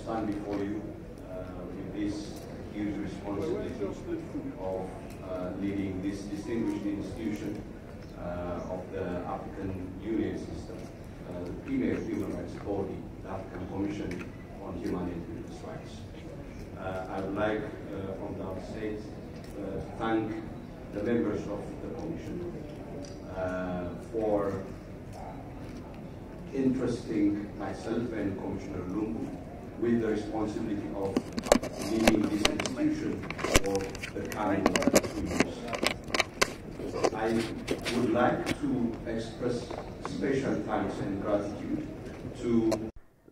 stand before you with this huge responsibility of leading this distinguished institution of the African Union system, the premier human rights body, the African Commission on Human and People's Rights. I would like, from the outset, to thank the members of the Commission for entrusting myself and Commissioner Lungu with the responsibility of leading this institution for the coming 2 years. I would like to express special thanks and gratitude to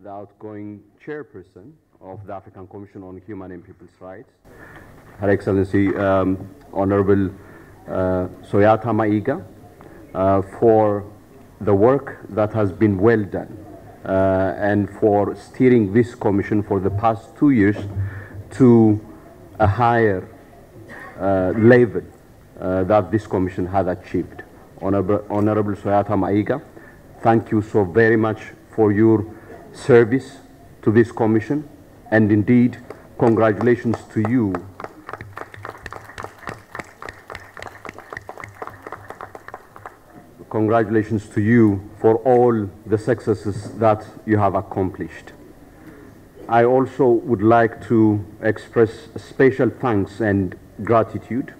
the outgoing chairperson of the African Commission on Human and People's Rights, Her Excellency Honorable Soyata Maiga, for the work that has been well done and for steering this commission for the past 2 years to a higher level that this commission has achieved. Honorable Soyata Maiga, thank you so very much for your service to this commission, and indeed congratulations to you for all the successes that you have accomplished. I also would like to express special thanks and gratitude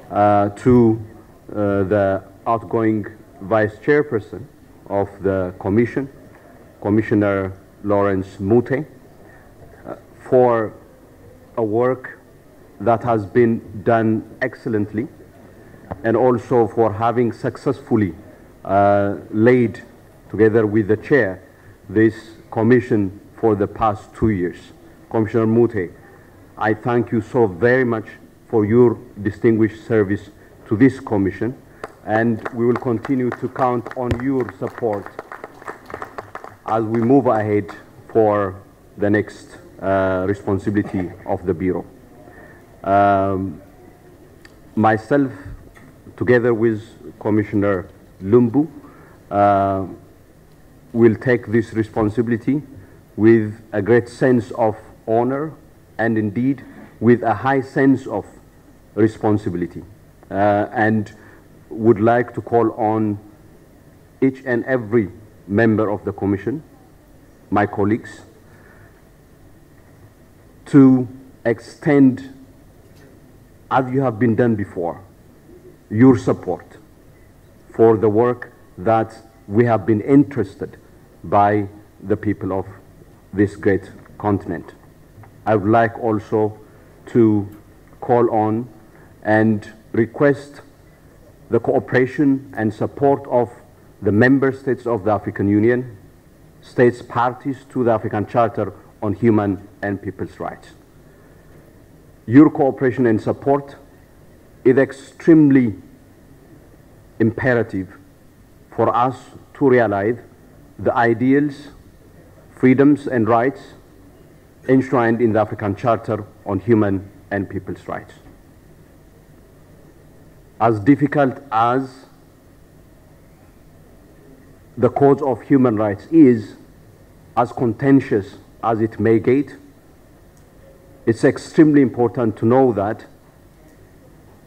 to the outgoing Vice Chairperson of the Commission, Commissioner Lawrence Mute, for a work that has been done excellently, and also for having successfully laid, together with the chair, this commission for the past 2 years. Commissioner Mute, I thank you so very much for your distinguished service to this commission, and we will continue to count on your support as we move ahead for the next responsibility of the Bureau. Myself, together with Commissioner Lumbu, will take this responsibility with a great sense of honor and indeed with a high sense of responsibility, and would like to call on each and every member of the Commission, my colleagues, to extend, as you have been done before, your support for the work that we have been entrusted by the people of this great continent. I would like also to call on and request the cooperation and support of the member states of the African Union, states parties to the African Charter on Human and People's Rights. Your cooperation and support is extremely imperative for us to realize the ideals, freedoms and rights enshrined in the African Charter on Human and People's Rights. As difficult as the cause of human rights is, as contentious as it may get, it's extremely important to know that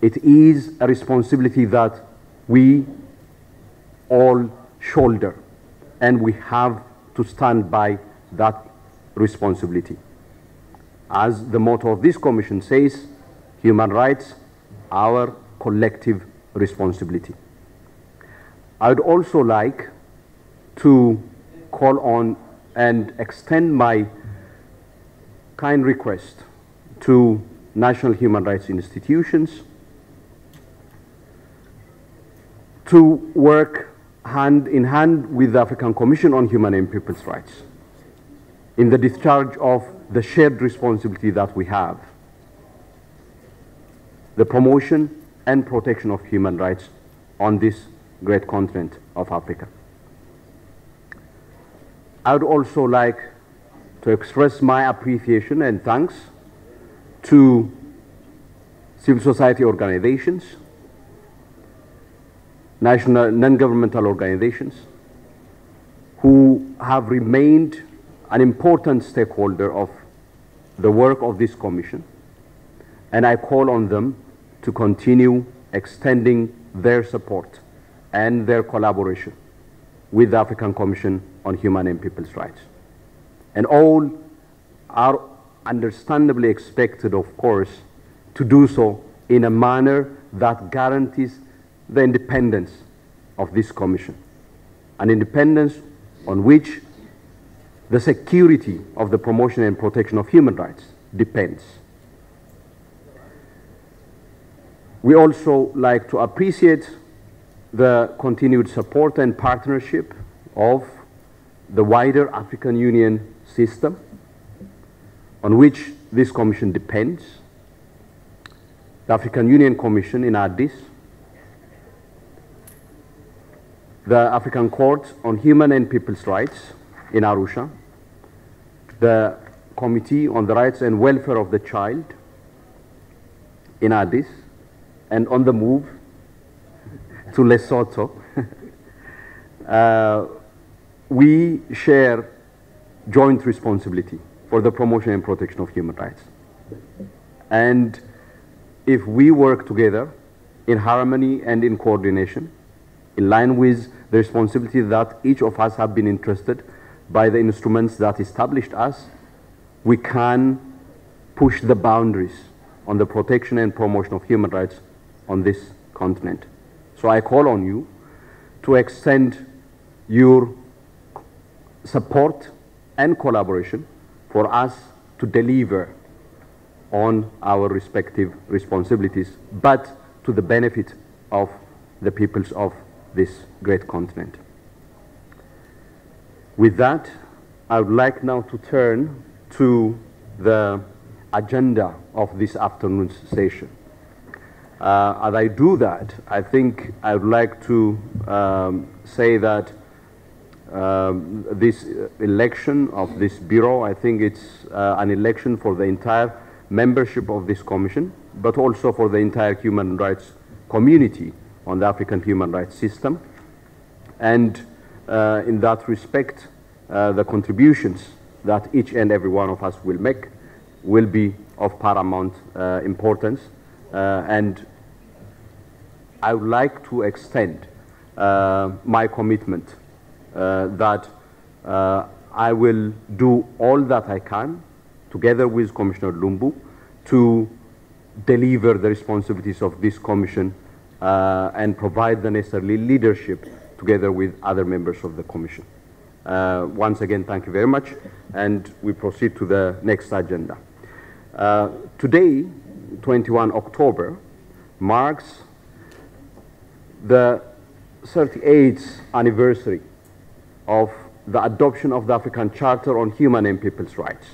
it is a responsibility that we all shoulder, and we have to stand by that responsibility. As the motto of this commission says, human rights, our collective responsibility. I would also like to call on and extend my kind request to national human rights institutions to work hand in hand with the African Commission on Human and People's Rights in the discharge of the shared responsibility that we have, the promotion and protection of human rights on this great continent of Africa. I would also like to express my appreciation and thanks to civil society organizations, national non-governmental organizations, who have remained an important stakeholder of the work of this Commission, and I call on them to continue extending their support and their collaboration with the African Commission on Human and People's Rights. And all are understandably expected, of course, to do so in a manner that guarantees the independence of this Commission, an independence on which the security of the promotion and protection of human rights depends. We also like to appreciate the continued support and partnership of the wider African Union system on which this Commission depends, the African Union Commission in Addis, the African Court on Human and People's Rights in Arusha, the Committee on the Rights and Welfare of the Child in Addis, and on the move to Lesotho. We share joint responsibility for the promotion and protection of human rights. And if we work together in harmony and in coordination, in line with the responsibility that each of us have been entrusted by the instruments that established us, we can push the boundaries on the protection and promotion of human rights on this continent. So I call on you to extend your support and collaboration for us to deliver on our respective responsibilities, but to the benefit of the peoples of this great continent. With that, I would like now to turn to the agenda of this afternoon's session. As I do that, I think I would like to say that this election of this Bureau, I think it's an election for the entire membership of this Commission, but also for the entire human rights community on the African human rights system. And in that respect, the contributions that each and every one of us will make will be of paramount importance. And I would like to extend my commitment that I will do all that I can, together with Commissioner Lumbu, to deliver the responsibilities of this Commission and provide the necessary leadership together with other members of the Commission. Once again, thank you very much, and we proceed to the next agenda. Today, 21 October, marks the 38th anniversary of the adoption of the African Charter on Human and People's Rights,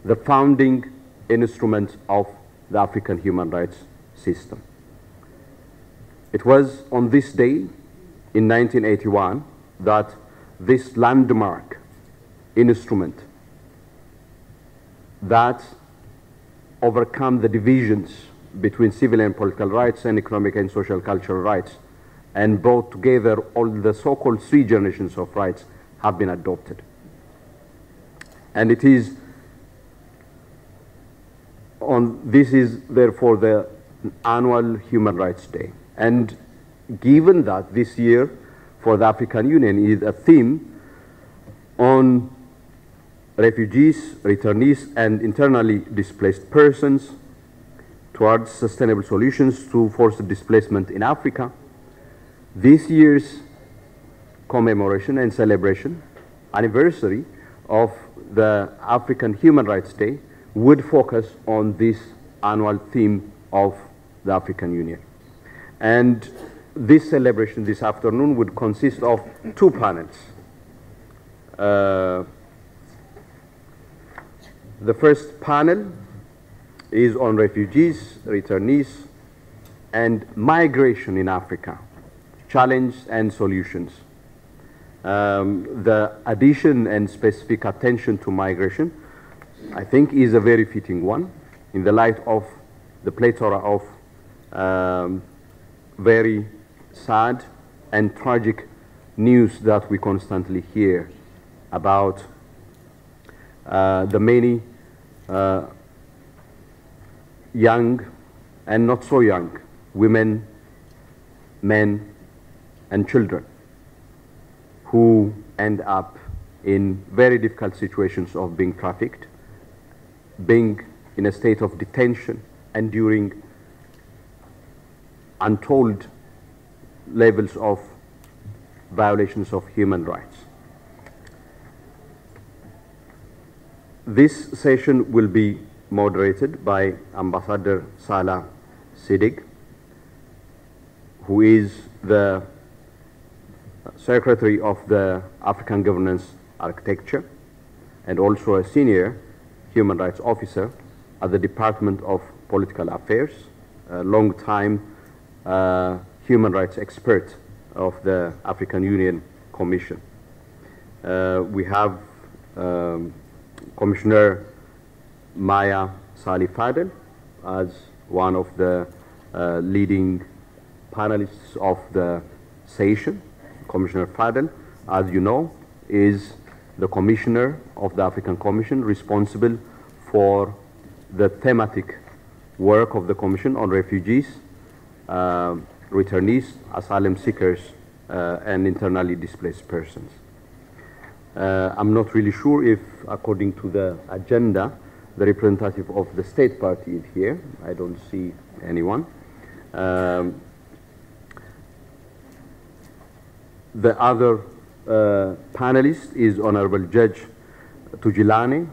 the founding instrument of the African human rights system. It was on this day in 1981 that this landmark instrument that overcome the divisions between civil and political rights and economic and social cultural rights and brought together all the so-called three generations of rights have been adopted. And it is this is therefore the annual Human Rights Day. And given that this year for the African Union is a theme on refugees, returnees, and internally displaced persons towards sustainable solutions to forced displacement in Africa, this year's commemoration and celebration anniversary of the African Human Rights Day would focus on this annual theme of the African Union. And this celebration this afternoon would consist of two panels. The first panel is on refugees, returnees, and migration in Africa, challenge and solutions. The addition and specific attention to migration, I think, is a very fitting one in the light of the plethora of very sad and tragic news that we constantly hear about the many young and not so young, women, men, and children who end up in very difficult situations of being trafficked, being in a state of detention, enduring untold levels of violations of human rights. This session will be moderated by Ambassador Salah Siddiq, who is the Secretary of the African Governance Architecture and also a senior human rights officer at the Department of Political Affairs, a long-time human rights expert of the African Union Commission. We have Commissioner Maya Salih Fadel as one of the leading panelists of the session. Commissioner Fadel, as you know, is the commissioner of the African Commission responsible for the thematic work of the Commission on refugees, returnees, asylum seekers, and internally displaced persons. I'm not really sure if, according to the agenda, the representative of the state party is here. I don't see anyone. The other panelist is Honorable Judge Tujilane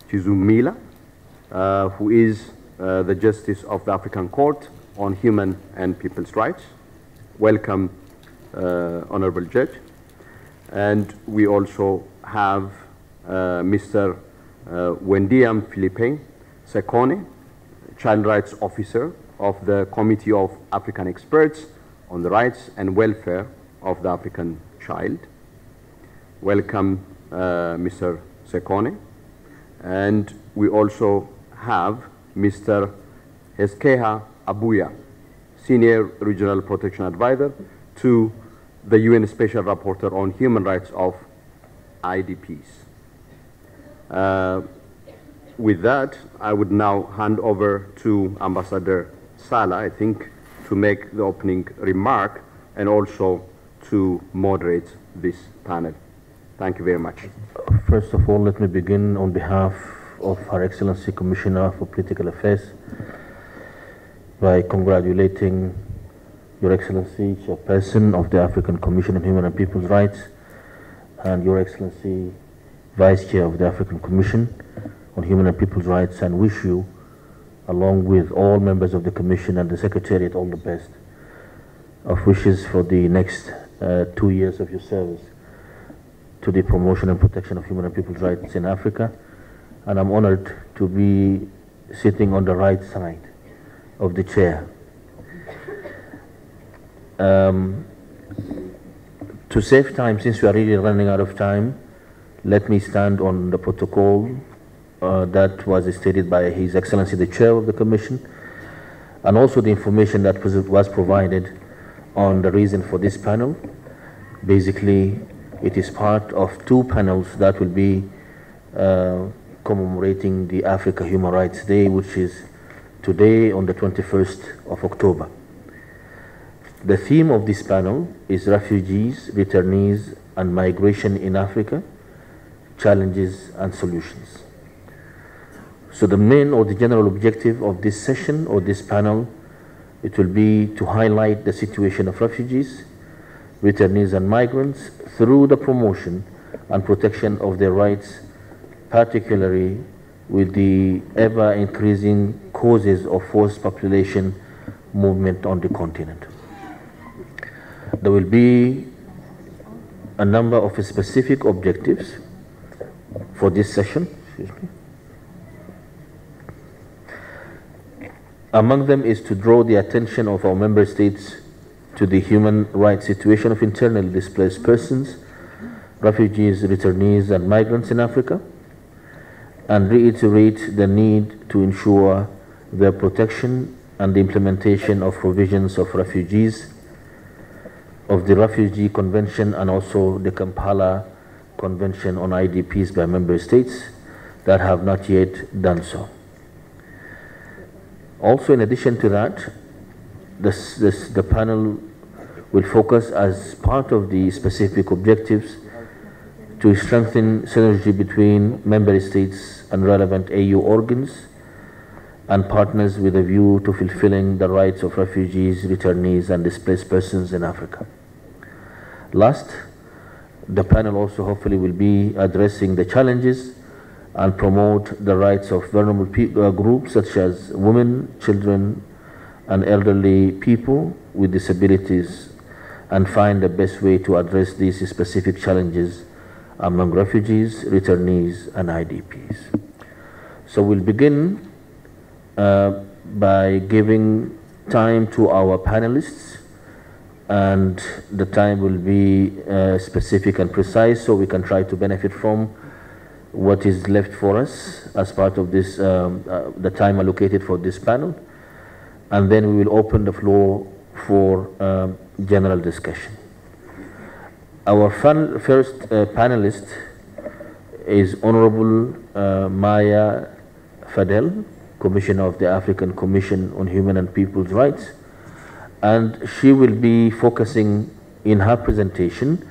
Chizumila, who is the Justice of the African Court on Human and People's Rights. Welcome, Honorable Judge. And we also have Mr. Wendiam Philippe Sekone, Child Rights Officer of the Committee of African Experts on the Rights and Welfare of the African Child. Welcome, Mr. Sekone. And we also have Mr. Heskeha Abuya, Senior Regional Protection Advisor to the UN Special Rapporteur on Human Rights of IDPs. With that, I would now hand over to Ambassador Salah, I think, to make the opening remark and also to moderate this panel. Thank you very much. First of all, let me begin on behalf of Her Excellency Commissioner for Political Affairs by congratulating Your Excellency, Chairperson of the African Commission on Human and People's Rights, and Your Excellency, Vice Chair of the African Commission on Human and People's Rights, and wish you, along with all members of the Commission and the Secretariat, all the best of wishes for the next 2 years of your service to the promotion and protection of human and people's rights in Africa. And I'm honored to be sitting on the right side of the chair. To save time, since we are really running out of time, let me stand on the protocol that was stated by His Excellency the Chair of the Commission, and also the information that was provided on the reason for this panel. Basically, it is part of 2 panels that will be commemorating the Africa Human Rights Day, which is today on the 21st of October. The theme of this panel is Refugees, Returnees, and Migration in Africa, Challenges and Solutions. So the main or the general objective of this session or this panel, it will be to highlight the situation of refugees, returnees and migrants through the promotion and protection of their rights, particularly with the ever-increasing causes of forced population movement on the continent. There will be a number of specific objectives for this session. Among them is to draw the attention of our member states to the human rights situation of internally displaced persons, refugees, returnees, and migrants in Africa, and reiterate the need to ensure their protection and the implementation of provisions of refugees, of the Refugee Convention and also the Kampala Convention on IDPs by member states, that have not yet done so. Also, in addition to that, the panel will focus as part of the specific objectives to strengthen synergy between member states and relevant AU organs and partners with a view to fulfilling the rights of refugees, returnees, and displaced persons in Africa. Last, the panel also hopefully will be addressing the challenges and promote the rights of vulnerable groups such as women, children, and elderly people with disabilities, and find the best way to address these specific challenges among refugees, returnees, and IDPs. So we'll begin by giving time to our panelists, and the time will be specific and precise so we can try to benefit from what is left for us as part of this, the time allocated for this panel. And then we will open the floor for general discussion. Our first panelist is Honorable Maya Fadel, Commissioner of the African Commission on Human and People's Rights, and she will be focusing in her presentation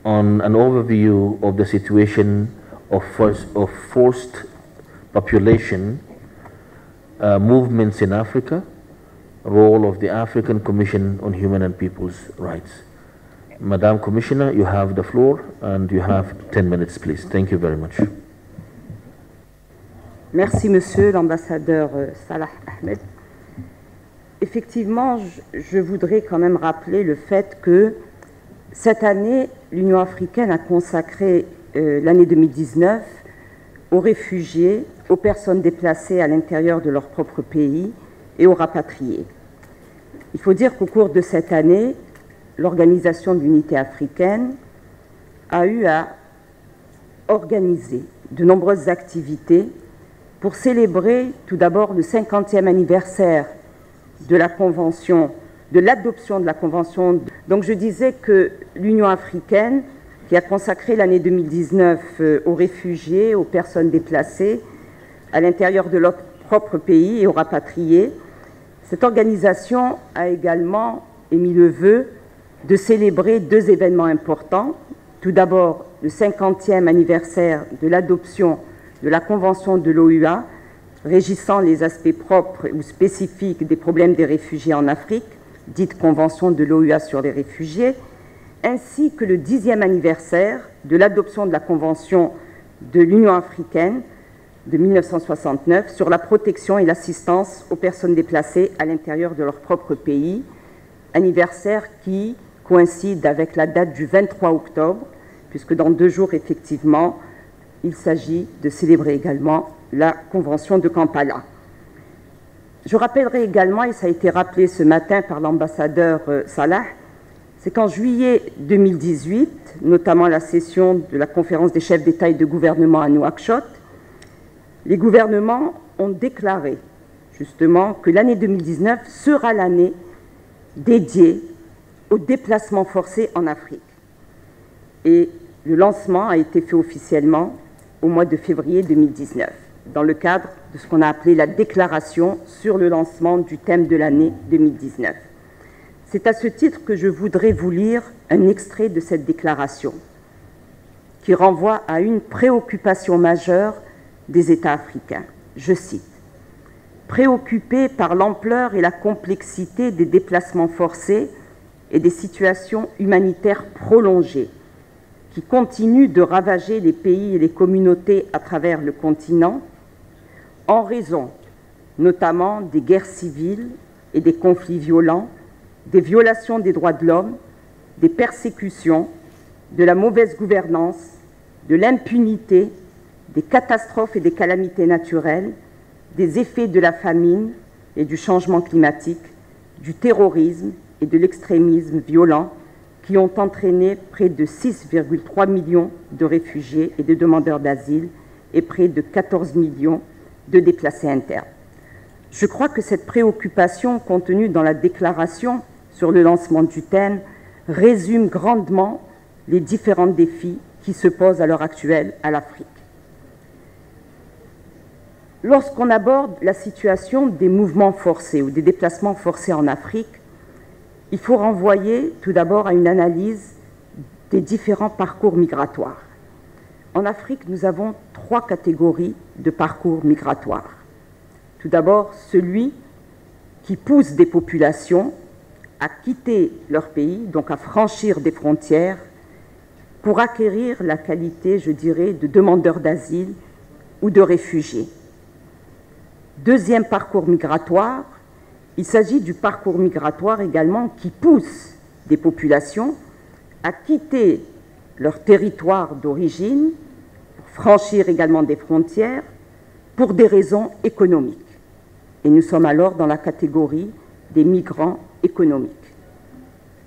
on an overview of the situation of forced population movements in Africa, role of the African Commission on Human and People's Rights. Madam Commissioner, you have the floor and you have 10 minutes, please. Thank you very much. Merci, Monsieur l'ambassadeur Salah Ahmed. Effectivement, je voudrais quand même rappeler le fait que cette année, l'Union africaine a consacré l'année 2019 aux réfugiés, aux personnes déplacées à l'intérieur de leur propre pays et aux rapatriés. Il faut dire qu'au cours de cette année, l'Organisation de l'Unité africaine a eu à organiser de nombreuses activités pour célébrer tout d'abord le 50e anniversaire de la Convention, de l'adoption de la Convention. Donc je disais que l'Union africaine, qui a consacré l'année 2019 aux réfugiés, aux personnes déplacées à l'intérieur de leur propre pays et aux rapatriés, cette organisation a également émis le vœu de célébrer deux événements importants. Tout d'abord, le 50e anniversaire de l'adoption de la Convention de l'OUA régissant les aspects propres ou spécifiques des problèmes des réfugiés en Afrique, dite Convention de l'OUA sur les réfugiés, ainsi que le 10e anniversaire de l'adoption de la Convention de l'Union africaine de 1969 sur la protection et l'assistance aux personnes déplacées à l'intérieur de leur propre pays, anniversaire qui coïncide avec la date du 23 octobre, puisque dans 2 jours, effectivement, il s'agit de célébrer également la Convention de Kampala. Je rappellerai également, et ça a été rappelé ce matin par l'ambassadeur Salah, c'est qu'en juillet 2018, notamment la session de la conférence des chefs d'État et de gouvernement à Nouakchott, les gouvernements ont déclaré justement que l'année 2019 sera l'année dédiée aux déplacements forcés en Afrique. Et le lancement a été fait officiellement au mois de février 2019, dans le cadre de ce qu'on a appelé la déclaration sur le lancement du thème de l'année 2019. C'est à ce titre que je voudrais vous lire un extrait de cette déclaration qui renvoie à une préoccupation majeure des États africains. Je cite: « Préoccupés par l'ampleur et la complexité des déplacements forcés et des situations humanitaires prolongées qui continuent de ravager les pays et les communautés à travers le continent, en raison notamment des guerres civiles et des conflits violents, des violations des droits de l'homme, des persécutions, de la mauvaise gouvernance, de l'impunité, des catastrophes et des calamités naturelles, des effets de la famine et du changement climatique, du terrorisme et de l'extrémisme violent qui ont entraîné près de 6,3 millions de réfugiés et de demandeurs d'asile et près de 14 millions de déplacés internes. Je crois que cette préoccupation contenue dans la déclaration sur le lancement du thème résume grandement les différents défis qui se posent à l'heure actuelle à l'Afrique. Lorsqu'on aborde la situation des mouvements forcés ou des déplacements forcés en Afrique, il faut renvoyer tout d'abord à une analyse des différents parcours migratoires. En Afrique, nous avons 3 catégories de parcours migratoires. Tout d'abord, celui qui pousse des populations à quitter leur pays, donc à franchir des frontières, pour acquérir la qualité, je dirais, de demandeurs d'asile ou de réfugiés. Deuxième parcours migratoire, il s'agit du parcours migratoire également qui pousse des populations à quitter leur territoire d'origine, pour franchir également des frontières, pour des raisons économiques. Et nous sommes alors dans la catégorie des migrants économiques.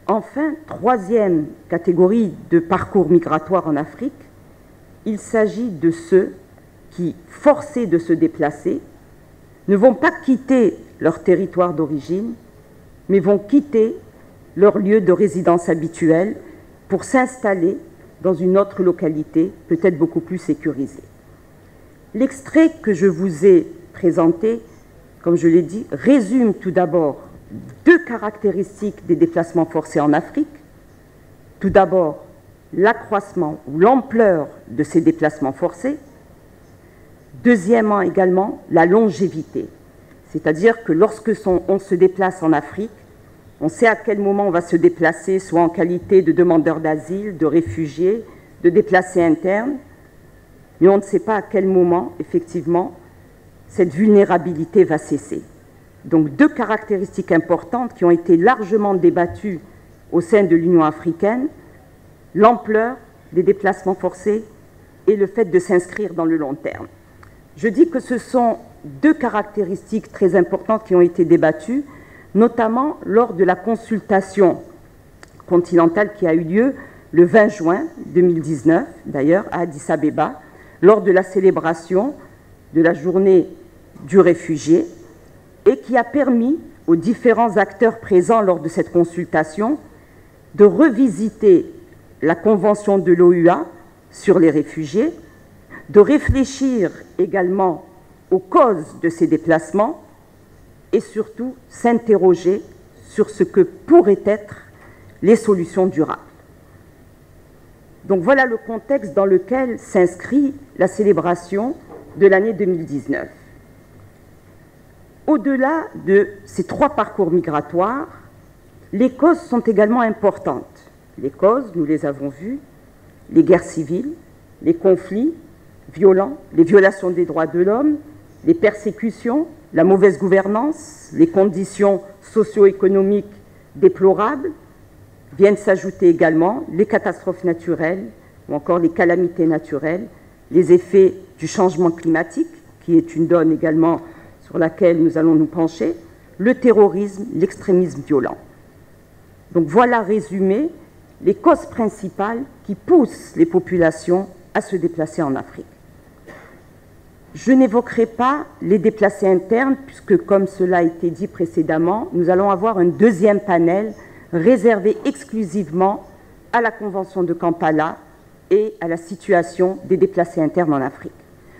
Enfin, troisième catégorie de parcours migratoire en Afrique, il s'agit de ceux qui, forcés de se déplacer, ne vont pas quitter leur territoire d'origine, mais vont quitter leur lieu de résidence habituel pour s'installer dans une autre localité, peut-être beaucoup plus sécurisée. L'extrait que je vous ai présenté, comme je l'ai dit, résume tout d'abord 2 caractéristiques des déplacements forcés en Afrique. Tout d'abord, l'accroissement ou l'ampleur de ces déplacements forcés. Deuxièmement également, la longévité. C'est-à-dire que lorsque on se déplace en Afrique, on sait à quel moment on va se déplacer, soit en qualité de demandeur d'asile, de réfugié, de déplacé interne, mais on ne sait pas à quel moment, effectivement, cette vulnérabilité va cesser. Donc 2 caractéristiques importantes qui ont été largement débattues au sein de l'Union africaine, l'ampleur des déplacements forcés et le fait de s'inscrire dans le long terme. Je dis que ce sont 2 caractéristiques très importantes qui ont été débattues, notamment lors de la consultation continentale qui a eu lieu le 20 juin 2019, d'ailleurs à Addis Abeba, lors de la célébration de la journée du réfugié, et qui a permis aux différents acteurs présents lors de cette consultation de revisiter la Convention de l'OUA sur les réfugiés, de réfléchir également aux causes de ces déplacements et surtout s'interroger sur ce que pourraient être les solutions durables. Donc voilà le contexte dans lequel s'inscrit la célébration de l'année 2019. Au-delà de ces 3 parcours migratoires, les causes sont également importantes. Les causes, nous les avons vues, les guerres civiles, les conflits violents, les violations des droits de l'homme, les persécutions, la mauvaise gouvernance, les conditions socio-économiques déplorables, viennent s'ajouter également les catastrophes naturelles ou encore les calamités naturelles, les effets du changement climatique, qui est une donne également sur laquelle nous allons nous pencher, le terrorisme, l'extrémisme violent. Donc voilà résumé les causes principales qui poussent les populations à se déplacer en Afrique. Je n'évoquerai pas les déplacés internes, puisque comme cela a été dit précédemment, nous allons avoir un deuxième panel réservé exclusivement à la Convention de Kampala et à la situation des déplacés internes en Afrique.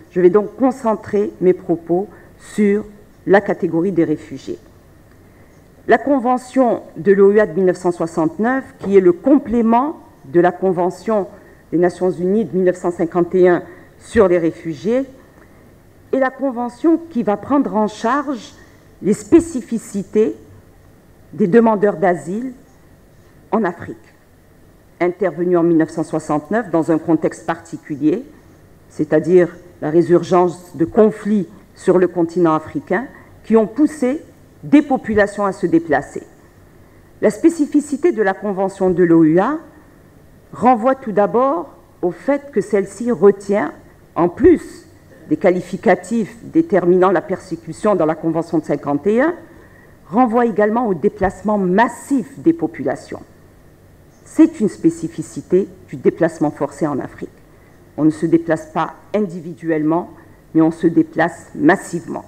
Je vais donc concentrer mes propos sur la catégorie des réfugiés. La Convention de l'OUA de 1969, qui est le complément de la Convention des Nations Unies de 1951 sur les réfugiés, est la convention qui va prendre en charge les spécificités des demandeurs d'asile en Afrique. Intervenue en 1969 dans un contexte particulier, c'est-à-dire la résurgence de conflits sur le continent africain qui ont poussé des populations à se déplacer. La spécificité de la Convention de l'OUA renvoie tout d'abord au fait que celle-ci retient, en plus des qualificatifs déterminant la persécution dans la Convention de 1951, renvoie également au déplacement massif des populations. C'est une spécificité du déplacement forcé en Afrique. On ne se déplace pas individuellement, mais on se déplace massivement,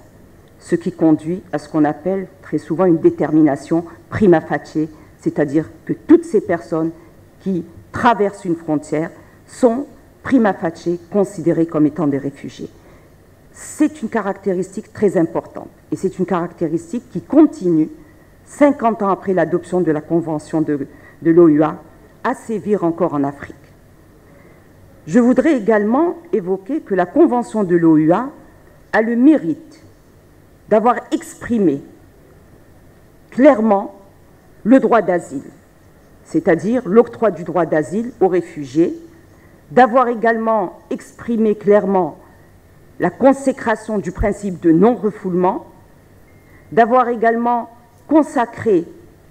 ce qui conduit à ce qu'on appelle très souvent une détermination prima facie, c'est-à-dire que toutes ces personnes qui traversent une frontière sont prima facie considérées comme étant des réfugiés. c'est une caractéristique très importante. Et c'est une caractéristique qui continue, 50 ans après l'adoption de la Convention de l'OUA, à sévir encore en Afrique. Je voudrais également évoquer que la Convention de l'OUA a le mérite d'avoir exprimé clairement le droit d'asile, c'est-à-dire l'octroi du droit d'asile aux réfugiés, d'avoir également exprimé clairement la consécration du principe de non-refoulement, d'avoir également consacré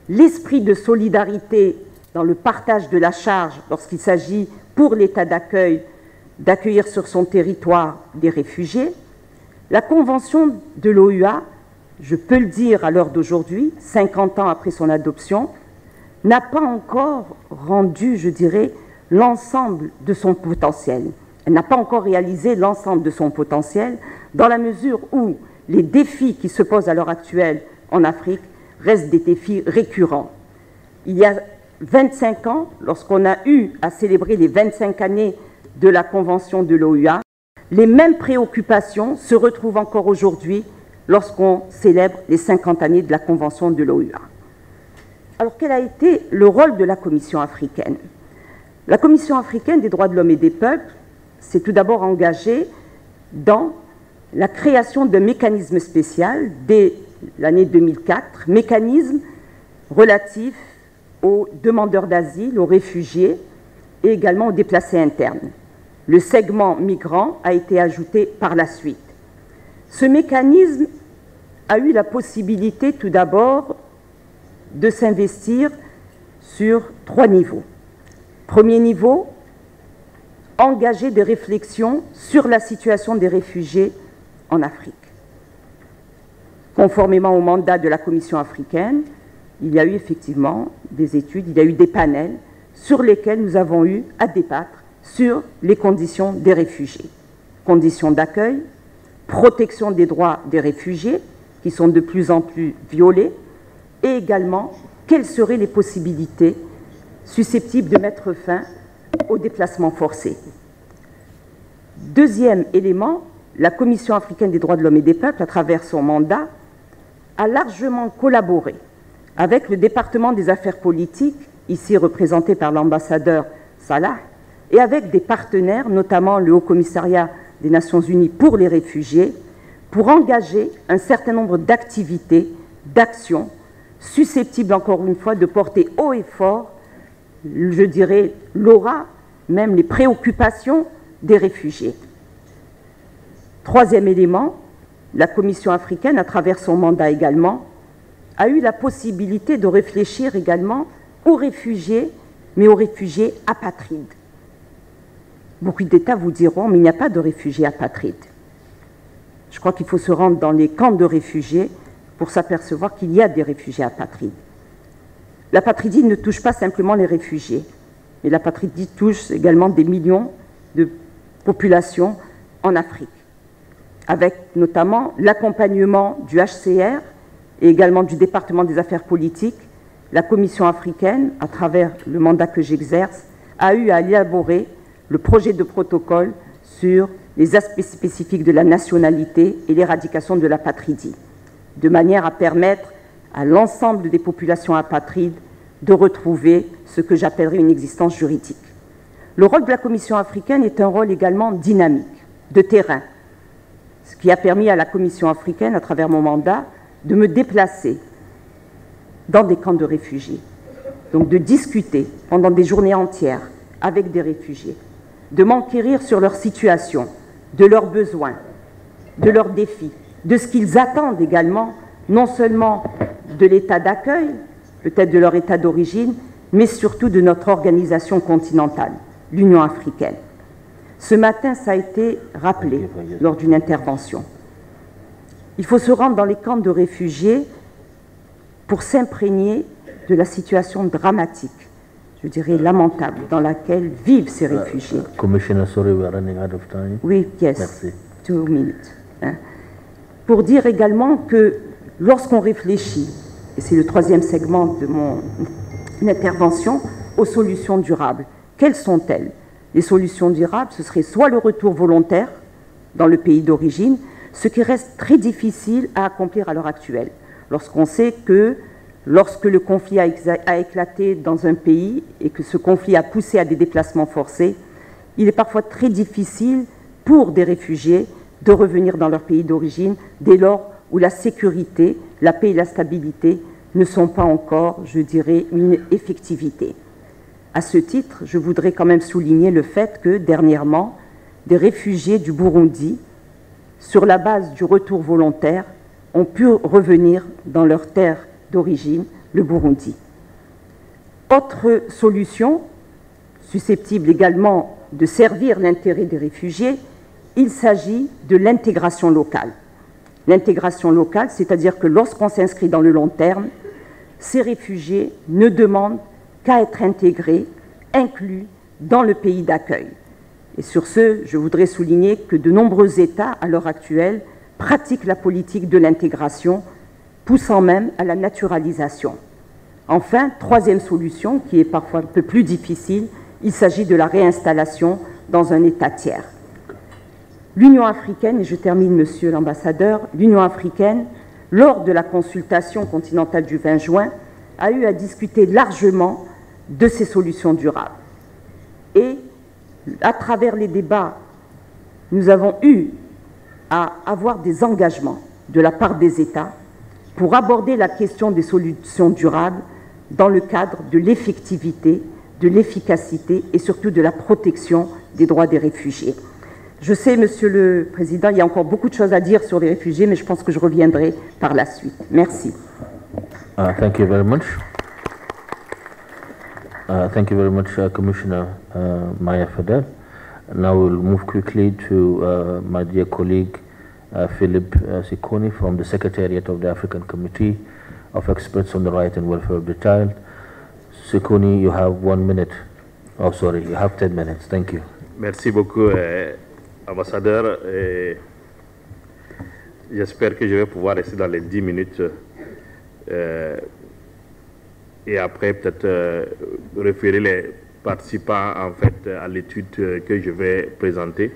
l'esprit de solidarité dans le partage de la charge lorsqu'il s'agit pour l'État d'accueil d'accueillir sur son territoire des réfugiés. La Convention de l'OUA, je peux le dire à l'heure d'aujourd'hui, 50 ans après son adoption, n'a pas encore rendu, je dirais, l'ensemble de son potentiel. Elle n'a pas encore réalisé l'ensemble de son potentiel dans la mesure où les défis qui se posent à l'heure actuelle en Afrique restent des défis récurrents. Il y a 25 ans, lorsqu'on a eu à célébrer les 25 années de la Convention de l'OUA, les mêmes préoccupations se retrouvent encore aujourd'hui lorsqu'on célèbre les 50 années de la Convention de l'OUA. Alors, quel a été le rôle de la Commission africaine? La Commission africaine des droits de l'homme et des peuples s'est tout d'abord engagée dans la création d'un mécanisme spécial dès l'année 2004, mécanisme relatif aux demandeurs d'asile, aux réfugiés et également aux déplacés internes. Le segment migrant a été ajouté par la suite. Ce mécanisme a eu la possibilité tout d'abord de s'investir sur 3 niveaux. Premier niveau, engager des réflexions sur la situation des réfugiés en Afrique. Conformément au mandat de la Commission africaine, il y a eu effectivement des études, il y a eu des panels sur lesquels nous avons eu à débattre sur les conditions des réfugiés. Conditions d'accueil, protection des droits des réfugiés, qui sont de plus en plus violés, et également quelles seraient les possibilités susceptibles de mettre fin aux déplacements forcés. Deuxième élément, la Commission africaine des droits de l'homme et des peuples, à travers son mandat, a largement collaboré avec le département des affaires politiques, ici représenté par l'ambassadeur Salah, et avec des partenaires, notamment le Haut Commissariat des Nations Unies pour les réfugiés, pour engager un certain nombre d'activités, d'actions, susceptibles encore une fois de porter haut et fort, je dirais, l'aura, même les préoccupations des réfugiés. Troisième élément, la Commission africaine, à travers son mandat également, a eu la possibilité de réfléchir également aux réfugiés, mais aux réfugiés apatrides. Beaucoup d'États vous diront, mais il n'y a pas de réfugiés apatrides. Je crois qu'il faut se rendre dans les camps de réfugiés pour s'apercevoir qu'il y a des réfugiés apatrides. L'apatridie ne touche pas simplement les réfugiés, mais l'apatridie touche également des millions de populations en Afrique, avec notamment l'accompagnement du ACHPR et également du département des affaires politiques. La Commission africaine, à travers le mandat que j'exerce, a eu à élaborer le projet de protocole sur les aspects spécifiques de la nationalité et l'éradication de l'apatridie, de manière à permettre à l'ensemble des populations apatrides de retrouver ce que j'appellerais une existence juridique. Le rôle de la Commission africaine est un rôle également dynamique, de terrain, ce qui a permis à la Commission africaine, à travers mon mandat, de me déplacer dans des camps de réfugiés, donc de discuter pendant des journées entières avec des réfugiés, de m'enquérir sur leur situation, de leurs besoins, de leurs défis, de ce qu'ils attendent également, non seulement de l'état d'accueil, peut-être de leur état d'origine, mais surtout de notre organisation continentale, l'Union africaine. Ce matin, ça a été rappelé lors d'une intervention. Il faut se rendre dans les camps de réfugiés pour s'imprégner de la situation dramatique, je dirais lamentable, dans laquelle vivent ces réfugiés. Commissioner, sorry, we are running out of time. Oui, yes. Merci. 2 minutes. Pour dire également que lorsqu'on réfléchit, et c'est le 3e segment de mon intervention, aux solutions durables, quelles sont-elles? Les solutions durables, ce serait soit le retour volontaire dans le pays d'origine, ce qui reste très difficile à accomplir à l'heure actuelle, lorsqu'on sait que lorsque le conflit a éclaté dans un pays et que ce conflit a poussé à des déplacements forcés, il est parfois très difficile pour des réfugiés de revenir dans leur pays d'origine dès lors où la sécurité, la paix et la stabilité ne sont pas encore, je dirais, une effectivité. À ce titre, je voudrais quand même souligner le fait que, dernièrement, des réfugiés du Burundi, sur la base du retour volontaire, ont pu revenir dans leur terre d'origine, le Burundi. Autre solution, susceptible également de servir l'intérêt des réfugiés, il s'agit de l'intégration locale. L'intégration locale, c'est-à-dire que lorsqu'on s'inscrit dans le long terme, ces réfugiés ne demandent qu'à être intégrés, inclus dans le pays d'accueil. Et sur ce, je voudrais souligner que de nombreux États, à l'heure actuelle, pratiquent la politique de l'intégration, poussant même à la naturalisation. Enfin, troisième solution, qui est parfois un peu plus difficile, il s'agit de la réinstallation dans un État tiers. L'Union africaine, et je termine, Monsieur l'ambassadeur, l'Union africaine, lors de la consultation continentale du 20 juin, a eu à discuter largement de ces solutions durables. Et à travers les débats, nous avons eu à avoir des engagements de la part des États pour aborder la question des solutions durables dans le cadre de l'effectivité, de l'efficacité et surtout de la protection des droits des réfugiés. Je sais, Monsieur le Président, il y a encore beaucoup de choses à dire sur les réfugiés, mais je pense que je reviendrai par la suite. Merci. Thank you very much. Thank you very much, Commissioner Maya Fadel. Now we'll move quickly to my dear colleague, Philip Sikoni from the Secretariat of the African Committee of Experts on the Right and Welfare of the Child. Sikoni, you have 1 minute. Oh, sorry, you have 10 minutes. Thank you. Merci beaucoup, ambassadeur. J'espère que je vais pouvoir rester dans les 10 minutes et après peut-être référer les participants en fait à l'étude que je vais présenter.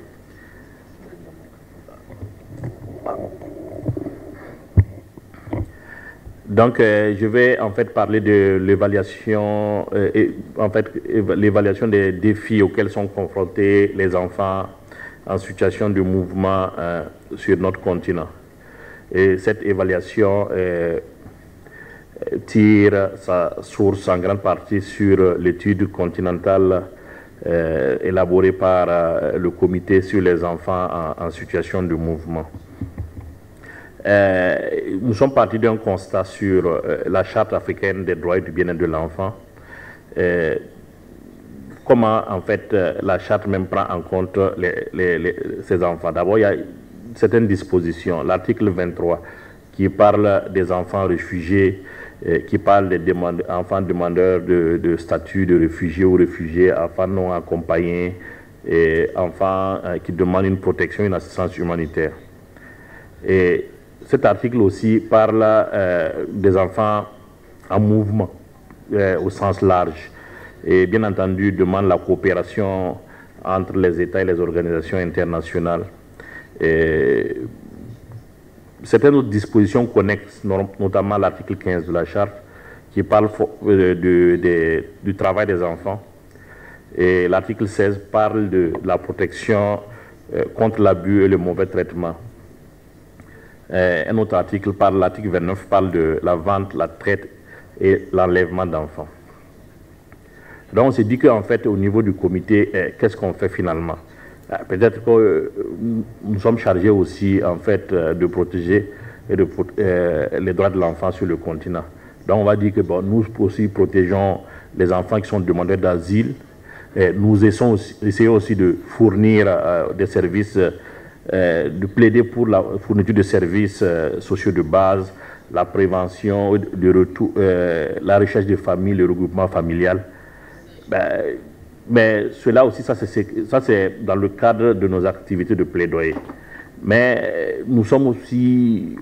Donc, je vais en fait parler de l'évaluation, l'évaluation des défis auxquels sont confrontés les enfants en situation de mouvement sur notre continent. Et cette évaluation tire sa source en grande partie sur l'étude continentale élaborée par le comité sur les enfants en situation de mouvement. Nous sommes partis d'un constat sur la Charte africaine des droits et du bien-être de l'enfant. Comment, en fait, la Charte même prend en compte ces enfants. D'abord, il y a certaines dispositions. L'article 23 qui parle des enfants réfugiés, qui parle des enfants demandeurs de statut de réfugiés ou réfugiés, enfants non accompagnés, et enfants qui demandent une protection, une assistance humanitaire. Et cet article aussi parle des enfants en mouvement au sens large et bien entendu demande la coopération entre les États et les organisations internationales. Et certaines autres dispositions connexes, notamment l'article 15 de la Charte qui parle du travail des enfants, et l'article 16 parle de la protection contre l'abus et le mauvais traitement. Un autre article, l'article 29, parle de la vente, la traite et l'enlèvement d'enfants. Donc on s'est dit qu'en fait, au niveau du comité, qu'est-ce qu'on fait finalement? Peut-être que nous sommes chargés aussi en fait de protéger les droits de l'enfant sur le continent. Donc on va dire que bon, nous aussi protégeons les enfants qui sont demandeurs d'asile. Nous essayons aussi de fournir des services, de plaider pour la fourniture de services sociaux de base, la prévention, la recherche de famille, le regroupement familial. Mais cela aussi, ça c'est dans le cadre de nos activités de plaidoyer. Mais nous sommes aussi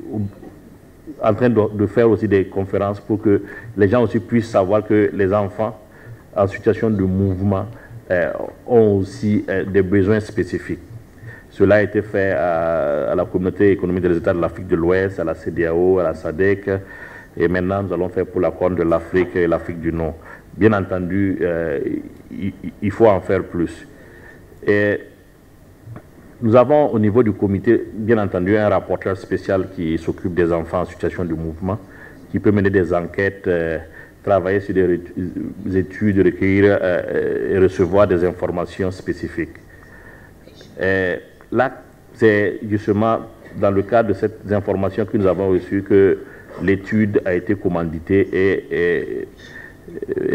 en train de faire aussi des conférences pour que les gens aussi puissent savoir que les enfants en situation de mouvement ont aussi des besoins spécifiques. Cela a été fait à la communauté économique des États de l'Afrique de l'Ouest, à la CEDEAO, à la SADC, et maintenant nous allons faire pour la Corne de l'Afrique et l'Afrique du Nord. Bien entendu, il faut en faire plus. Et nous avons au niveau du comité, bien entendu, un rapporteur spécial qui s'occupe des enfants en situation de mouvement, qui peut mener des enquêtes, travailler sur des études, recueillir et recevoir des informations spécifiques. Et là, c'est justement dans le cadre de ces informations que nous avons reçues que l'étude a été commanditée et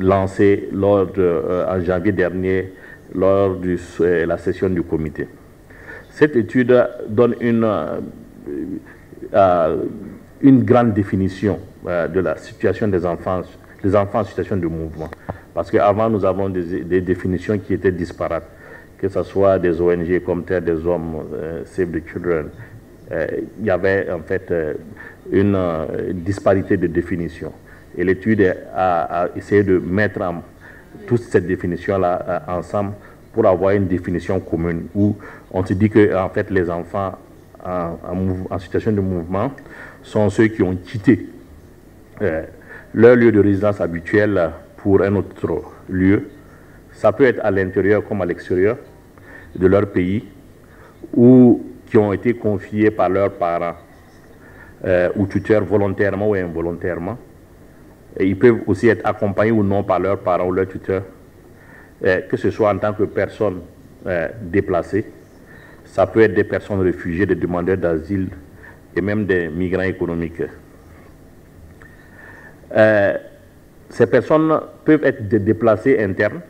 lancée en janvier dernier lors de la session du comité. Cette étude donne une grande définition de la situation des enfants en situation de mouvement. Parce qu'avant, nous avons des définitions qui étaient disparates, que ce soit des ONG comme Terre des Hommes, Save the Children. Il y avait en fait une disparité de définition. Et l'étude a essayé de mettre toutes ces définitions-là ensemble pour avoir une définition commune où on se dit que en fait, les enfants en situation de mouvement sont ceux qui ont quitté leur lieu de résidence habituel pour un autre lieu. Ça peut être à l'intérieur comme à l'extérieur de leur pays, ou qui ont été confiés par leurs parents ou tuteurs volontairement ou involontairement. Et ils peuvent aussi être accompagnés ou non par leurs parents ou leurs tuteurs, que ce soit en tant que personnes déplacées. Ça peut être des personnes réfugiées, des demandeurs d'asile et même des migrants économiques. Ces personnes peuvent être des déplacés internes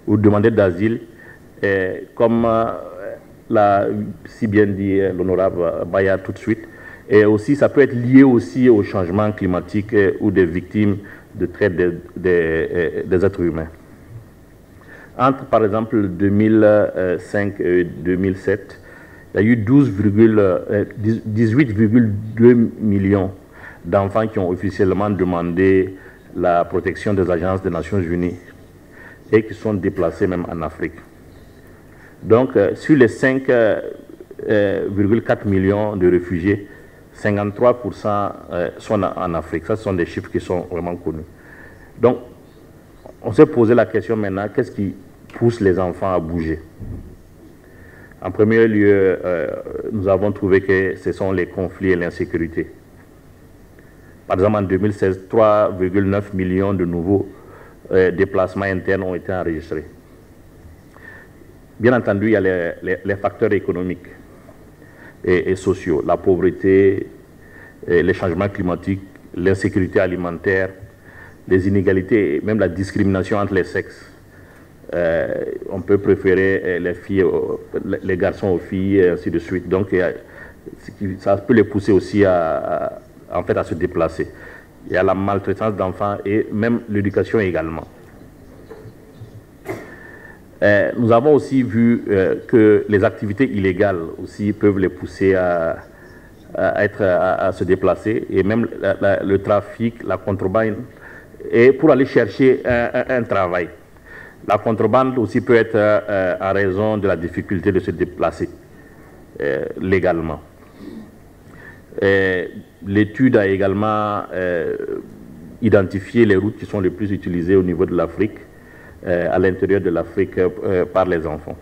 ou demandeurs d'asile, comme l'a si bien dit l'honorable Baya tout de suite. Et aussi, ça peut être lié aussi au changement climatique ou des victimes de traite des êtres humains. Entre, par exemple, 2005 et 2007, il y a eu 18,2 millions d'enfants qui ont officiellement demandé la protection des agences des Nations Unies et qui sont déplacés même en Afrique. Donc, sur les 5,4 millions de réfugiés, 53% sont en Afrique. Ça, ce sont des chiffres qui sont vraiment connus. Donc, on s'est posé la question maintenant, qu'est-ce qui pousse les enfants à bouger? En premier lieu, nous avons trouvé que ce sont les conflits et l'insécurité. Par exemple, en 2016, 3,9 millions de nouveaux déplacements internes ont été enregistrés. Bien entendu, il y a les facteurs économiques et sociaux, la pauvreté, les changements climatiques, l'insécurité alimentaire, les inégalités, même la discrimination entre les sexes. On peut préférer les garçons aux filles, et ainsi de suite. Donc, ça peut les pousser aussi en fait, à se déplacer. Il y a la maltraitance d'enfants et même l'éducation également. Nous avons aussi vu que les activités illégales aussi peuvent les pousser à se déplacer, et même le trafic, la contrebande, et pour aller chercher un travail. La contrebande aussi peut être en raison de la difficulté de se déplacer légalement. L'étude a également identifié les routes qui sont les plus utilisées au niveau de l'Afrique, à l'intérieur de l'Afrique par les enfants.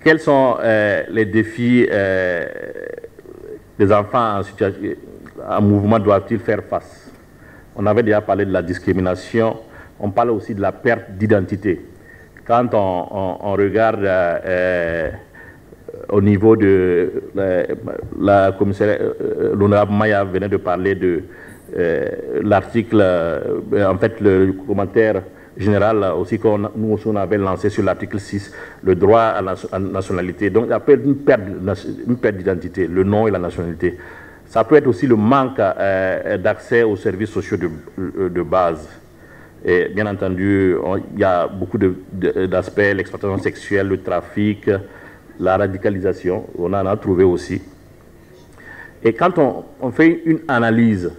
Quels sont les défis des enfants en mouvement doivent-ils faire face? On avait déjà parlé de la discrimination, on parle aussi de la perte d'identité. Quand on regarde au niveau de la commissaire, l'honorable Maya venait de parler de l'article, en fait le commentaire général aussi qu'on nous aussi on avait lancé sur l'article 6, le droit à la nationalité. Donc ça peut être une perte d'identité, le nom et la nationalité. Ça peut être aussi le manque d'accès aux services sociaux de base. Et bien entendu, il y a beaucoup d'aspects, l'exploitation sexuelle, le trafic, la radicalisation, on en a trouvé aussi. Et quand on fait une analyse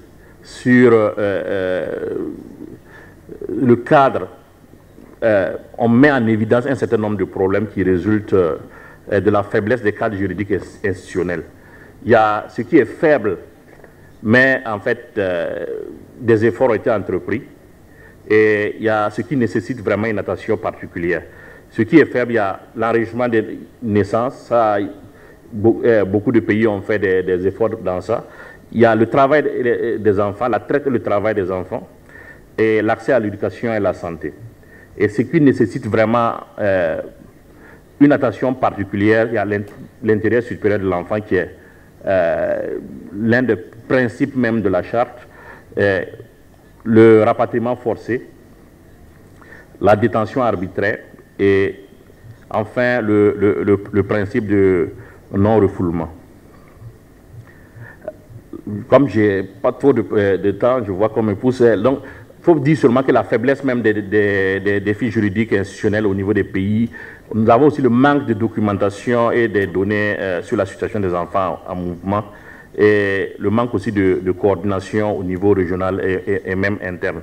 sur le cadre on met en évidence un certain nombre de problèmes qui résultent de la faiblesse des cadres juridiques institutionnels. Il y a ce qui est faible, mais en fait, des efforts ont été entrepris. Et il y a ce qui nécessite vraiment une attention particulière. Ce qui est faible, il y a l'enrichissement des naissances. Ça, beaucoup de pays ont fait des efforts dans ça. Il y a le travail des enfants, la traite et le travail des enfants, et l'accès à l'éducation et à la santé. Et ce qui nécessite vraiment une attention particulière, il y a l'intérêt supérieur de l'enfant qui est l'un des principes même de la charte, le rapatriement forcé, la détention arbitraire et enfin le principe de non-refoulement. Comme je n'ai pas trop de temps, je vois qu'on me pousse. Donc, il faut dire seulement que la faiblesse même des défis juridiques et institutionnels au niveau des pays, nous avons aussi le manque de documentation et des données sur la situation des enfants en mouvement et le manque aussi de coordination au niveau régional et même interne.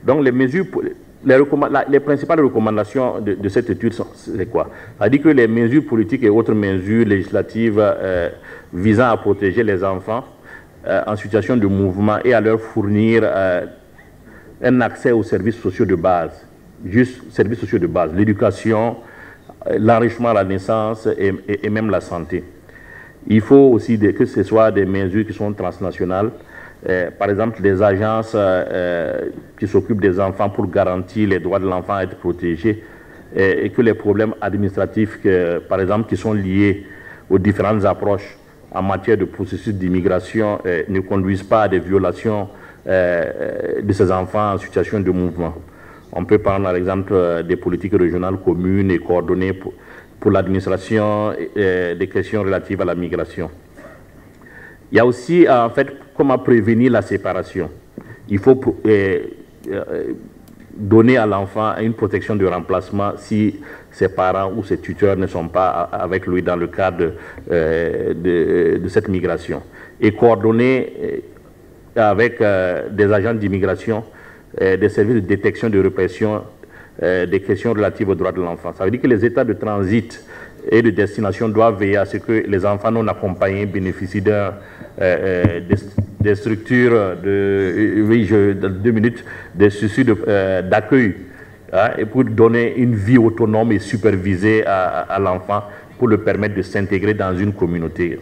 Donc, les principales recommandations de cette étude, c'est quoi? C'est-à-dire que les mesures politiques et autres mesures législatives visant à protéger les enfants en situation de mouvement et à leur fournir un accès aux services sociaux de base, juste services sociaux de base, l'éducation, l'enrichissement à la naissance et même la santé. Il faut aussi que ce soit des mesures qui sont transnationales, par exemple des agences qui s'occupent des enfants pour garantir les droits de l'enfant à être protégés et que les problèmes administratifs, par exemple, qui sont liés aux différentes approches en matière de processus d'immigration ne conduisent pas à des violations de ces enfants en situation de mouvement. On peut prendre par exemple des politiques régionales communes et coordonnées pour l'administration des questions relatives à la migration. Il y a aussi en fait comment prévenir la séparation. Il faut donner à l'enfant une protection de remplacement si ses parents ou ses tuteurs ne sont pas avec lui dans le cadre de cette migration. Et coordonner avec des agents d'immigration, des services de détection de répression, des questions relatives aux droits de l'enfant. Ça veut dire que les États de transit et de destination doivent veiller à ce que les enfants non accompagnés bénéficient des structures dans 2 minutes, des structures d'accueil, et pour donner une vie autonome et supervisée à l'enfant pour le permettre de s'intégrer dans une communauté.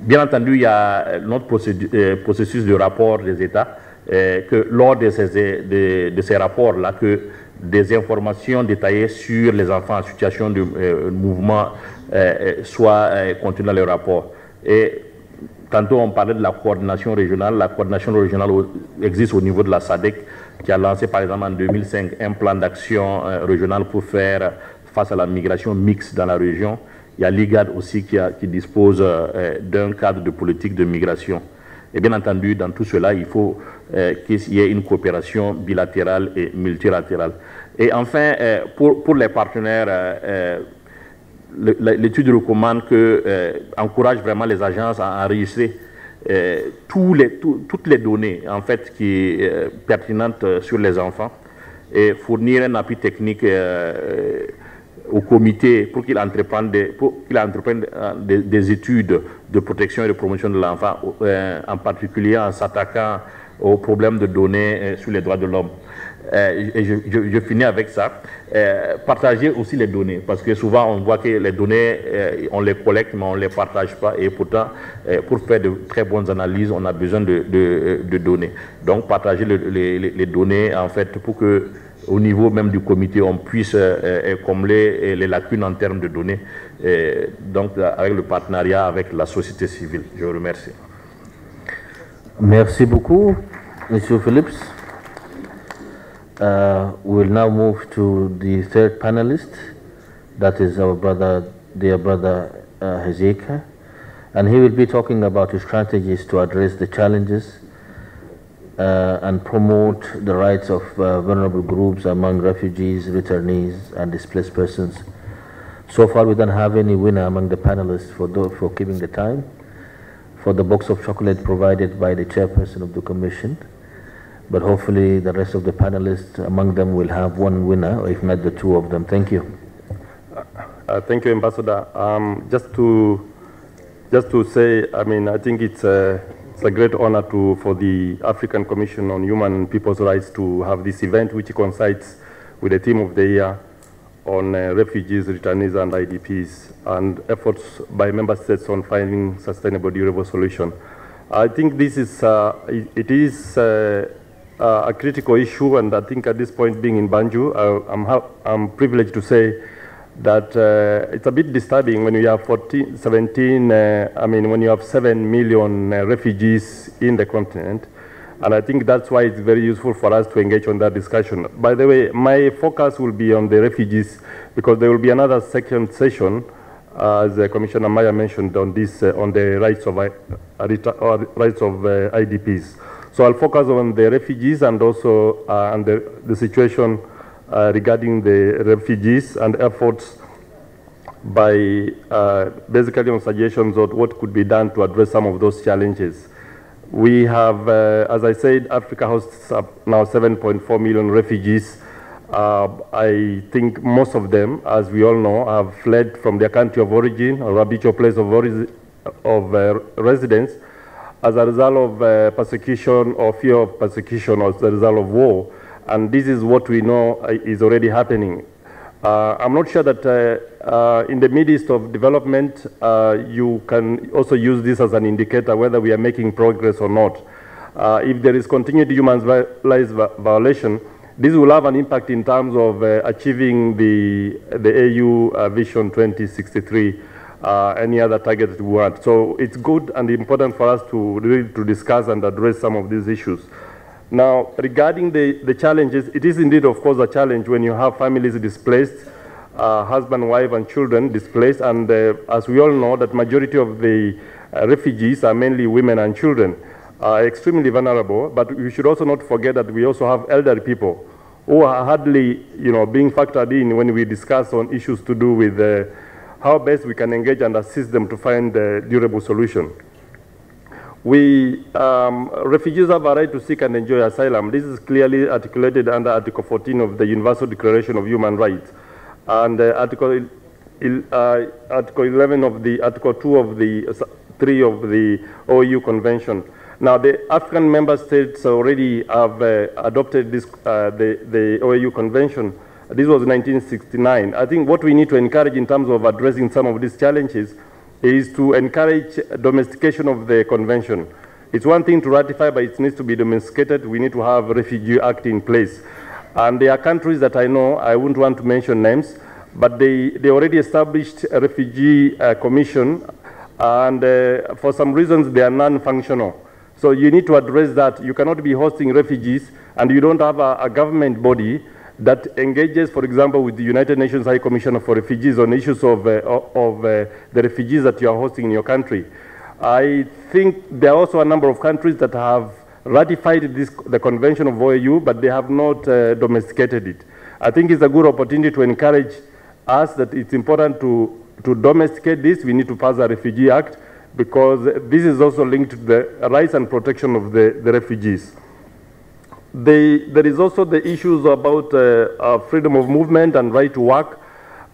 Bien entendu, il y a notre processus de rapport des États, que lors de ces rapports-là, que des informations détaillées sur les enfants en situation de mouvement soient contenues dans les rapports. Et tantôt, on parlait de la coordination régionale. La coordination régionale existe au niveau de la SADC, qui a lancé par exemple en 2005 un plan d'action régional pour faire face à la migration mixte dans la région. Il y a l'IGAD aussi qui dispose d'un cadre de politique de migration. Et bien entendu, dans tout cela, il faut qu'il y ait une coopération bilatérale et multilatérale. Et enfin, pour les partenaires, l'étude recommande encourage vraiment les agences à enregistrer toutes les données en fait, pertinentes sur les enfants et fournir un appui technique au comité pour qu'il entreprenne des études de protection et de promotion de l'enfant, en particulier en s'attaquant aux problèmes de données sur les droits de l'homme. Et je finis avec ça. Partager aussi les données, parce que souvent on voit que les données, on les collecte, mais on ne les partage pas. Et pourtant, pour faire de très bonnes analyses, on a besoin de données. Donc, partager les données, en fait, pour que au niveau même du comité, on puisse combler les lacunes en termes de données, donc avec le partenariat avec la société civile. Je vous remercie. Merci beaucoup, M. Phillips. We'll now move to the third panelist, that is our dear brother Hezekiah, and he will be talking about his strategies to address the challenges and promote the rights of vulnerable groups among refugees, returnees, and displaced persons. So far, we don't have any winner among the panelists for keeping the time, for the box of chocolate provided by the chairperson of the commission. but hopefully the rest of the panelists among them will have one winner, or if not the two of them. Thank you. Thank you, Ambassador. Just to say, I mean, I think it's a great honor for the African Commission on Human and People's Rights to have this event, which coincides with the theme of the year on refugees, returnees, and IDPs, and efforts by member states on finding sustainable, durable solution. I think this is it is a critical issue, and I think at this point, being in Banjul, I'm privileged to say that it's a bit disturbing when you have 7 million refugees in the continent. And I think that's why it's very useful for us to engage on that discussion. By the way, my focus will be on the refugees, because there will be another second session, as Commissioner Maya mentioned, on this, on the rights of IDPs. So I'll focus on the refugees and also on the situation regarding the refugees and efforts by basically on suggestions of what could be done to address some of those challenges. We have, as I said, Africa hosts now 7.4 million refugees. I think most of them, as we all know, have fled from their country of origin or habitual place of residence as a result of persecution or fear of persecution, or as a result of war. And this is what we know is already happening. I'm not sure that in the midst of development, you can also use this as an indicator whether we are making progress or not. If there is continued human rights violation, this will have an impact in terms of achieving the AU Vision 2063, any other target that we want. So it's good and important for us to really discuss and address some of these issues. Now, regarding the challenges, it is indeed, of course, a challenge when you have families displaced, husband, wife, and children displaced, and as we all know, that majority of the refugees are mainly women and children, extremely vulnerable. But we should also not forget that we also have elderly people who are hardly, being factored in when we discuss on issues to do with how best we can engage and assist them to find a durable solution. Refugees have a right to seek and enjoy asylum. This is clearly articulated under Article 14 of the Universal Declaration of Human Rights, and Article 11 of the Article 2 of the 3 of the OU Convention. Now, the African member states already have adopted this, the OU Convention. This was 1969. I think what we need to encourage in terms of addressing some of these challenges is to encourage domestication of the convention. It's one thing to ratify, but it needs to be domesticated. We need to have a Refugee Act in place. And there are countries that I know, I wouldn't want to mention names, but they already established a refugee commission, and for some reasons they are non-functional. So you need to address that. You cannot be hosting refugees and you don't have a government body that engages, for example, with the United Nations High Commissioner for Refugees on issues of the refugees that you are hosting in your country. I think there are also a number of countries that have ratified the Convention of OAU, but they have not domesticated it. I think it's a good opportunity to encourage us that it's important to domesticate this. We need to pass a Refugee Act, because this is also linked to the rights and protection of the refugees. There is also the issues about freedom of movement and right to work.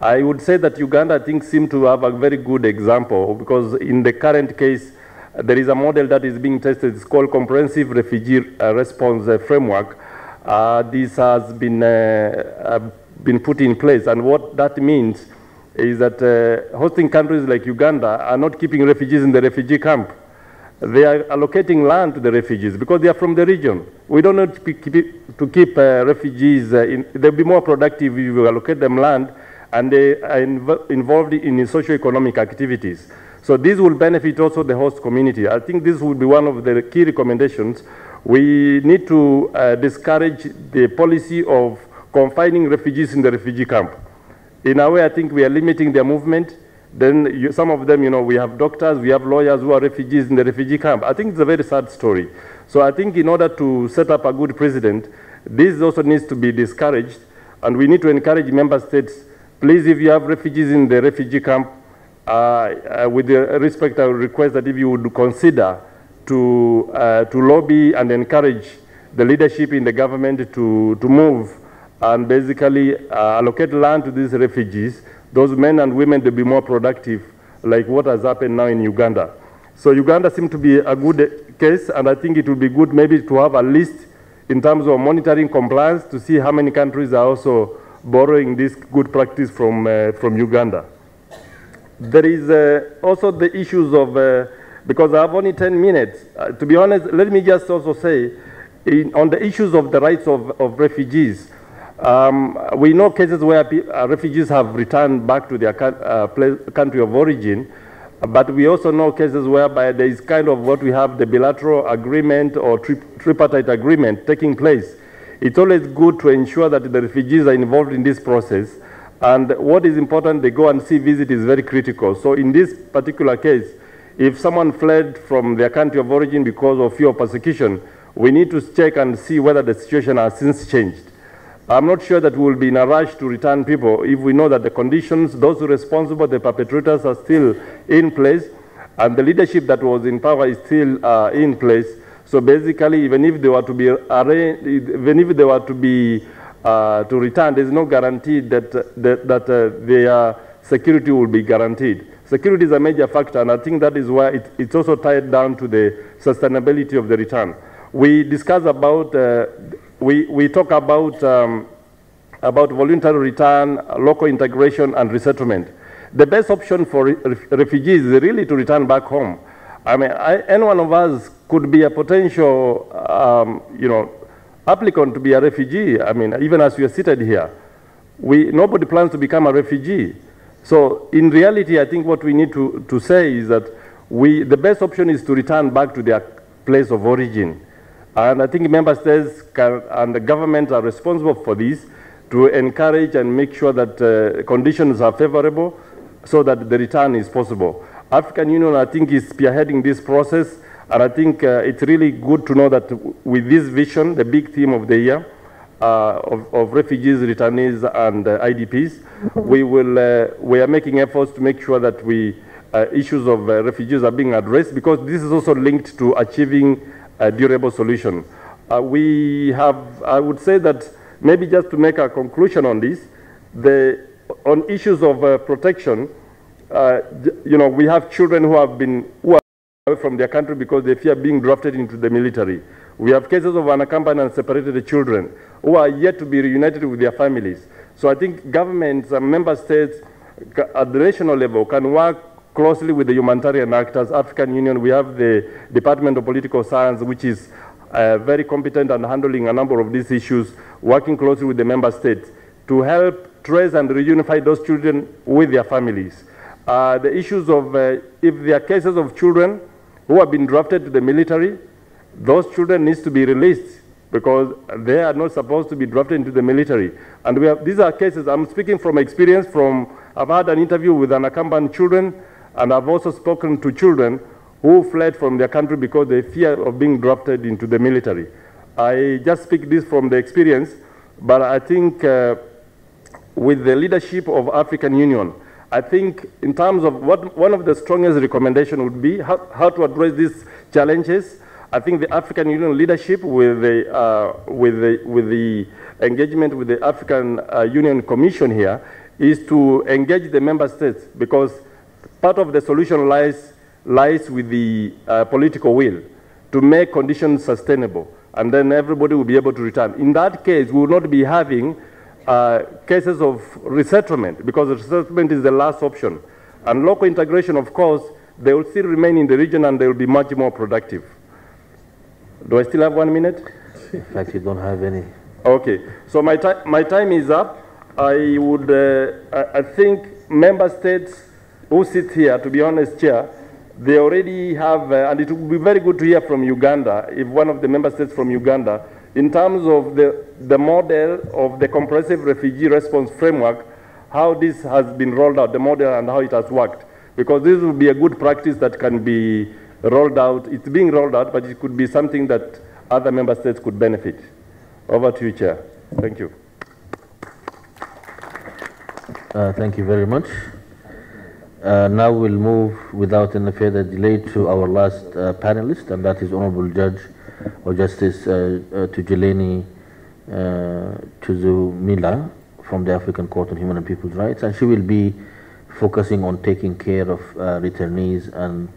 I would say that Uganda, I think, seems to have a very good example, because in the current case, there is a model that is being tested. It's called Comprehensive Refugee Response Framework. This has been put in place, and what that means is that hosting countries like Uganda are not keeping refugees in the refugee camp. They are allocating land to the refugees because they are from the region. We don't need to keep refugees. They'll be more productive if you allocate them land and they are involved in socio-economic activities. So this will benefit also the host community. I think this will be one of the key recommendations. We need to discourage the policy of confining refugees in the refugee camp. In a way, I think we are limiting their movement. Then some of them, we have doctors, we have lawyers who are refugees in the refugee camp. I think it's a very sad story. So I think in order to set up a good precedent, this also needs to be discouraged, and we need to encourage member states, please, if you have refugees in the refugee camp, with the respect, I would request that if you would consider to lobby and encourage the leadership in the government to move and basically allocate land to these refugees, those men and women to be more productive, like what has happened now in Uganda. So Uganda seems to be a good case, and I think it would be good maybe to have a list in terms of monitoring compliance to see how many countries are also borrowing this good practice from Uganda. There is also the issues of, because I have only 10 minutes, to be honest, let me just also say, on the issues of the rights of refugees, we know cases where refugees have returned back to their country of origin, but we also know cases whereby there is kind of what we have, the bilateral agreement or tripartite agreement taking place. It's always good to ensure that the refugees are involved in this process, and what is important, they go and see visit is very critical. So in this particular case, if someone fled from their country of origin because of fear of persecution, we need to check and see whether the situation has since changed. I'm not sure that we will be in a rush to return people if we know that the conditions, those who are responsible, the perpetrators are still in place, and the leadership that was in power is still in place. So basically, even if they were to be arraigned, even if they were to be to return, there's no guarantee that their security will be guaranteed. Security is a major factor, and I think that is why it's also tied down to the sustainability of the return. We discuss about, we talk about voluntary return, local integration, and resettlement. The best option for refugees is really to return back home. I mean, any one of us could be a potential, applicant to be a refugee. I mean, even as we are seated here, nobody plans to become a refugee. So in reality, I think what we need to say is that the best option is to return back to their place of origin. And I think member states and the government are responsible for this, to encourage and make sure that conditions are favorable so that the return is possible. African Union, I think, is spearheading this process, and I think it's really good to know that with this vision, the big theme of the year, of refugees, returnees, and IDPs, we are making efforts to make sure that issues of refugees are being addressed, because this is also linked to achieving a durable solution. I would say that maybe just to make a conclusion on this, on issues of protection, we have children who are away from their country because they fear being drafted into the military. We have cases of unaccompanied and separated children who are yet to be reunited with their families. So I think governments and member states at the national level can work closely with the humanitarian actors. African Union, we have the Department of Political Science, which is very competent and handling a number of these issues, working closely with the member states to help trace and reunify those children with their families. The issues of, if there are cases of children who have been drafted to the military, those children need to be released because they are not supposed to be drafted into the military. And these are cases, I'm speaking from experience I've had an interview with unaccompanied children, and I've also spoken to children who fled from their country because they fear of being drafted into the military. I just speak this from the experience, but I think with the leadership of African Union, I think in terms of one of the strongest recommendations would be how to address these challenges. I think the African Union leadership with the engagement with the African Union Commission here is to engage the member states, because part of the solution lies with the political will to make conditions sustainable, and then everybody will be able to return. In that case, we will not be having cases of resettlement, because resettlement is the last option. And local integration, of course, they will still remain in the region and they will be much more productive. Do I still have 1 minute? In fact, you don't have any. Okay, so my time is up. I think member states who sit here, to be honest, Chair, they already have, and it would be very good to hear from Uganda, if one of the member states from Uganda, in terms of the model of the comprehensive refugee response framework, how this has been rolled out, the model and how it has worked. Because this would be a good practice that can be rolled out. It's being rolled out, but it could be something that other member states could benefit. Over to you, Chair. Thank you. Thank you very much. Now we'll move without any further delay to our last panelist, and that is Honorable Judge or Justice Tujeleni Tuzumila from the African Court on Human and People's Rights, and she will be focusing on taking care of returnees and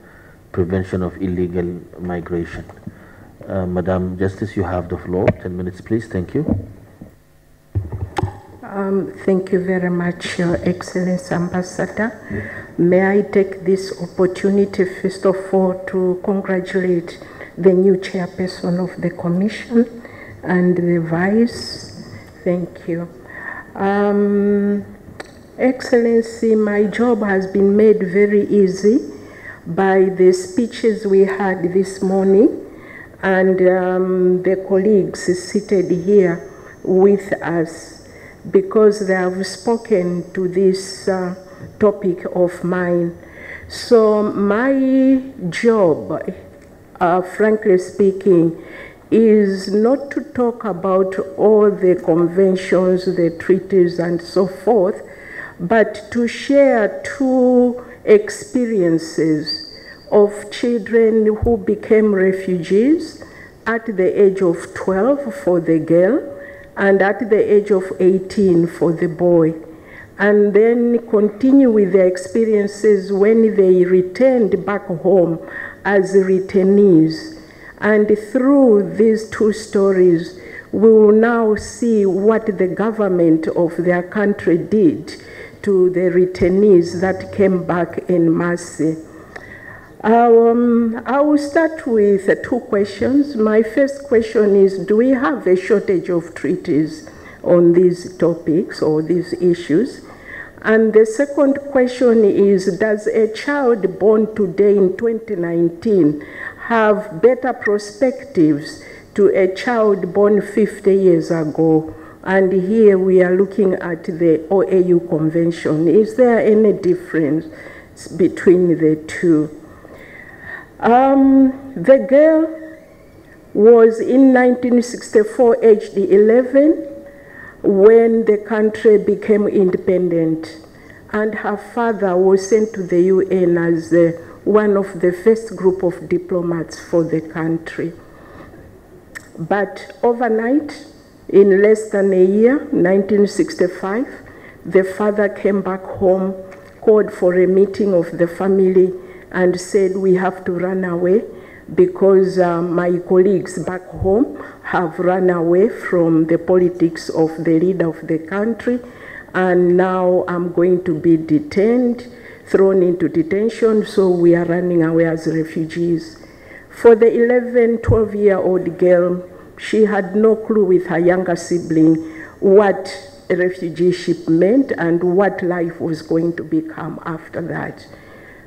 prevention of illegal migration. Madam Justice, you have the floor. 10 minutes, please. Thank you. Thank you very much, Your Excellency Ambassador. May I take this opportunity, first of all, to congratulate the new chairperson of the Commission and the Vice. Thank you. Excellency, my job has been made very easy by the speeches we had this morning and the colleagues seated here with us, because they have spoken to this topic of mine. So my job, frankly speaking, is not to talk about all the conventions, the treaties, and so forth, but to share two experiences of children who became refugees at the age of 12 for the girl, and at the age of 18 for the boy, and then continue with their experiences when they returned back home as returnees. And through these two stories, we will now see what the government of their country did to the returnees that came back in mercy. I will start with two questions. My first question is, do we have a shortage of treaties on these topics or these issues? And the second question is, does a child born today in 2019 have better perspectives to a child born 50 years ago? And here we are looking at the OAU Convention. Is there any difference between the two? The girl was in 1964 aged 11 when the country became independent, and her father was sent to the UN as one of the first group of diplomats for the country. But overnight, in less than a year, 1965, the father came back home, called for a meeting of the family, and said, we have to run away because my colleagues back home have run away from the politics of the leader of the country, and now I'm going to be detained, thrown into detention, so we are running away as refugees. For the 11, 12-year-old girl, she had no clue with her younger sibling what a refugee ship meant and what life was going to become after that.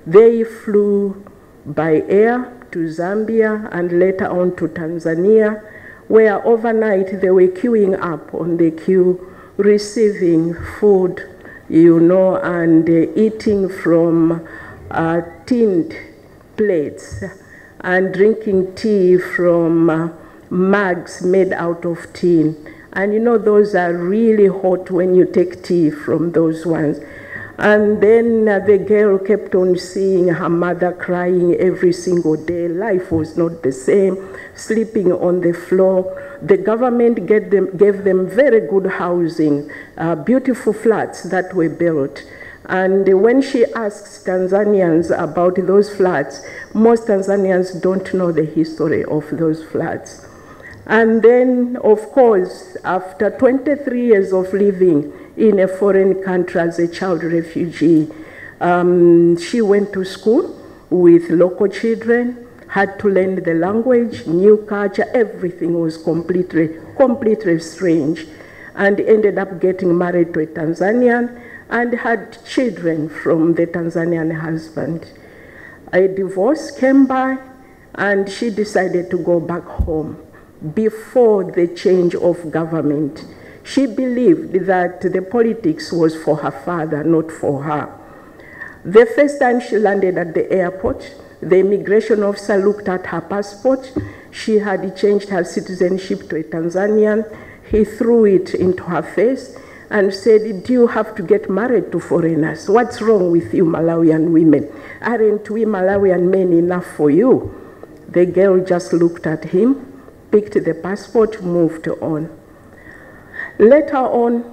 They flew by air to Zambia and later on to Tanzania, where overnight they were queuing up on the queue, receiving food, you know, and eating from tinned plates and drinking tea from mugs made out of tin. And you know, those are really hot when you take tea from those ones. And then the girl kept on seeing her mother crying every single day. Life was not the same, sleeping on the floor. The government gave them very good housing, beautiful flats that were built. And when she asks Tanzanians about those flats, most Tanzanians don't know the history of those flats. And then, of course, after 23 years of living in a foreign country as a child refugee, she went to school with local children, had to learn the language, new culture, everything was completely strange, and ended up getting married to a Tanzanian and had children from the Tanzanian husband. A divorce came by, and she decided to go back home before the change of government. She believed that the politics was for her father, not for her. The first time she landed at the airport, the immigration officer looked at her passport. She had changed her citizenship to a Tanzanian. He threw it into her face and said, do you have to get married to foreigners? What's wrong with you Malawian women? Aren't we Malawian men enough for you? The girl just looked at him, picked the passport, moved on. Later on,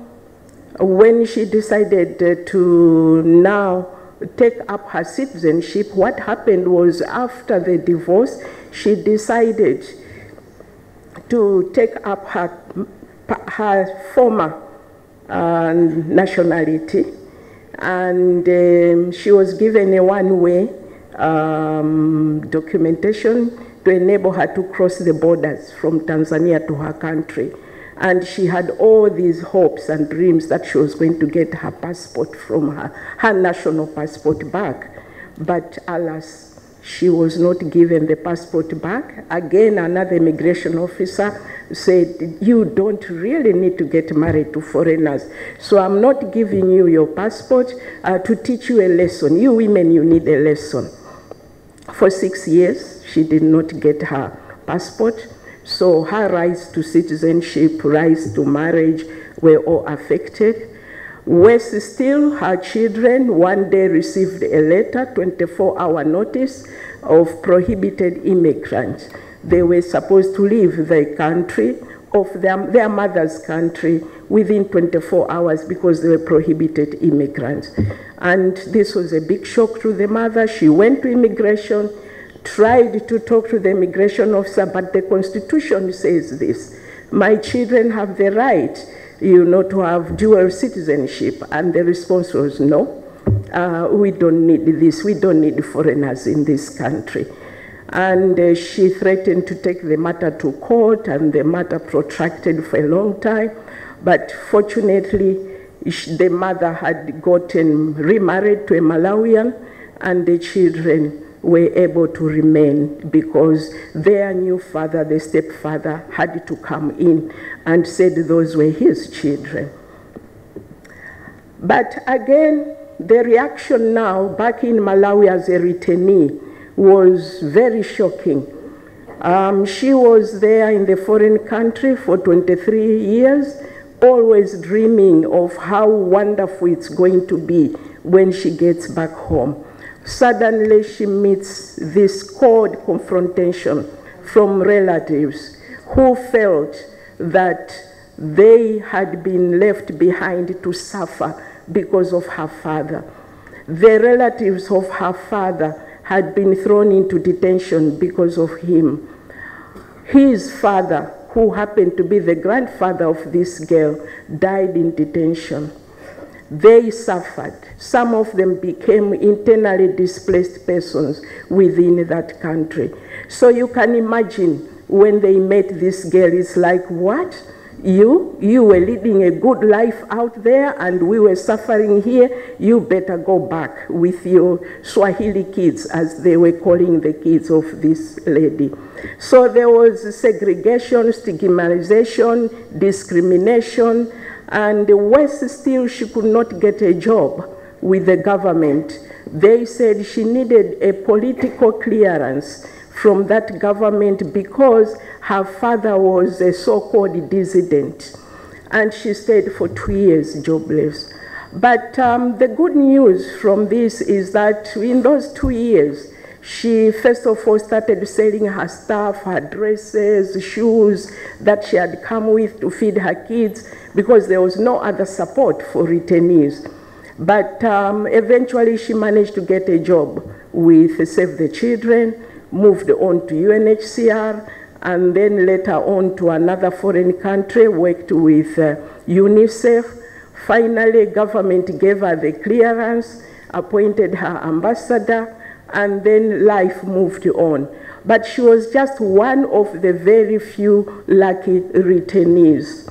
when she decided to now take up her citizenship, what happened was after the divorce, she decided to take up her former nationality, and she was given a one-way documentation to enable her to cross the borders from Tanzania to her country. And she had all these hopes and dreams that she was going to get her passport from her national passport back. But alas, she was not given the passport back. Again, another immigration officer said, you don't really need to get married to foreigners. So I'm not giving you your passport to teach you a lesson. You women, you need a lesson. For 6 years, she did not get her passport. So her rights to citizenship, rights to marriage were all affected. Worse still, her children one day received a letter, 24-hour notice of prohibited immigrants. They were supposed to leave the country of their mother's country within 24 hours because they were prohibited immigrants. And this was a big shock to the mother. She went to immigration, tried to talk to the immigration officer, but the Constitution says this: my children have the right, to have dual citizenship. And the response was, no, we don't need this. We don't need foreigners in this country. And she threatened to take the matter to court, and the matter protracted for a long time. But fortunately, the mother had gotten remarried to a Malawian, and the children were able to remain because their new father, the stepfather, had to come in and said those were his children. But again, the reaction now back in Malawi as a returnee was very shocking. She was there in the foreign country for 23 years, always dreaming of how wonderful it's going to be when she gets back home. Suddenly she meets this cold confrontation from relatives who felt that they had been left behind to suffer because of her father. The relatives of her father had been thrown into detention because of him. His father, who happened to be the grandfather of this girl, died in detention. They suffered. Some of them became internally displaced persons within that country. So you can imagine when they met this girl, it's like, what? You were leading a good life out there and we were suffering here. You better go back with your Swahili kids, as they were calling the kids of this lady. So there was segregation, stigmatization, discrimination, and worse still, she could not get a job with the government. They said she needed a political clearance from that government because her father was a so-called dissident. And she stayed for 2 years jobless. But the good news from this is that in those 2 years, she first of all started selling her stuff, her dresses, shoes that she had come with to feed her kids, because there was no other support for returnees. But eventually she managed to get a job with Save the Children, moved on to UNHCR, and then later on to another foreign country, worked with UNICEF. Finally, government gave her the clearance, appointed her ambassador, and then life moved on. But she was just one of the very few lucky returnees.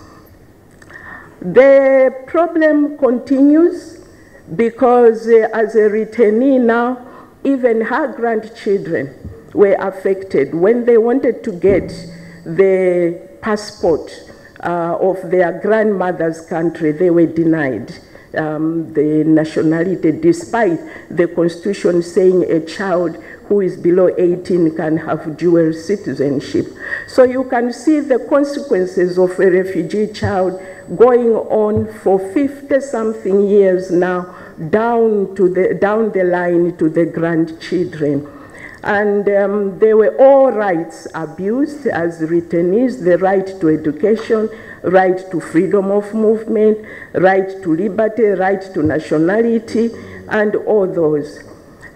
The problem continues because as a returnee now, even her grandchildren were affected. When they wanted to get the passport of their grandmother's country, they were denied the nationality, despite the Constitution saying a child who is below 18 can have dual citizenship. So you can see the consequences of a refugee child going on for 50-something years now, down the line to the grandchildren. And they were all rights abused as returnees: the right to education, right to freedom of movement, right to liberty, right to nationality, and all those.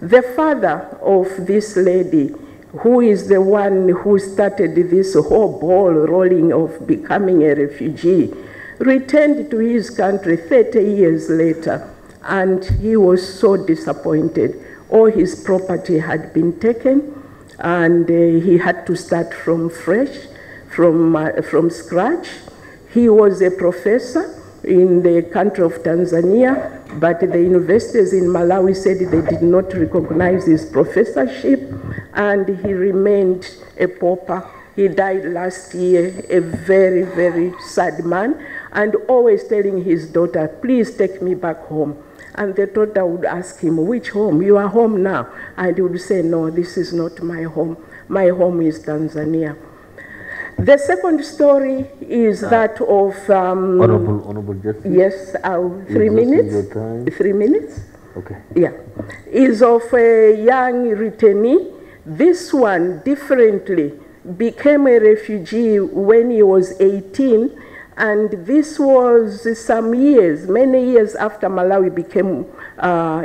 The father of this lady, who is the one who started this whole ball rolling of becoming a refugee, returned to his country 30 years later, and he was so disappointed. All his property had been taken, and he had to start from fresh, from scratch. He was a professor in the country of Tanzania, but the universities in Malawi said they did not recognize his professorship, and he remained a pauper. He died last year, a very, very sad man, and always telling his daughter, please take me back home. And the daughter would ask him, which home? You are home now. And he would say, no, this is not my home. My home is Tanzania. The second story is that of... Honorable Justice? Yes, 3 minutes. Your time. 3 minutes? Okay. Yeah. Is of a young returnee. This one, differently, became a refugee when he was 18, and this was some years, many years after Malawi became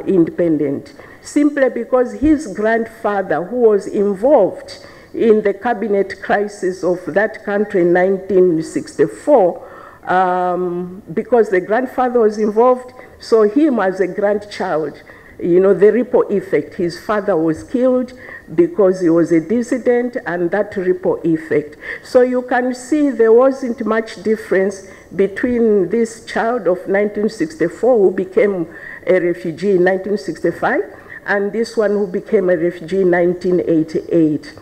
independent, simply because his grandfather, who was involved in the cabinet crisis of that country in 1964, because the grandfather was involved, so him as a grandchild, you know, the ripple effect. His father was killed because he was a dissident, and that ripple effect. So you can see there wasn't much difference between this child of 1964 who became a refugee in 1965 and this one who became a refugee in 1988.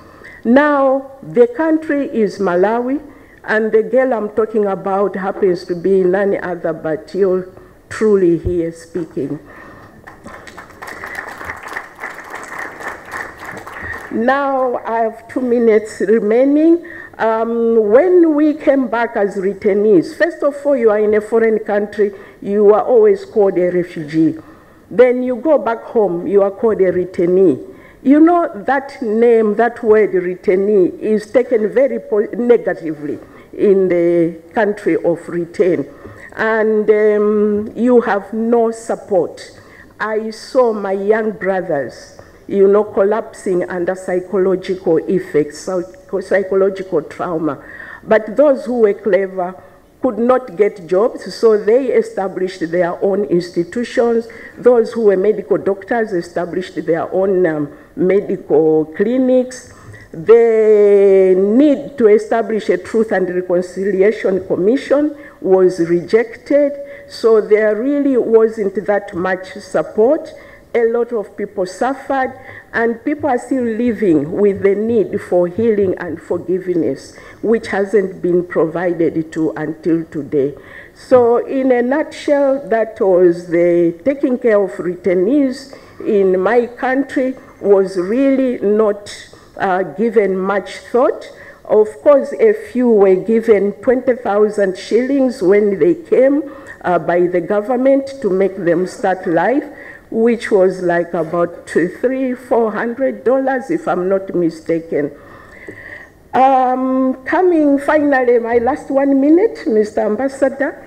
Now, the country is Malawi, and the girl I'm talking about happens to be none other but you're truly here speaking. Now I have 2 minutes remaining. When we came back as returnees, first of all, you are in a foreign country, you are always called a refugee. Then you go back home, you are called a returnee. You know, that name, that word returnee, is taken very negatively in the country of return. And you have no support. I saw my young brothers, you know, collapsing under psychological effects, psychological trauma. But those who were clever could not get jobs, so they established their own institutions. Those who were medical doctors established their own medical clinics. The need to establish a Truth and Reconciliation Commission was rejected, so there really wasn't that much support. A lot of people suffered, and people are still living with the need for healing and forgiveness, which hasn't been provided to until today. So in a nutshell, that was the taking care of returnees in my country was really not given much thought. Of course, a few were given 20,000 shillings when they came by the government to make them start life, which was like about $300–400, if I'm not mistaken. Coming finally, my last 1 minute, Mr. Ambassador,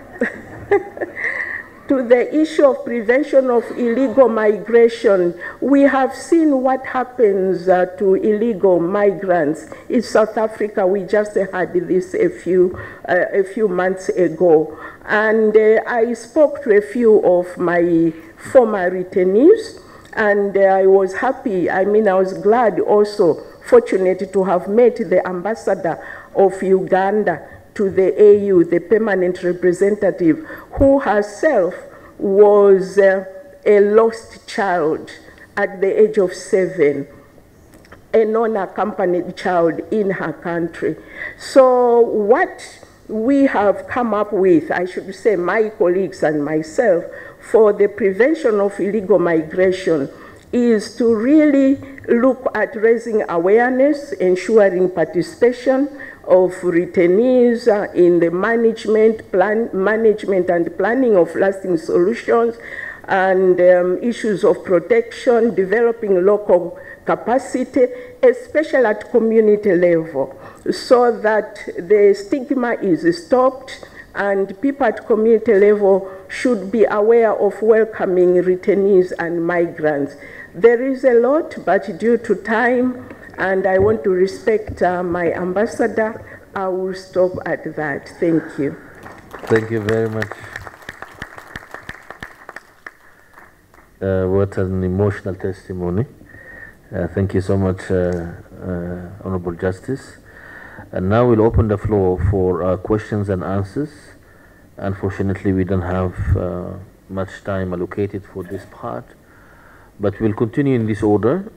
to the issue of prevention of illegal migration. We have seen what happens to illegal migrants. In South Africa, we just had this a few months ago. And I spoke to a few of my former returnees, and I was happy. I mean, I was glad also, fortunate to have met the ambassador of Uganda to the AU, the permanent representative, who herself was a lost child at the age of 7, a non-accompanied child in her country. So what we have come up with, I should say my colleagues and myself, for the prevention of illegal migration is to really look at raising awareness, ensuring participation of returnees in the management and planning of lasting solutions, and issues of protection, developing local capacity, especially at community level, so that the stigma is stopped and people at community level should be aware of welcoming returnees and migrants. There is a lot, but due to time, and I want to respect my ambassador, I will stop at that. Thank you. Thank you very much. What an emotional testimony. Thank you so much, Honorable Justice. And now we'll open the floor for questions and answers. Unfortunately, we don't have much time allocated for this part, but we'll continue in this order.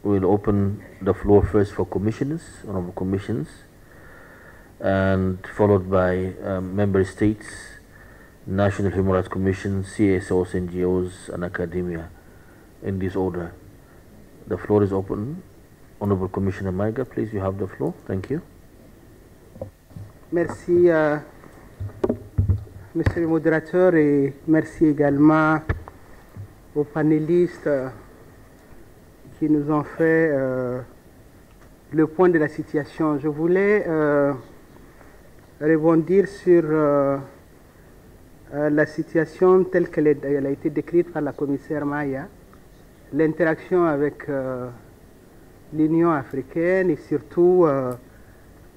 We'll open the floor first for commissioners, honorable commissions, and followed by member states, National Human Rights Commission, CSOs, NGOs, and academia, in this order. The floor is open. Honorable Commissioner Maiga, please, you have the floor. Thank you. Merci, Monsieur le modérateur, et merci également aux panélistes qui nous ont fait le point de la situation. Je voulais rebondir sur la situation telle qu'elle a été décrite par la commissaire Maya, l'interaction avec l'Union africaine et surtout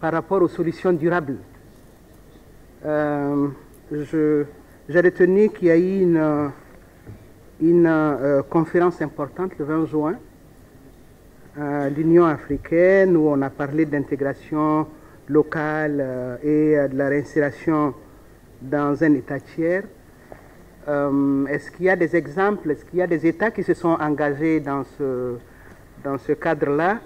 par rapport aux solutions durables. J'ai retenu qu'il y a eu une conférence importante le 20 juin à l'Union africaine où on a parlé d'intégration locale et de la réinstallation dans un État tiers. Est-ce qu'il y a des exemples, est-ce qu'il y a des États qui se sont engagés dans ce cadre-là?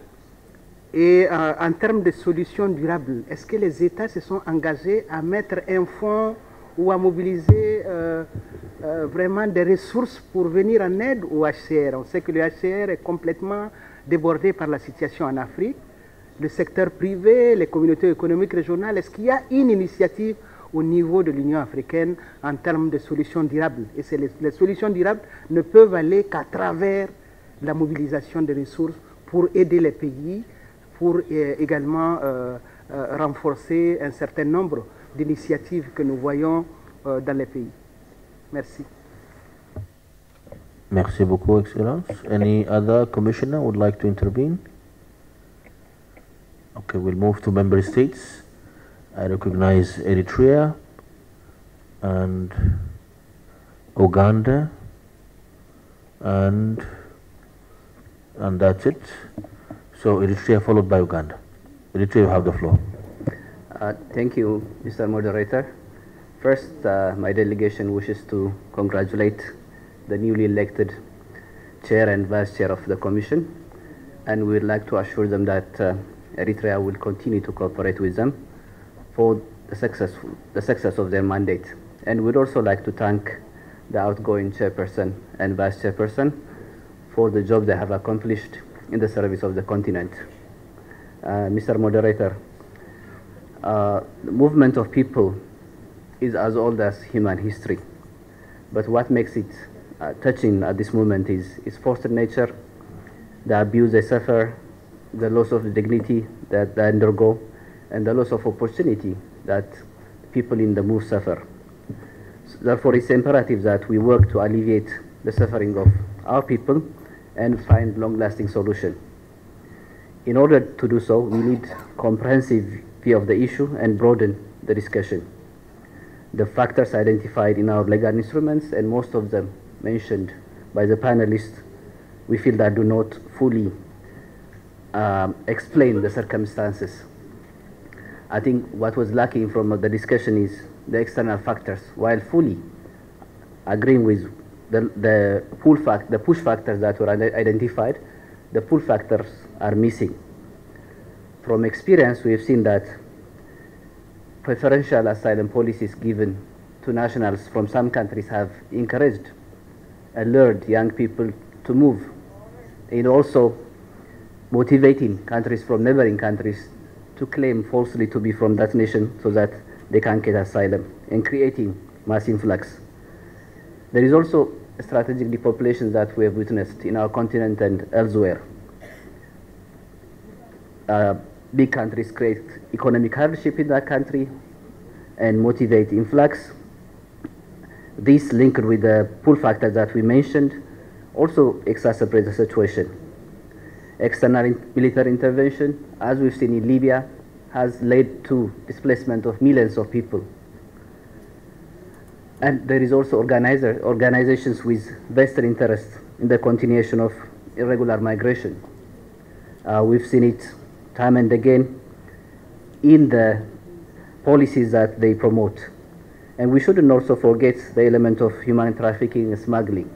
Et en termes de solutions durables, est-ce que les États se sont engagés à mettre un fonds ou à mobiliser vraiment des ressources pour venir en aide au HCR? On sait que le HCR est complètement débordé par la situation en Afrique. Le secteur privé, les communautés économiques régionales, est-ce qu'il y a une initiative au niveau de l'Union africaine en termes de solutions durables? Et les solutions durables ne peuvent aller qu'à travers la mobilisation des ressources pour aider les pays, pour également renforcer un certain nombre d'initiatives que nous voyons dans les pays. Merci. Merci beaucoup, Excellence. Any other commissioner would like to intervene? Okay, we'll move to member states. I recognize Eritrea and Uganda, and that's it. So Eritrea followed by Uganda. Eritrea, you have the floor. Thank you, Mr. Moderator. First, my delegation wishes to congratulate the newly elected chair and vice chair of the commission, and we would like to assure them that Eritrea will continue to cooperate with them for the success of their mandate. And we'd also like to thank the outgoing chairperson and vice chairperson for the job they have accomplished in the service of the continent. Mr. Moderator, the movement of people is as old as human history, but what makes it touching at this moment is forced nature, the abuse they suffer, the loss of dignity that they undergo, and the loss of opportunity that people in the move suffer. Therefore, it's imperative that we work to alleviate the suffering of our people and find long-lasting solution. In order to do so, we need comprehensive view of the issue and broaden the discussion. The factors identified in our legal instruments, and most of them mentioned by the panelists, we feel that do not fully explain the circumstances. I think what was lacking from the discussion is the external factors. While fully agreeing with the push factors that were identified, the pull factors are missing. From experience, we have seen that preferential asylum policies given to nationals from some countries have encouraged and lured young people to move, and also motivating countries from neighboring countries to claim falsely to be from that nation so that they can get asylum, and creating mass influx. There is also a strategic depopulation that we have witnessed in our continent and elsewhere. big countries create economic hardship in that country and motivate influx. This, linked with the pull factors that we mentioned, also exacerbate the situation. External military intervention, as we've seen in Libya, has led to displacement of millions of people. And there is also organizations with vested interest in the continuation of irregular migration. We've seen it time and again in the policies that they promote. And we shouldn't also forget the element of human trafficking and smuggling.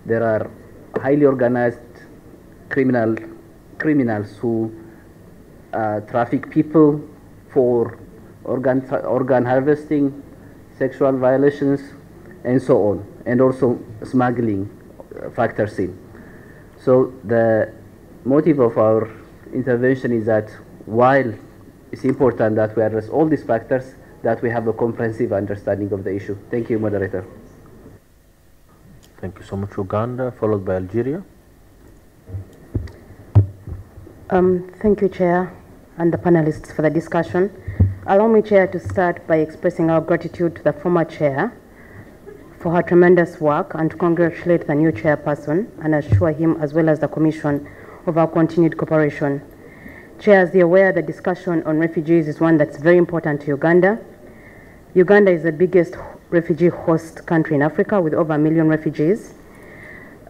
There are highly organized criminals who traffic people for organ harvesting, sexual violations, and so on, and also smuggling factors in. So the motive of our intervention is that while it's important that we address all these factors, that we have a comprehensive understanding of the issue. Thank you, Moderator. Thank you so much, Uganda, followed by Algeria. Thank you, Chair, and the panelists for the discussion. Allow me, Chair, to start by expressing our gratitude to the former Chair for her tremendous work and to congratulate the new chairperson and assure him, as well as the Commission, of our continued cooperation. Chair, as you're aware, the discussion on refugees is one that's very important to Uganda. Uganda is the biggest refugee host country in Africa with over 1 million refugees.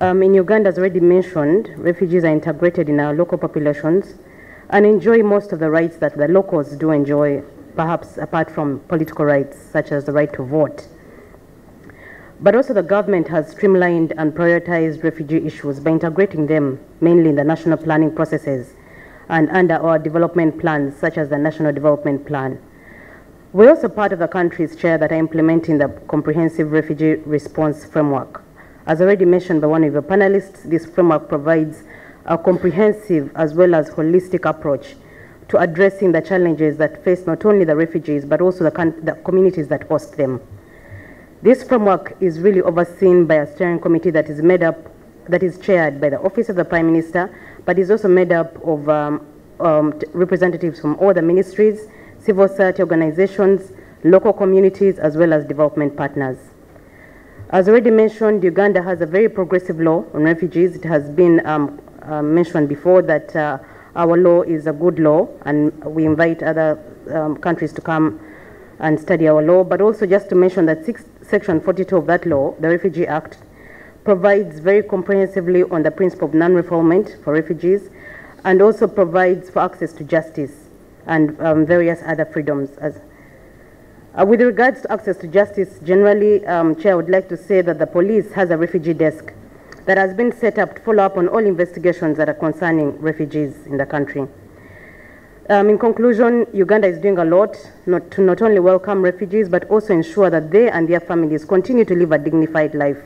In Uganda, as already mentioned, refugees are integrated in our local populations and enjoy most of the rights that the locals do enjoy, perhaps apart from political rights, such as the right to vote. But also the government has streamlined and prioritized refugee issues by integrating them mainly in the national planning processes and under our development plans, such as the National Development Plan. We're also part of the countries, Chair, that are implementing the Comprehensive Refugee Response Framework. As already mentioned by one of your panelists, this framework provides a comprehensive as well as holistic approach to addressing the challenges that face not only the refugees, but also the communities that host them. This framework is really overseen by a steering committee that is chaired by the Office of the Prime Minister, but is also made up of representatives from all the ministries, civil society organizations, local communities, as well as development partners. As already mentioned, Uganda has a very progressive law on refugees. It has been mentioned before that our law is a good law, and we invite other countries to come and study our law. But also just to mention that Section 42 of that law, the Refugee Act, provides very comprehensively on the principle of non-refoulement for refugees, and also provides for access to justice and various other freedoms. With regards to access to justice, generally, Chair, I would like to say that the police has a refugee desk that has been set up to follow up on all investigations that are concerning refugees in the country. In conclusion, Uganda is doing a lot to not only welcome refugees, but also ensure that they and their families continue to live a dignified life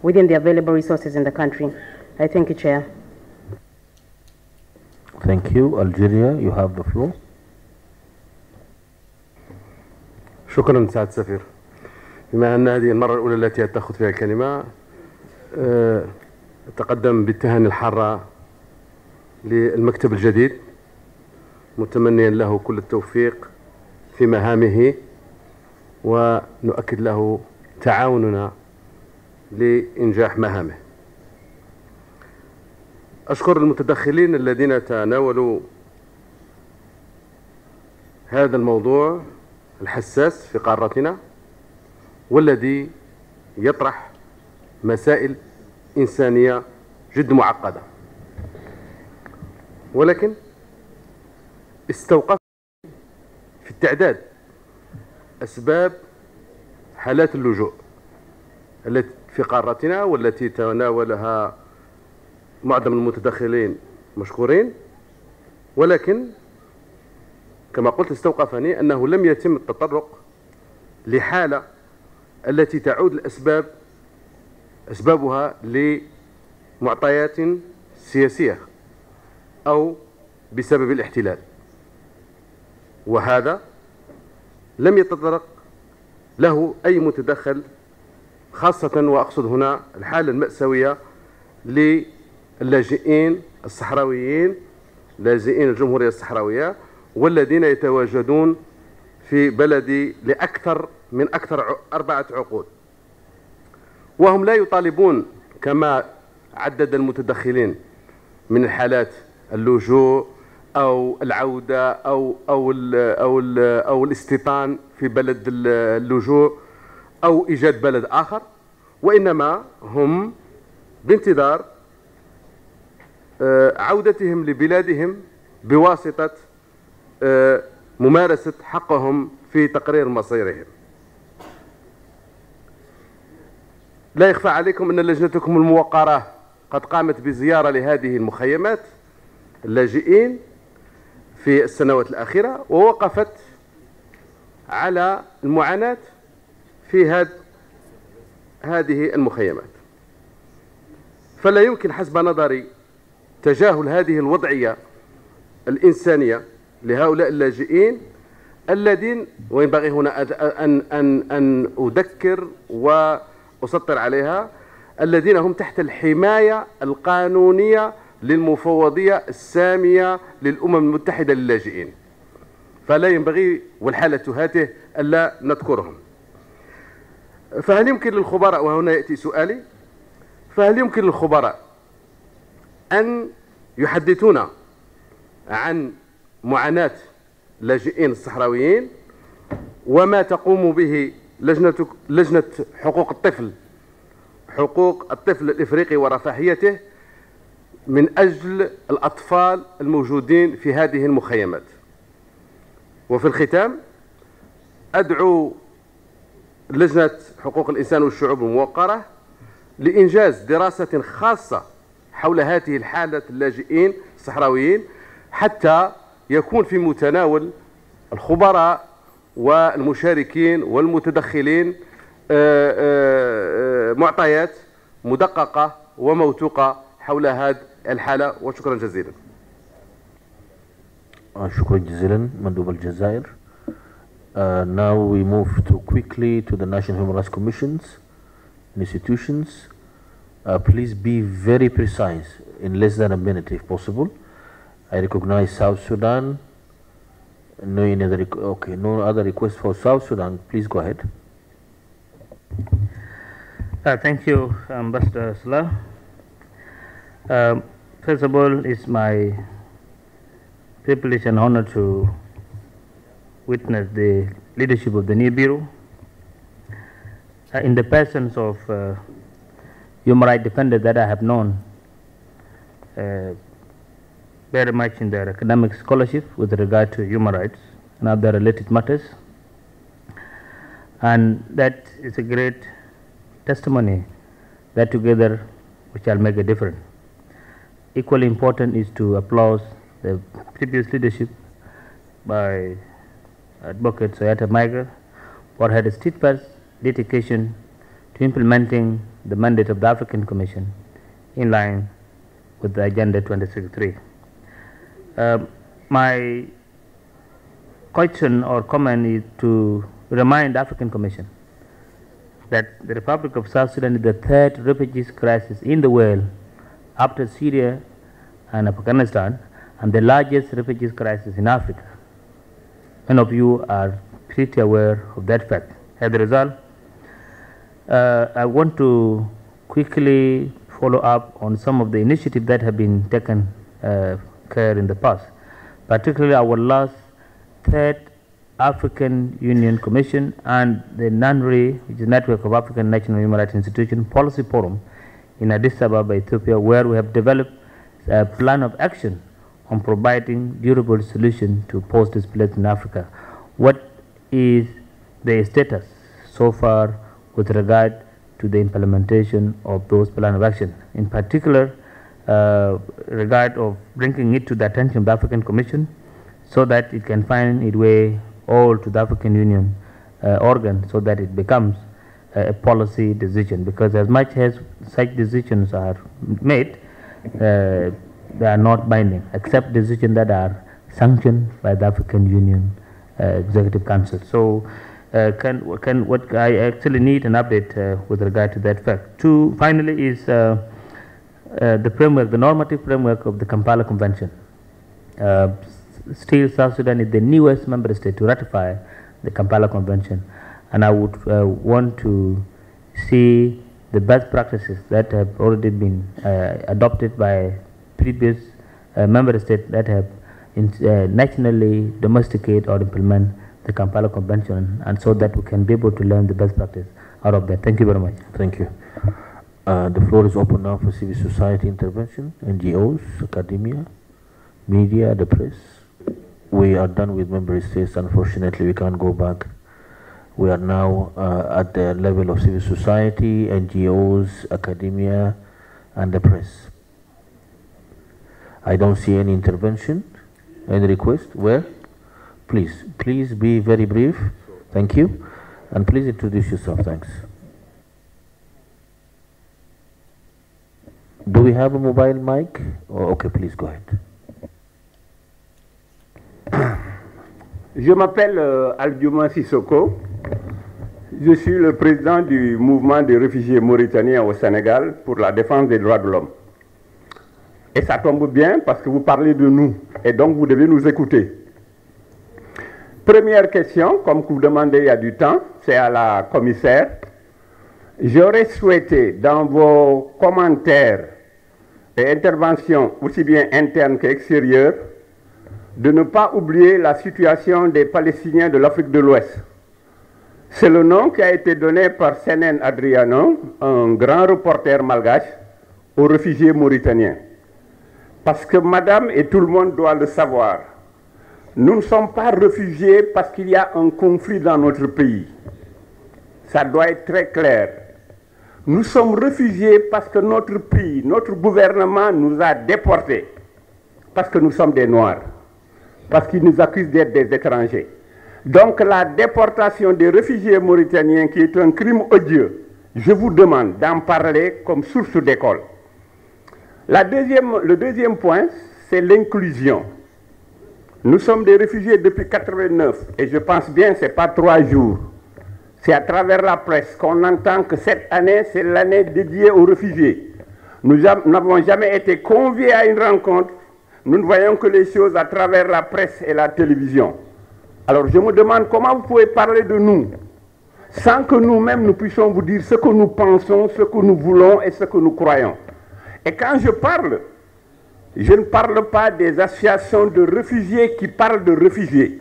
within the available resources in the country. I thank you, Chair. Thank you. Algeria, you have the floor. شكرا سعادة السفير. بما أن هذه المرة الأولى التي أتخذ فيها الكلمة، أتقدم بالتهاني الحارة للمكتب الجديد، متمنيا له كل التوفيق في مهامه، ونؤكد له تعاوننا لإنجاح مهامه. أشكر المتدخلين الذين تناولوا هذا الموضوع الحساس في قارتنا، والذي يطرح مسائل إنسانية جد معقدة، ولكن استوقف في التعداد أسباب حالات اللجوء التي في قارتنا، والتي تناولها معظم المتدخلين مشكورين، ولكن كما قلت استوقفني أنه لم يتم التطرق لحالة التي تعود أسبابها لمعطيات سياسية أو بسبب الاحتلال، وهذا لم يتطرق له أي متدخل، خاصة وأقصد هنا الحالة المأساوية للاجئين الصحراويين لاجئين الجمهورية الصحراوية والذين يتواجدون في بلدي لأكثر من 4 عقود، وهم لا يطالبون كما عدد المتدخلين من الحالات اللجوء أو العودة أو الاستيطان في بلد اللجوء أو إيجاد بلد آخر، وإنما هم بانتظار عودتهم لبلادهم بواسطة ممارسة حقهم في تقرير مصيرهم. لا يخفى عليكم أن لجنتكم الموقرة قد قامت بزيارة لهذه المخيمات اللاجئين في السنوات الأخيرة، ووقفت على المعاناة في هذه المخيمات. فلا يمكن حسب نظري تجاهل هذه الوضعية الإنسانية لهؤلاء اللاجئين الذين، وينبغي هنا أن أذكر وأسطر عليها، الذين هم تحت الحماية القانونية للمفوضية السامية للأمم المتحدة للاجئين، فلا ينبغي والحالة هاته ألا نذكرهم. فهل يمكن للخبراء، وهنا يأتي سؤالي، فهل يمكن للخبراء أن يحدثونا عن معاناة اللاجئين الصحراويين وما تقوم به لجنة حقوق الطفل الإفريقي ورفاهيته من أجل الأطفال الموجودين في هذه المخيمات؟ وفي الختام أدعو لجنة حقوق الإنسان والشعوب الموقرة لإنجاز دراسة خاصة حول هذه الحالة اللاجئين الصحراويين، حتى يكون في متناول الخبراء والمشاركين والمتدخلين معطيات مدققة وموثوقة حول هذه الحالة. وشكرا جزيلا. شكرا جزيلا مندوب الجزائر. Now we move quickly to the National Human Rights Commissions institutions. Please be very precise in less than a minute if possible. I recognize South Sudan. No other request for South Sudan. Please go ahead. Thank you, Ambassador Salah. First of all, it's my privilege and honor to witness the leadership of the new Bureau in the persons of human rights defenders that I have known very much in their academic scholarship with regard to human rights and other related matters. And that is a great testimony that together we shall make a difference. Equally important is to applaud the previous leadership by Advocate Soyata Maiga for her steadfast dedication to implementing the mandate of the African Commission in line with the Agenda 2063. My question or comment is to remind the African Commission that the Republic of South Sudan is the third refugee crisis in the world after Syria and Afghanistan, and the largest refugee crisis in Africa. Many of you are pretty aware of that fact. As a result, I want to quickly follow up on some of the initiatives that have been taken care in the past, particularly our last third African Union Commission and the NANRI, which is Network of African National Human Rights Institutions Policy Forum in Addis Ababa, Ethiopia, where we have developed a plan of action on providing durable solution to post-displaced in Africa. What is the status so far with regard to the implementation of those plan of action? In particular, regard of bringing it to the attention of the African Commission so that it can find its way all to the African Union organ so that it becomes a policy decision, because as much as such decisions are made, they are not binding, except decisions that are sanctioned by the African Union Executive Council. So what I actually need an update with regard to that fact. Two, finally, is the framework, the normative framework of the Kampala Convention. still South Sudan is the newest member state to ratify the Kampala Convention, and I would want to see the best practices that have already been adopted by previous member states that have nationally domesticate or implement the Kampala Convention, and so that we can be able to learn the best practice out of that. Thank you very much. Thank you. The floor is open now for civil society intervention, NGOs, academia, media, the press. We are done with member states. Unfortunately, we can't go back. We are now at the level of civil society, NGOs, academia, and the press. I don't see any intervention. Any request? Where? Please be very brief. Thank you. And please introduce yourself. Thanks. Do we have a mobile mic? Oh, okay, please go ahead. Je m'appelle Aldiouma Sissoko. Je suis le président du mouvement des réfugiés mauritaniens au Sénégal pour la défense des droits de l'homme. Et ça tombe bien parce que vous parlez de nous et donc vous devez nous écouter. Première question, comme vous demandez il y a du temps, c'est à la commissaire. J'aurais souhaité dans vos commentaires et interventions, aussi bien internes qu'extérieures, de ne pas oublier la situation des Palestiniens de l'Afrique de l'Ouest. C'est le nom qui a été donné par Senen Adriano, un grand reporter malgache, aux réfugiés mauritaniens. Parce que madame et tout le monde doit le savoir, nous ne sommes pas réfugiés parce qu'il y a un conflit dans notre pays. Ça doit être très clair. Nous sommes réfugiés parce que notre pays, notre gouvernement nous a déportés. Parce que nous sommes des Noirs. Parce qu'ils nous accusent d'être des étrangers. Donc la déportation des réfugiés mauritaniens, qui est un crime odieux, je vous demande d'en parler comme source d'école. Le deuxième point, c'est l'inclusion. Nous sommes des réfugiés depuis 1989, et je pense bien que ce n'est pas 3 jours. C'est à travers la presse qu'on entend que cette année, c'est l'année dédiée aux réfugiés. Nous n'avons jamais été conviés à une rencontre. Nous ne voyons que les choses à travers la presse et la télévision. Alors je me demande comment vous pouvez parler de nous sans que nous-mêmes nous puissions vous dire ce que nous pensons, ce que nous voulons et ce que nous croyons. Et quand je parle, je ne parle pas des associations de réfugiés qui parlent de réfugiés.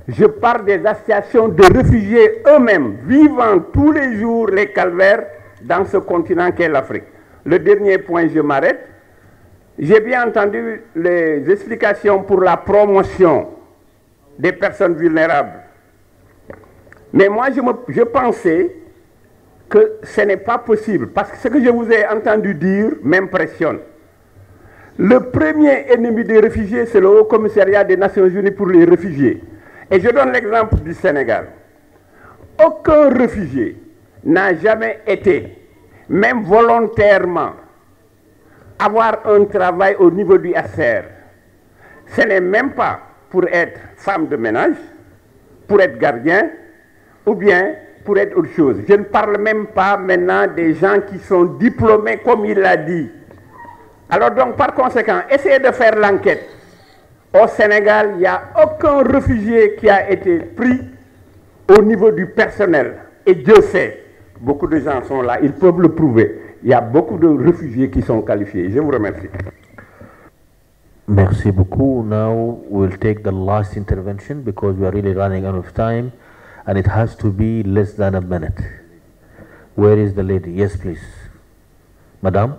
Je parle des associations de réfugiés eux-mêmes, vivant tous les jours les calvaires dans ce continent qu'est l'Afrique. Le dernier point, je m'arrête. J'ai bien entendu les explications pour la promotion des personnes vulnérables. Mais moi, je pensais que ce n'est pas possible, parce que ce que je vous ai entendu dire m'impressionne. Le premier ennemi des réfugiés, c'est le Haut Commissariat des Nations Unies pour les réfugiés. Et je donne l'exemple du Sénégal. Aucun réfugié n'a jamais été, même volontairement, avoir un travail au niveau du ACHPR. Ce n'est même pas pour être femme de ménage, pour être gardien, ou bien pour être autre chose. Je ne parle même pas maintenant des gens qui sont diplômés, comme il l'a dit. Alors donc, par conséquent, essayez de faire l'enquête. Au Sénégal, il n'y a aucun réfugié qui a été pris au niveau du personnel. Et Dieu sait, beaucoup de gens sont là, ils peuvent le prouver. Il y a beaucoup de réfugiés qui sont qualifiés. Je vous remercie. Merci beaucoup. Now we'll take the last intervention because we are really running out of time and it has to be less than a minute. Where is the lady? Yes, please. Madame.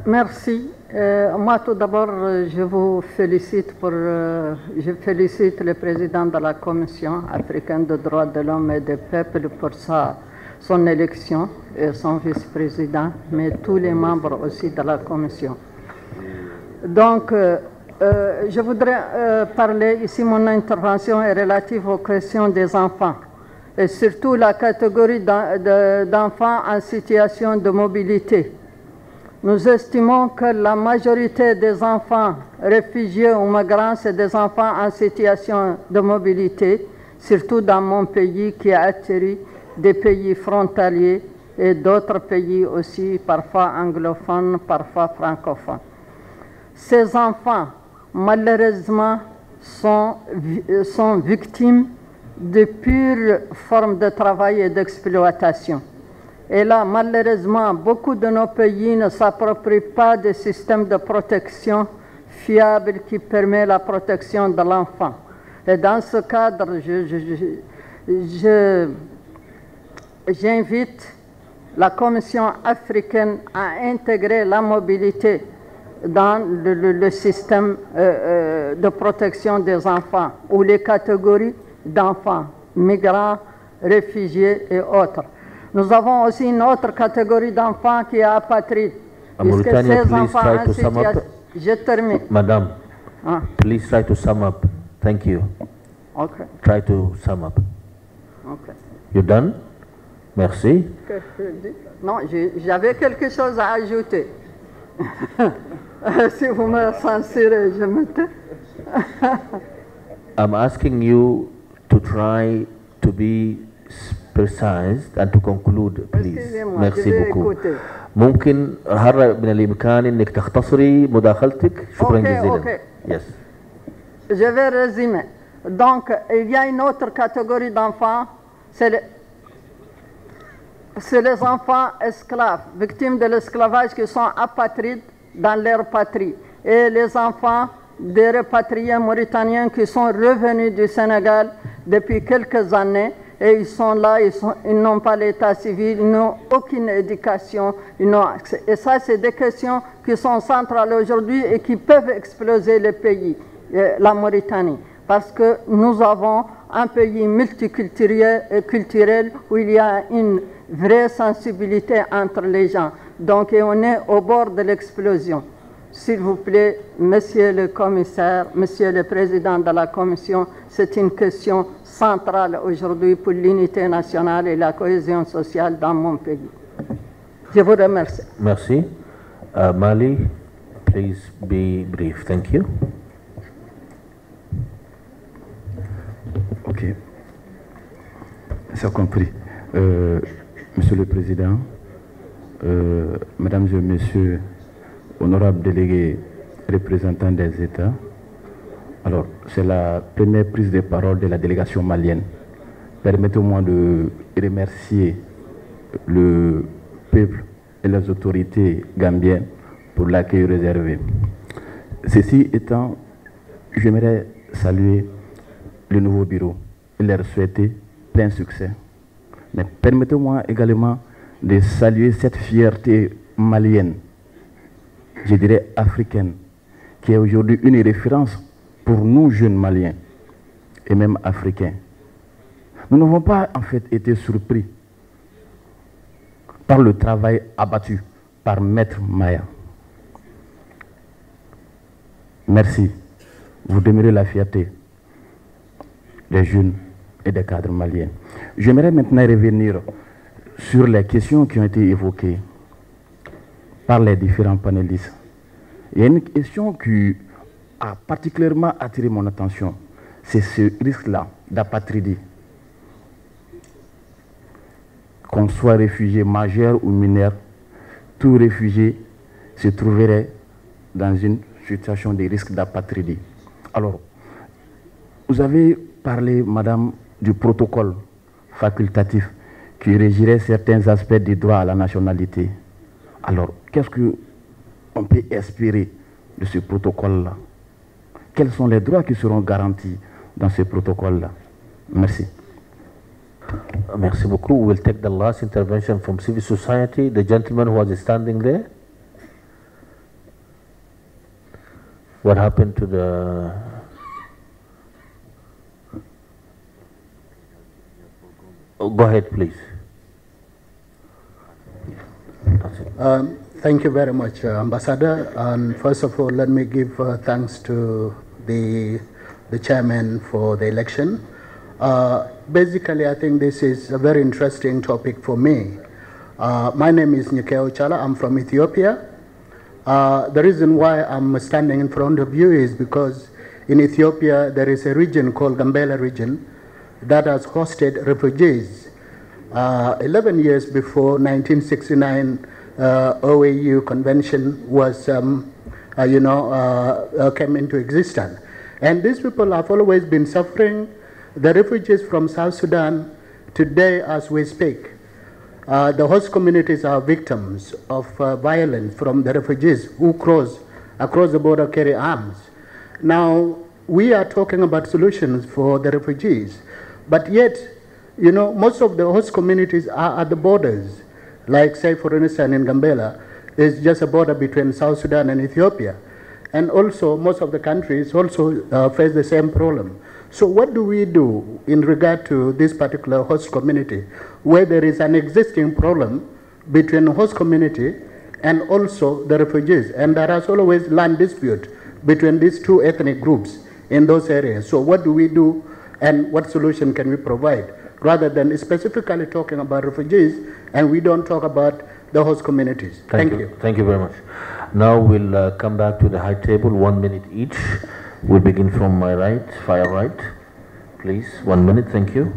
Merci. Moi, tout d'abord, je vous félicite je félicite le président de la Commission africaine des droits de l'homme et des peuples pour son élection et son vice-président, mais tous les membres aussi de la Commission. Donc, je voudrais parler ici, mon intervention est relative aux questions des enfants, et surtout la catégorie d'enfants en situation de mobilité. Nous estimons que la majorité des enfants réfugiés ou migrants, c'est des enfants en situation de mobilité, surtout dans mon pays qui a atterri des pays frontaliers et d'autres pays aussi, parfois anglophones, parfois francophones. Ces enfants, malheureusement, sont victimes de pures formes de travail et d'exploitation. Et là, malheureusement, beaucoup de nos pays ne s'approprient pas des systèmes de protection fiables qui permettent la protection de l'enfant. Et dans ce cadre, j'invite la Commission africaine à intégrer la mobilité dans le système de protection des enfants, ou les catégories d'enfants, migrants, réfugiés et autres. Nous avons aussi une autre catégorie d'enfants qui est apatride. Puisque ces enfants en situation... Je termine. Madame, please try to sum up. Thank you. Okay. Try to sum up. Okay. You done? Merci. Non, j'avais quelque chose à ajouter. Si vous me censurez, je me tais. I'm asking you to try to be precise and to conclude, please. Merci beaucoup. ممكن هل من الإمكان إنك تختصري مداخلتك؟ شكرا جزيلا. Yes. Je vais résumer. Donc, il y a une autre catégorie d'enfants, c'est les enfants esclaves, victimes de l'esclavage qui sont apatrides dans leur patrie. Et les enfants des rapatriés mauritaniens qui sont revenus du Sénégal depuis quelques années. Et ils sont là, ils n'ont pas l'état civil, ils n'ont aucune éducation. Et ça, c'est des questions qui sont centrales aujourd'hui et qui peuvent exploser le pays, la Mauritanie. Parce que nous avons un pays multiculturel et culturel où il y a une vraie sensibilité entre les gens. Donc, et on est au bord de l'explosion. S'il vous plaît, Monsieur le Commissaire, Monsieur le Président de la Commission, c'est une question centrale aujourd'hui pour l'unité nationale et la cohésion sociale dans mon pays. Je vous remercie. Merci. Mali, please be brief. Thank you. Ok. C'est compris. Monsieur le Président, Mesdames et Messieurs, honorables délégués représentants des États, alors c'est la première prise de parole de la délégation malienne. Permettez-moi de remercier le peuple et les autorités gambiennes pour l'accueil réservé. Ceci étant, j'aimerais saluer le nouveau bureau et leur souhaiter plein succès. Mais permettez-moi également de saluer cette fierté malienne, je dirais africaine, qui est aujourd'hui une référence pour nous jeunes Maliens et même Africains. Nous n'avons pas en fait été surpris par le travail abattu par Maître Maya. Merci. Vous demeurez la fierté des jeunes et des cadres maliens. J'aimerais maintenant revenir sur les questions qui ont été évoquées par les différents panélistes. Il y a une question qui a particulièrement attiré mon attention, c'est ce risque-là d'apatridie. Qu'on soit réfugié majeur ou mineur, tout réfugié se trouverait dans une situation de risque d'apatridie. Alors, vous avez parlé, Madame, du protocole facultatif qui régirait certains aspects du droit à la nationalité. Alors, qu'est-ce qu'on peut espérer de ce protocole-là? Quels sont les droits qui seront garantis dans ce protocole-là? Merci. Merci beaucoup. We will take the last intervention from civil society. The gentleman who was standing there. What happened to the... Oh, go ahead, please. Thank you very much, Ambassador. And first of all, let me give thanks to the chairman for the election. Basically, I think this is a very interesting topic for me. My name is Nyekeo Chala. I'm from Ethiopia. The reason why I'm standing in front of you is because in Ethiopia, there is a region called Gambela region that has hosted refugees. 11 years before 1969 OAU convention was came into existence. And these people have always been suffering. The refugees from South Sudan, today as we speak, the host communities are victims of violence from the refugees who cross across the border, carry arms. Now, we are talking about solutions for the refugees, but yet, most of the host communities are at the borders. Like, say, for instance, in Gambela, it's just a border between South Sudan and Ethiopia. And also, most of the countries also face the same problem. So what do we do in regard to this particular host community, where there is an existing problem between the host community and also the refugees? And there is always land dispute between these two ethnic groups in those areas. So what do we do, and what solution can we provide, rather than specifically talking about refugees and we don't talk about the host communities? Thank you. Thank you very much. Now we'll come back to the high table, 1 minute each. We'll begin from my right, far right. Please, 1 minute, thank you.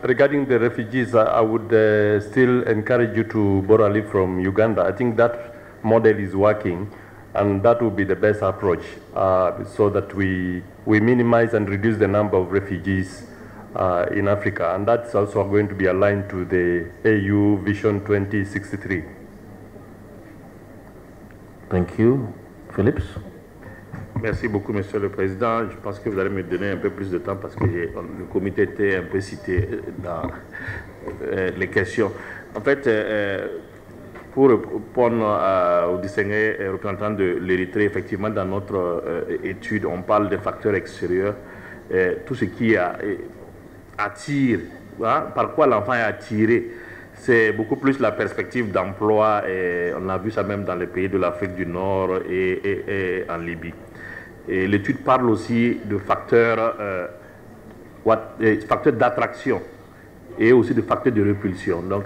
Regarding the refugees, I would still encourage you to borrow a leaf from Uganda. I think that model is working, and that would be the best approach so that we minimize and reduce the number of refugees in Africa. And that's also going to be aligned to the AU Vision 2063. Thank you. Phillips. Merci beaucoup, Monsieur le Président. Je pense que vous allez me donner un peu plus de temps parce que le comité était un peu cité dans les questions. En fait, pour répondre au distingué représentant de l'Érythrée, effectivement, dans notre étude, on parle des facteurs extérieurs, tout ce qui attire, par quoi l'enfant est attiré. C'est beaucoup plus la perspective d'emploi, et on a vu ça même dans les pays de l'Afrique du Nord et en Libye. Et l'étude parle aussi de facteurs d'attraction et aussi de facteurs de répulsion. Donc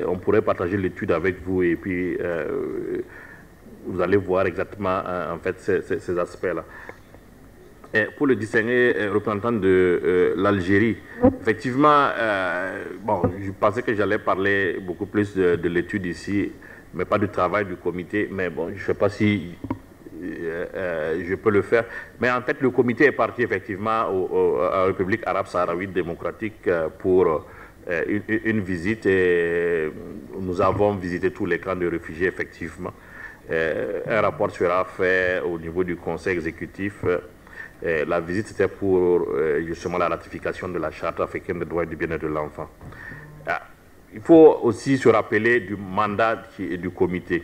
on pourrait partager l'étude avec vous et puis vous allez voir exactement en fait ces aspects-là. Pour le distingué représentant de l'Algérie, effectivement, je pensais que j'allais parler beaucoup plus de l'étude ici, mais pas du travail du comité. Mais bon, je ne sais pas si je peux le faire. Mais en fait, le comité est parti effectivement à la République arabe sahraouite démocratique pour une visite. Et nous avons visité tous les camps de réfugiés, effectivement. Un rapport sera fait au niveau du conseil exécutif. La visite, c'était pour justement la ratification de la Charte africaine des droits et du bien-être de l'enfant. Il faut aussi se rappeler du mandat du comité.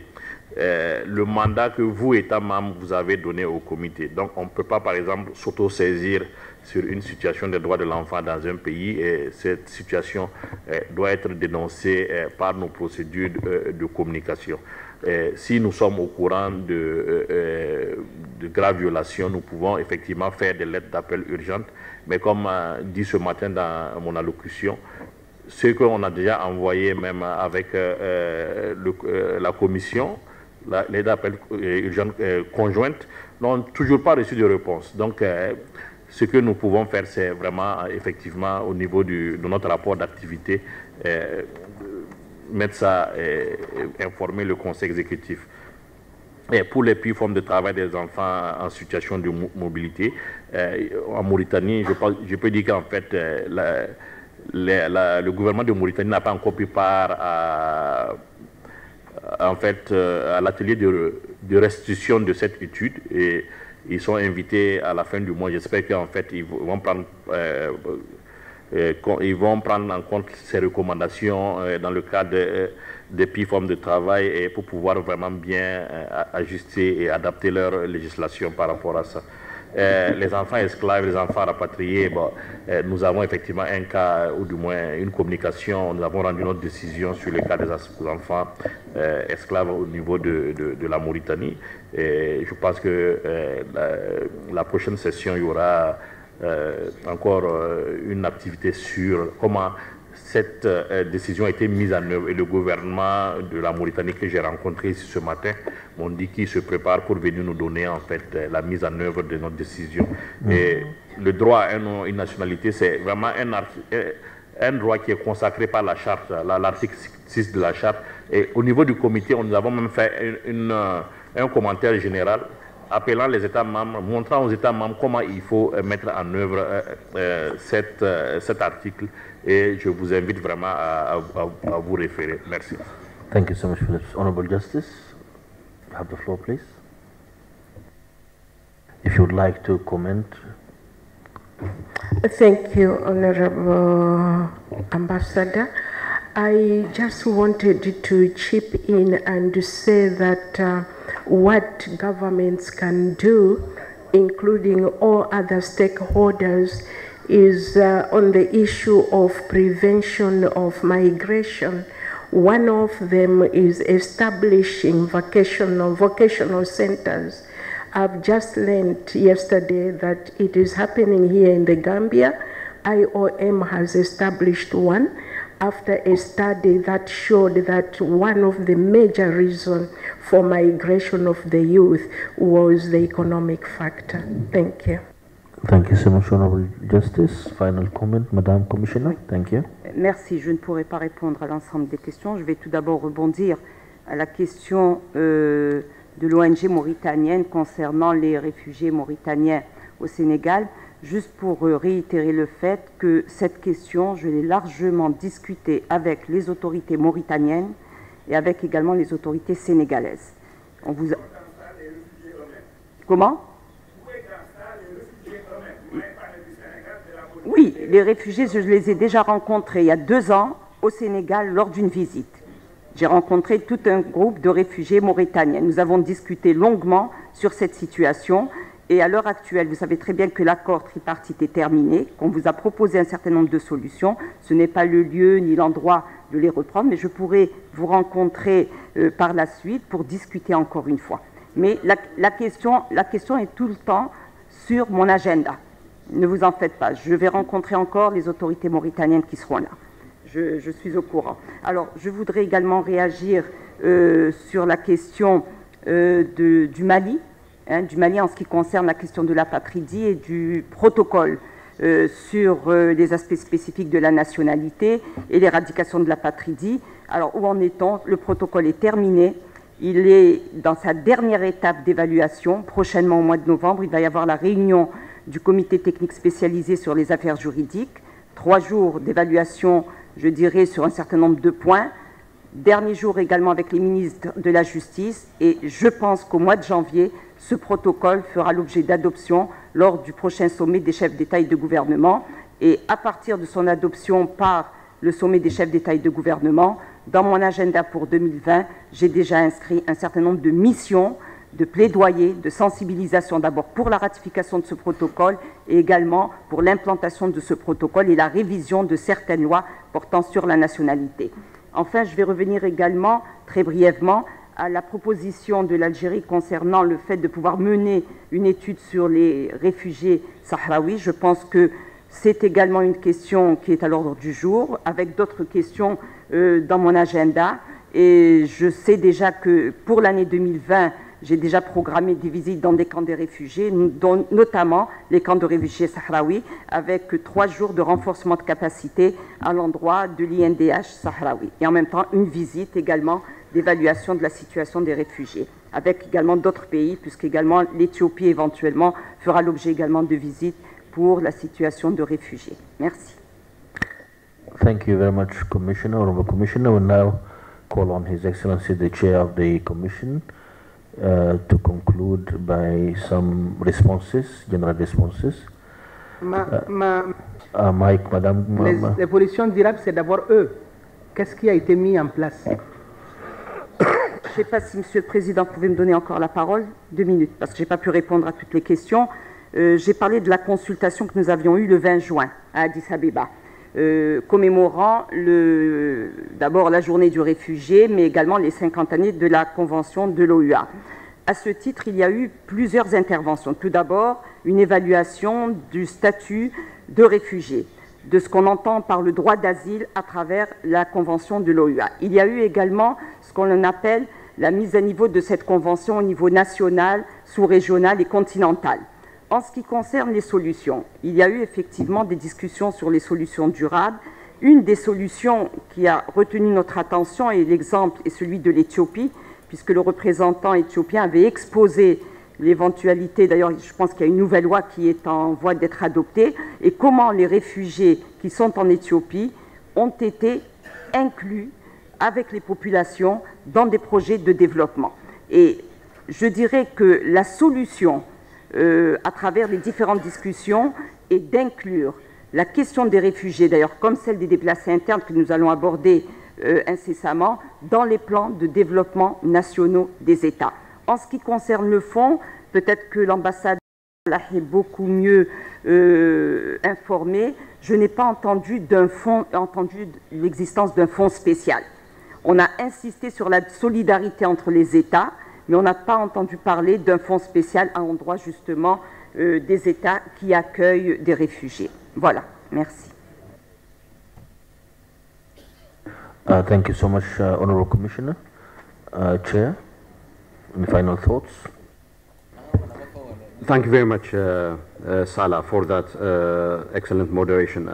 Le mandat que vous, État membre, vous avez donné au comité. Donc, on ne peut pas, par exemple, s'auto-saisir sur une situation des droits de l'enfant dans un pays. Et cette situation doit être dénoncée par nos procédures de communication. Si nous sommes au courant de graves violations, nous pouvons effectivement faire des lettres d'appel urgentes. Mais comme dit ce matin dans mon allocution, ce qu'on a déjà envoyé même avec la commission, les lettres d'appel urgentes conjointes, n'ont toujours pas reçu de réponse. Donc, ce que nous pouvons faire, c'est vraiment effectivement au niveau de notre rapport d'activité, mettre ça, informer le conseil exécutif. Et pour les formes de travail des enfants en situation de mobilité, en Mauritanie, je peux dire qu'en fait, le gouvernement de Mauritanie n'a pas encore pris part à l'atelier de restitution de cette étude. Et ils sont invités à la fin du mois. J'espère qu'en fait, ils vont prendre en compte ces recommandations dans le cadre des formes de travail et pour pouvoir vraiment bien ajuster et adapter leur législation par rapport à ça. Les enfants esclaves, les enfants rapatriés, nous avons effectivement un cas, ou du moins une communication, nous avons rendu notre décision sur le cas des enfants esclaves au niveau de la Mauritanie. Et je pense que la prochaine session, il y aura encore une activité sur comment cette décision a été mise en œuvre. Et le gouvernement de la Mauritanie que j'ai rencontré ici ce matin m'ont dit qu'ils se préparent pour venir nous donner en fait la mise en œuvre de notre décision. Et le droit à une nationalité, c'est vraiment un droit qui est consacré par la charte, l'article 6 de la charte. Et au niveau du comité, nous avons même fait un commentaire général appelant les États membres, montrant aux États membres comment il faut mettre en œuvre cet article. Et je vous invite vraiment à vous référer. Merci. Thank you so much, Phillips. Honorable Justice, you have the floor, please. If you would like to comment. Thank you, Honorable Ambassador. I just wanted to chip in and say that what governments can do, including all other stakeholders, is on the issue of prevention of migration. One of them is establishing vocational centers. I've just learned yesterday that it is happening here in the Gambia. IOM has established one after a study that showed that one of the major reasons for migration of the youth was the economic factor. Thank you. Thank you so much, Honorable Justice. Final comment, Madame Commissioner. Thank you. Merci. Je ne pourrai pas répondre à l'ensemble des questions. Je vais tout d'abord rebondir à la question de l'ONG mauritanienne concernant les réfugiés mauritaniens au Sénégal. Juste pour réitérer le fait que cette question, je l'ai largement discutée avec les autorités mauritaniennes et avec également les autorités sénégalaises. On vous a... Comment? Oui, les réfugiés, je les ai déjà rencontrés il y a 2 ans au Sénégal lors d'une visite. J'ai rencontré tout un groupe de réfugiés mauritaniens. Nous avons discuté longuement sur cette situation. Et à l'heure actuelle, vous savez très bien que l'accord tripartite est terminé, qu'on vous a proposé un certain nombre de solutions. Ce n'est pas le lieu ni l'endroit de les reprendre, mais je pourrais vous rencontrer par la suite pour discuter encore une fois. Mais la question est tout le temps sur mon agenda. Ne vous en faites pas. Je vais rencontrer encore les autorités mauritaniennes qui seront là. Je suis au courant. Alors, je voudrais également réagir sur la question du Mali. Du Mali en ce qui concerne la question de l'apatridie et du protocole sur les aspects spécifiques de la nationalité et l'éradication de l'apatridie. Alors, où en est-on? Le protocole est terminé. Il est dans sa dernière étape d'évaluation. Prochainement, au mois de novembre, il va y avoir la réunion du comité technique spécialisé sur les affaires juridiques. 3 jours d'évaluation, je dirais, sur un certain nombre de points. Dernier jour également avec les ministres de la Justice. Et je pense qu'au mois de janvier, ce protocole fera l'objet d'adoption lors du prochain sommet des chefs d'État et de gouvernement. Et à partir de son adoption par le sommet des chefs d'État et de gouvernement, dans mon agenda pour 2020, j'ai déjà inscrit un certain nombre de missions, de plaidoyer, de sensibilisation d'abord pour la ratification de ce protocole et également pour l'implantation de ce protocole et la révision de certaines lois portant sur la nationalité. Enfin, je vais revenir également très brièvement à la proposition de l'Algérie concernant le fait de pouvoir mener une étude sur les réfugiés sahraouis. Je pense que c'est également une question qui est à l'ordre du jour, avec d'autres questions dans mon agenda. Et je sais déjà que pour l'année 2020, j'ai déjà programmé des visites dans des camps des réfugiés, dont notamment les camps de réfugiés sahraouis, avec 3 jours de renforcement de capacité à l'endroit de l'INDH sahraoui. Et en même temps, une visite également d'évaluation de la situation des réfugiés, avec également d'autres pays, puisqu'également l'Éthiopie éventuellement fera l'objet également de visites pour la situation de réfugiés. Merci. Thank you very much, Commissioner. Honorable Commissioner will now call on His Excellency, the Chair of the Commission, to conclude by some responses, general responses. Mike, Madame. Les pollutions durables, c'est d'abord eux. Qu'est-ce qui a été mis en place? Je ne sais pas si, Monsieur le Président, vous pouvez me donner encore la parole, 2 minutes, parce que je n'ai pas pu répondre à toutes les questions. J'ai parlé de la consultation que nous avions eue le 20 juin à Addis Abeba, commémorant d'abord la journée du réfugié, mais également les 50 années de la Convention de l'OUA. À ce titre, il y a eu plusieurs interventions. Tout d'abord, une évaluation du statut de réfugié, de ce qu'on entend par le droit d'asile à travers la Convention de l'OUA. Il y a eu également ce qu'on appelle la mise à niveau de cette convention au niveau national, sous-régional et continental. En ce qui concerne les solutions, il y a eu effectivement des discussions sur les solutions durables Une des solutions qui a retenu notre attention, et l'exemple est celui de l'Éthiopie, puisque le représentant éthiopien avait exposé l'éventualité, d'ailleurs je pense qu'il y a une nouvelle loi qui est en voie d'être adoptée, et comment les réfugiés qui sont en Éthiopie ont été inclus avec les populations dans des projets de développement. Et je dirais que la solution, à travers les différentes discussions, est d'inclure la question des réfugiés, d'ailleurs comme celle des déplacés internes que nous allons aborder incessamment, dans les plans de développement nationaux des États. En ce qui concerne le fonds, peut-être que l'ambassade est beaucoup mieux informée. Je n'ai pas entendu l'existence d'un fonds spécial. On a insisté sur la solidarité entre les États, mais on n'a pas entendu parler d'un fonds spécial à l'endroit justement des États qui accueillent des réfugiés. Voilà, merci. Thank you so much, Honorable Commissioner. Chair, any final thoughts? Thank you very much, Salah, for that excellent moderation.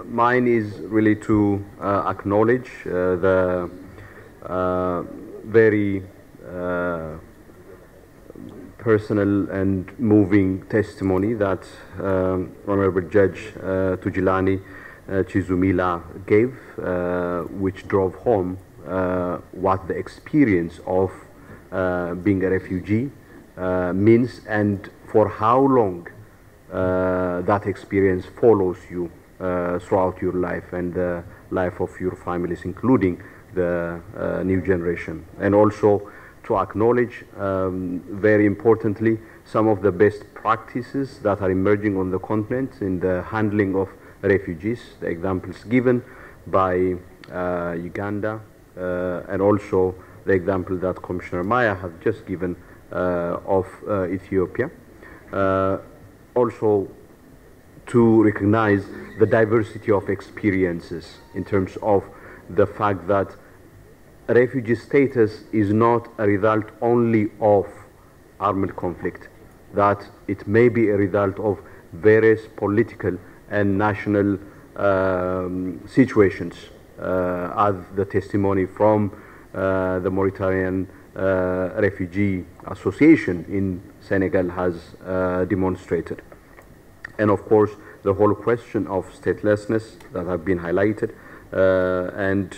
Mine is really to acknowledge the very personal and moving testimony that Honorable Judge Tujilani Chizumila gave, which drove home what the experience of being a refugee means, and for how long that experience follows you throughout your life and the life of your families, including the new generation. And also to acknowledge, very importantly, some of the best practices that are emerging on the continent in the handling of refugees, the examples given by Uganda, and also the example that Commissioner Maya has just given of Ethiopia. Also to recognize the diversity of experiences in terms of the fact that refugee status is not a result only of armed conflict, that it may be a result of various political and national situations, as the testimony from the Mauritanian Refugee Association in Senegal has demonstrated. And of course, the whole question of statelessness that have been highlighted, and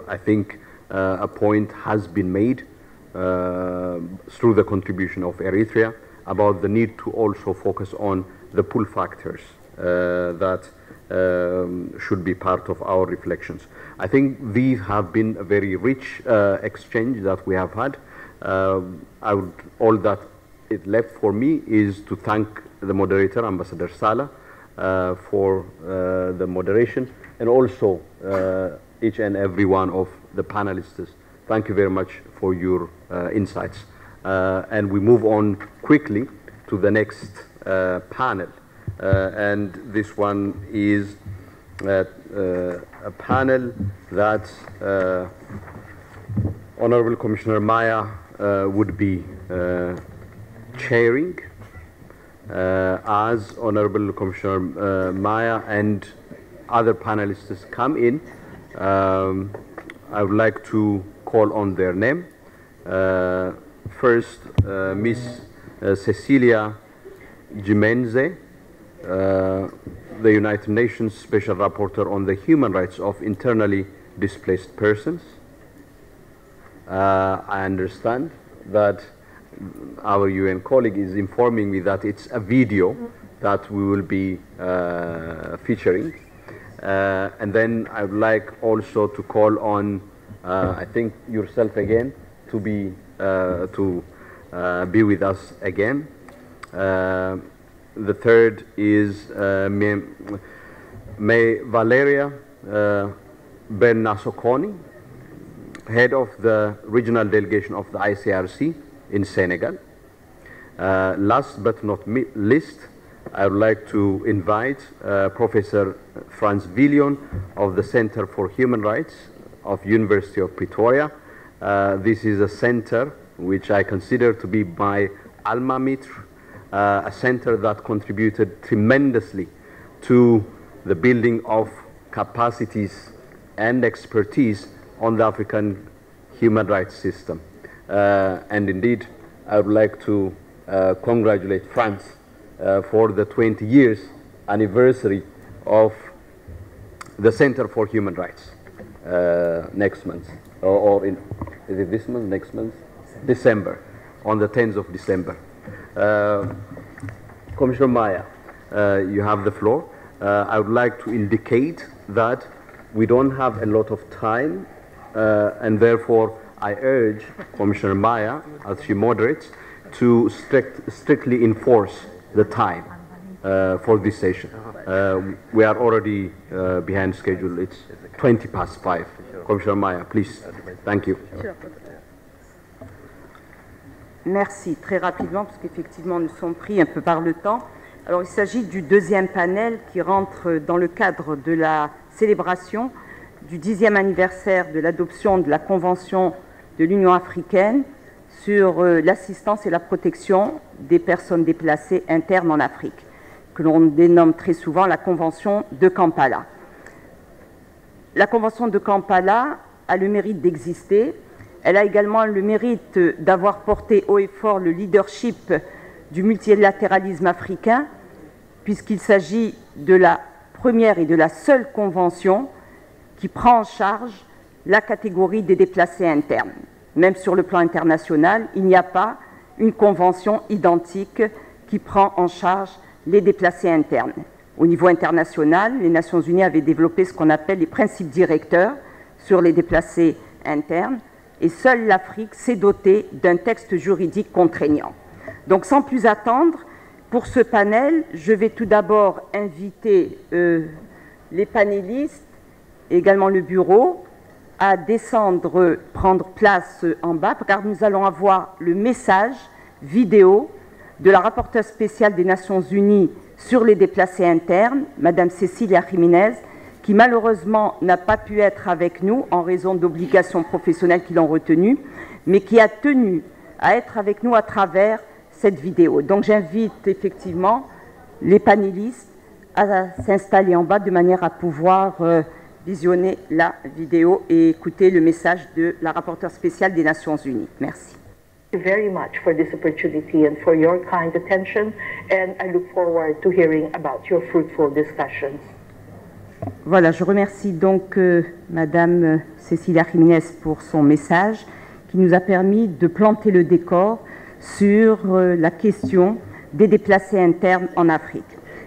I think a point has been made through the contribution of Eritrea about the need to also focus on the pull factors that should be part of our reflections. I think these have been a very rich exchange that we have had. All that is left for me is to thank the moderator, Ambassador Salah, for the moderation, and also each and every one of the panelists. Thank you very much for your insights. And we move on quickly to the next panel. And this one is a panel that Honorable Commissioner Maya would be chairing. As Honorable Commissioner Maya and other panelists come in, I would like to call on their name. First, Miss Cecilia Jimenze, the United Nations Special Rapporteur on the Human Rights of Internally Displaced Persons. I understand that our UN colleague is informing me that it's a video that we will be featuring. And then I would like also to call on, I think, yourself again to be with us again. The third is May Valeria Bernasoconi, head of the regional delegation of the ICRC in Senegal. Last but not least, I would like to invite Professor Franz Villion of the Center for Human Rights of University of Pretoria. This is a center which I consider to be my alma mater, a center that contributed tremendously to the building of capacities and expertise on the African human rights system. And indeed, I would like to congratulate France for the 20 years anniversary of the Center for Human Rights next month, is it this month, next month? December, on the 10th of December. Commissioner Maya, you have the floor. I would like to indicate that we don't have a lot of time, and therefore I urge Commissioner Maya, as she moderates, to strictly enforce the time for this session. We are already behind schedule. It's 20 past 5. Commissioner Maya, please. Thank you. Merci. Très rapidement, parce qu'effectivement, nous sommes pris un peu par le temps. Alors, il s'agit du deuxième panel qui rentre dans le cadre de la célébration du 10e anniversaire de l'adoption de la Convention de l'Union africaine sur l'assistance et la protection des personnes déplacées internes en Afrique, que l'on dénomme très souvent la Convention de Kampala. La Convention de Kampala a le mérite d'exister. Elle a également le mérite d'avoir porté haut et fort le leadership du multilatéralisme africain, puisqu'il s'agit de la première et de la seule convention qui prend en charge la catégorie des déplacés internes. Même sur le plan international, il n'y a pas une convention identique qui prend en charge les déplacés internes. Au niveau international, les Nations Unies avaient développé ce qu'on appelle les principes directeurs sur les déplacés internes, et seule l'Afrique s'est dotée d'un texte juridique contraignant. Donc sans plus attendre, pour ce panel, je vais tout d'abord inviter les panélistes, et également le bureau, à descendre, prendre place en bas, car nous allons avoir le message vidéo de la rapporteure spéciale des Nations Unies sur les déplacés internes, Madame Cecilia Jiménez, qui malheureusement n'a pas pu être avec nous en raison d'obligations professionnelles qui l'ont retenue, mais qui a tenu à être avec nous à travers cette vidéo. Donc j'invite effectivement les panélistes à s'installer en bas de manière à pouvoir visionner la vidéo et écouter le message de la rapporteure spéciale des Nations Unies. Merci. Thank you very much for this opportunity and for your kind attention, and I look forward to hearing about your fruitful discussions. Voilà, je remercie donc Madame Cecilia Jiménez pour son message qui nous a permis de planter le décor sur la question des déplacés internes en Afrique.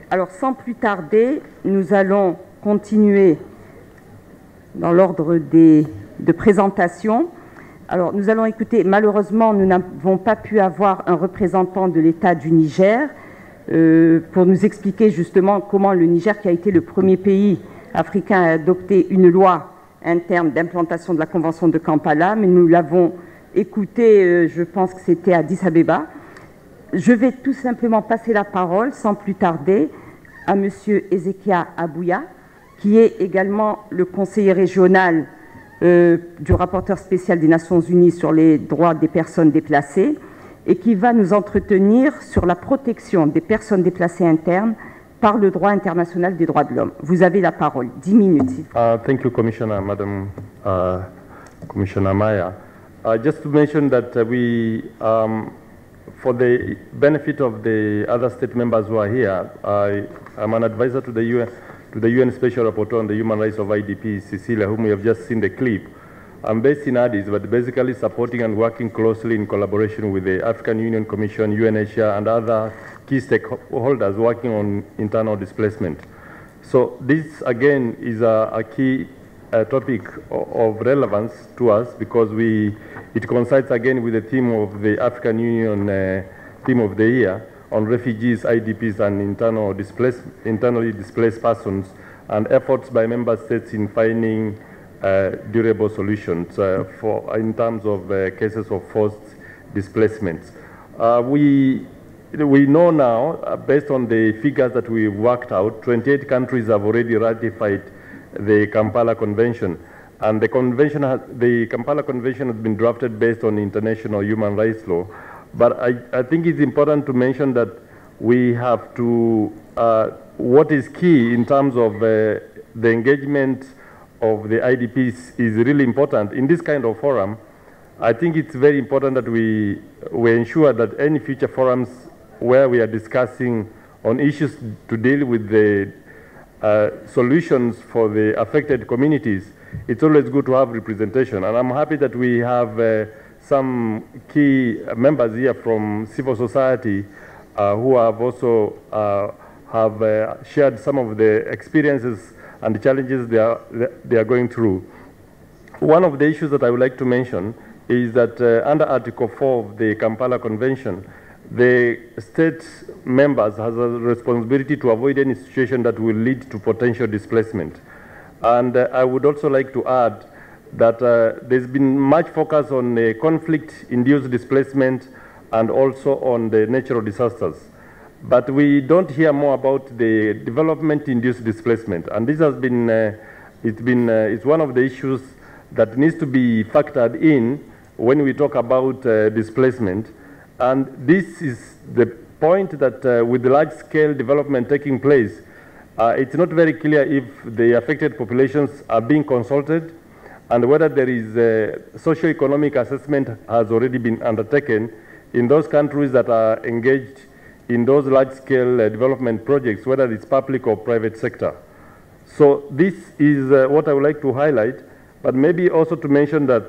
Alors sans plus tarder, nous allons continuer dans l'ordre de présentation. Alors nous allons écouter, malheureusement nous n'avons pas pu avoir un représentant de l'État du Niger pour nous expliquer justement comment le Niger, qui a été le premier pays africain à adopter une loi interne d'implantation de la Convention de Kampala, mais nous l'avons écouté, je pense que c'était à Addis Abeba. Je vais tout simplement passer la parole, sans plus tarder, à Monsieur Ezekia Abouya, qui est également le conseiller régional du rapporteur spécial des Nations Unies sur les droits des personnes déplacées, et qui va nous entretenir sur la protection des personnes déplacées internes par le droit international des droits de l'homme. Vous avez la parole. 10 minutes. Thank you, Commissioner, Madam Commissioner Maya. Just to mention that for the benefit of the other state members who are here, I'm an advisor to the UN Special Rapporteur on the Human Rights of IDP, Cecilia, whom we have just seen the clip. I'm based in Addis, but basically supporting and working closely in collaboration with the African Union Commission, UNHCR, and other key stakeholders working on internal displacement. So this, again, is a key topic of relevance to us because it coincides again with the theme of the African Union theme of the year on refugees, IDPs, and internally displaced persons, and efforts by member states in finding durable solutions in terms of cases of forced displacements. We know now, based on the figures that we've worked out, 28 countries have already ratified the Kampala Convention. And the Kampala Convention has been drafted based on international human rights law. But I think it's important to mention that we have to, what is key in terms of the engagement of the IDPs is really important. In this kind of forum, I think it's very important that we ensure that any future forums where we are discussing on issues to deal with the solutions for the affected communities, it's always good to have representation. And I'm happy that we have some key members here from civil society who have also shared some of the experiences and the challenges they are going through. One of the issues that I would like to mention is that under Article 4 of the Kampala Convention, the state members has a responsibility to avoid any situation that will lead to potential displacement. And I would also like to add that there's been much focus on conflict-induced displacement and also on the natural disasters. But we don't hear more about the development-induced displacement. And this has been, it's one of the issues that needs to be factored in when we talk about displacement. And this is the point that with the large-scale development taking place, it's not very clear if the affected populations are being consulted and whether there is a socio-economic assessment has already been undertaken in those countries that are engaged in those large-scale development projects, whether it's public or private sector. So this is what I would like to highlight, but maybe also to mention that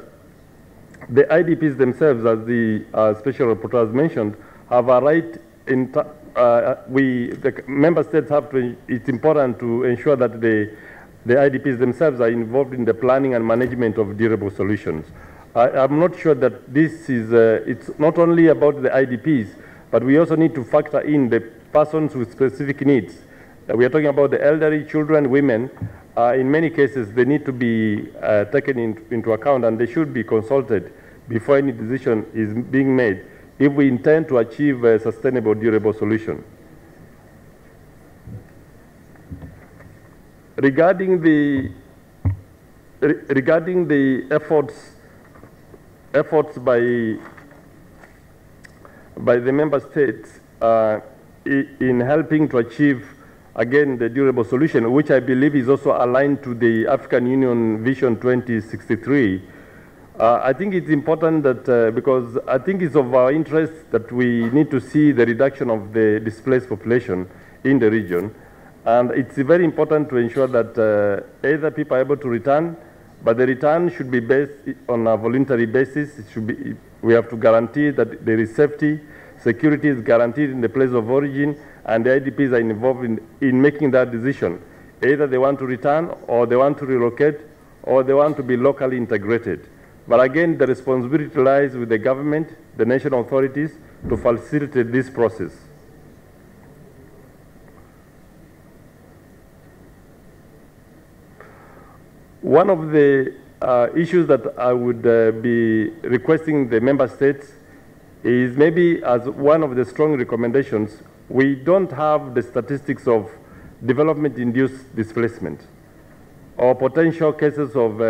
the IDPs themselves, as the special rapporteur has mentioned, have a right in, the member states have to, it's important to ensure that the IDPs themselves are involved in the planning and management of durable solutions. I'm not sure that this is, it's not only about the IDPs, but we also need to factor in the persons with specific needs. We are talking about the elderly, children, women. In many cases, they need to be taken into account, and they should be consulted before any decision is being made if we intend to achieve a sustainable, durable solution. Regarding the efforts by the member states in helping to achieve, again, the durable solution, which I believe is also aligned to the African Union Vision 2063. I think it's important that, because I think it's of our interest that we need to see the reduction of the displaced population in the region. And it's very important to ensure that either people are able to return, but the return should be based on a voluntary basis. It should be, we have to guarantee that there is safety, security is guaranteed in the place of origin, and the IDPs are involved in making that decision. Either they want to return, or they want to relocate, or they want to be locally integrated. But again, the responsibility lies with the government, the national authorities, to facilitate this process. One of the issues that I would be requesting the member states is maybe as one of the strong recommendations, we don't have the statistics of development-induced displacement or potential cases of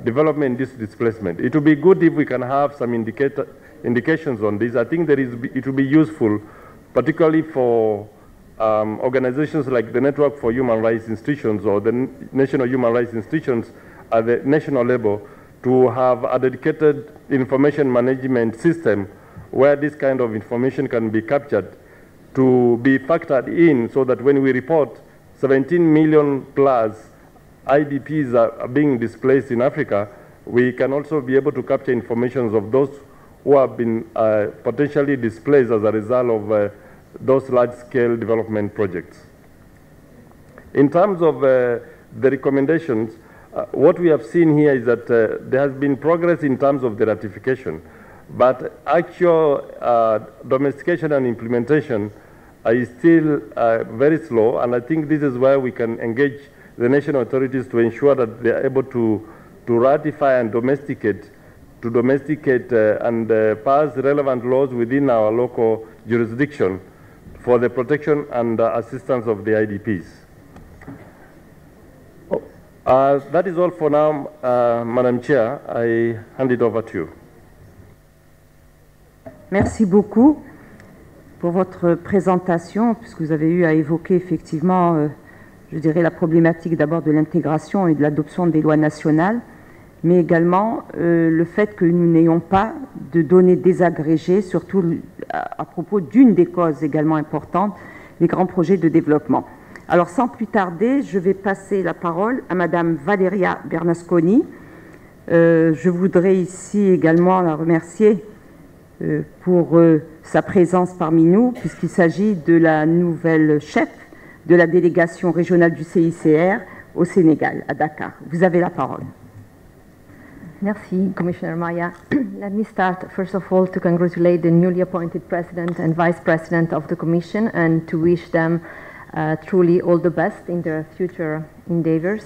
development-induced displacement. It would be good if we can have some indications on this. I think it will be useful, particularly for organizations like the Network for Human Rights Institutions or the National Human Rights Institutions at the national level, to have a dedicated information management system where this kind of information can be captured to be factored in, so that when we report 17 million plus IDPs are being displaced in Africa, we can also be able to capture information of those who have been potentially displaced as a result of those large-scale development projects. In terms of the recommendations, what we have seen here is that there has been progress in terms of the ratification, but actual domestication and implementation is still very slow, and I think this is where we can engage the national authorities to ensure that they are able to ratify and domesticate and pass relevant laws within our local jurisdiction for the protection and assistance of the IDPs. That is all for now, Madam Chair. I hand it over to you. Merci beaucoup pour votre présentation, puisque vous avez eu à évoquer effectivement je dirais, la problématique d'abord de l'intégration et de l'adoption des lois nationales, mais également le fait que nous n'ayons pas de données désagrégées, surtout à propos d'une des causes également importantes, les grands projets de développement. Alors sans plus tarder, je vais passer la parole à Madame Valeria Bernasconi. Je voudrais ici également la remercier pour sa présence parmi nous, puisqu'il s'agit de la nouvelle chef de la délégation régionale du CICR au Sénégal, à Dakar. Vous avez la parole. Merci, Commissioner Maya. Let me start, first of all, to congratulate the newly appointed President and Vice President of the Commission and to wish them truly all the best in their future endeavors.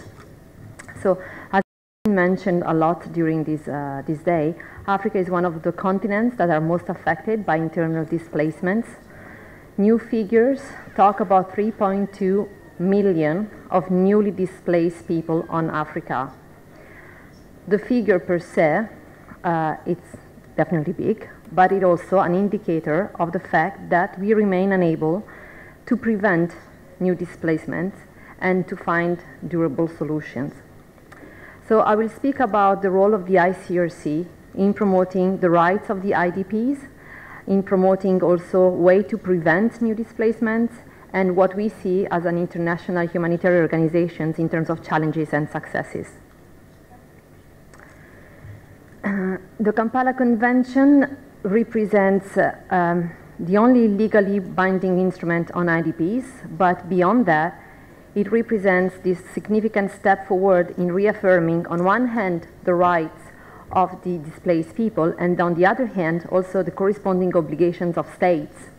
So, as mentioned a lot during this day, Africa is one of the continents that are most affected by internal displacements. New figures talk about 3.2 million of newly displaced people on Africa. The figure per se, it's definitely big, but it's also an indicator of the fact that we remain unable to prevent new displacements and to find durable solutions. So I will speak about the role of the ICRC in promoting the rights of the IDPs, in promoting also way to prevent new displacements, and what we see as an international humanitarian organizations in terms of challenges and successes. The Kampala Convention represents the only legally binding instrument on IDPs, but beyond that, it represents this significant step forward in reaffirming, on one hand, the rights of the displaced people, and on the other hand, also the corresponding obligations of states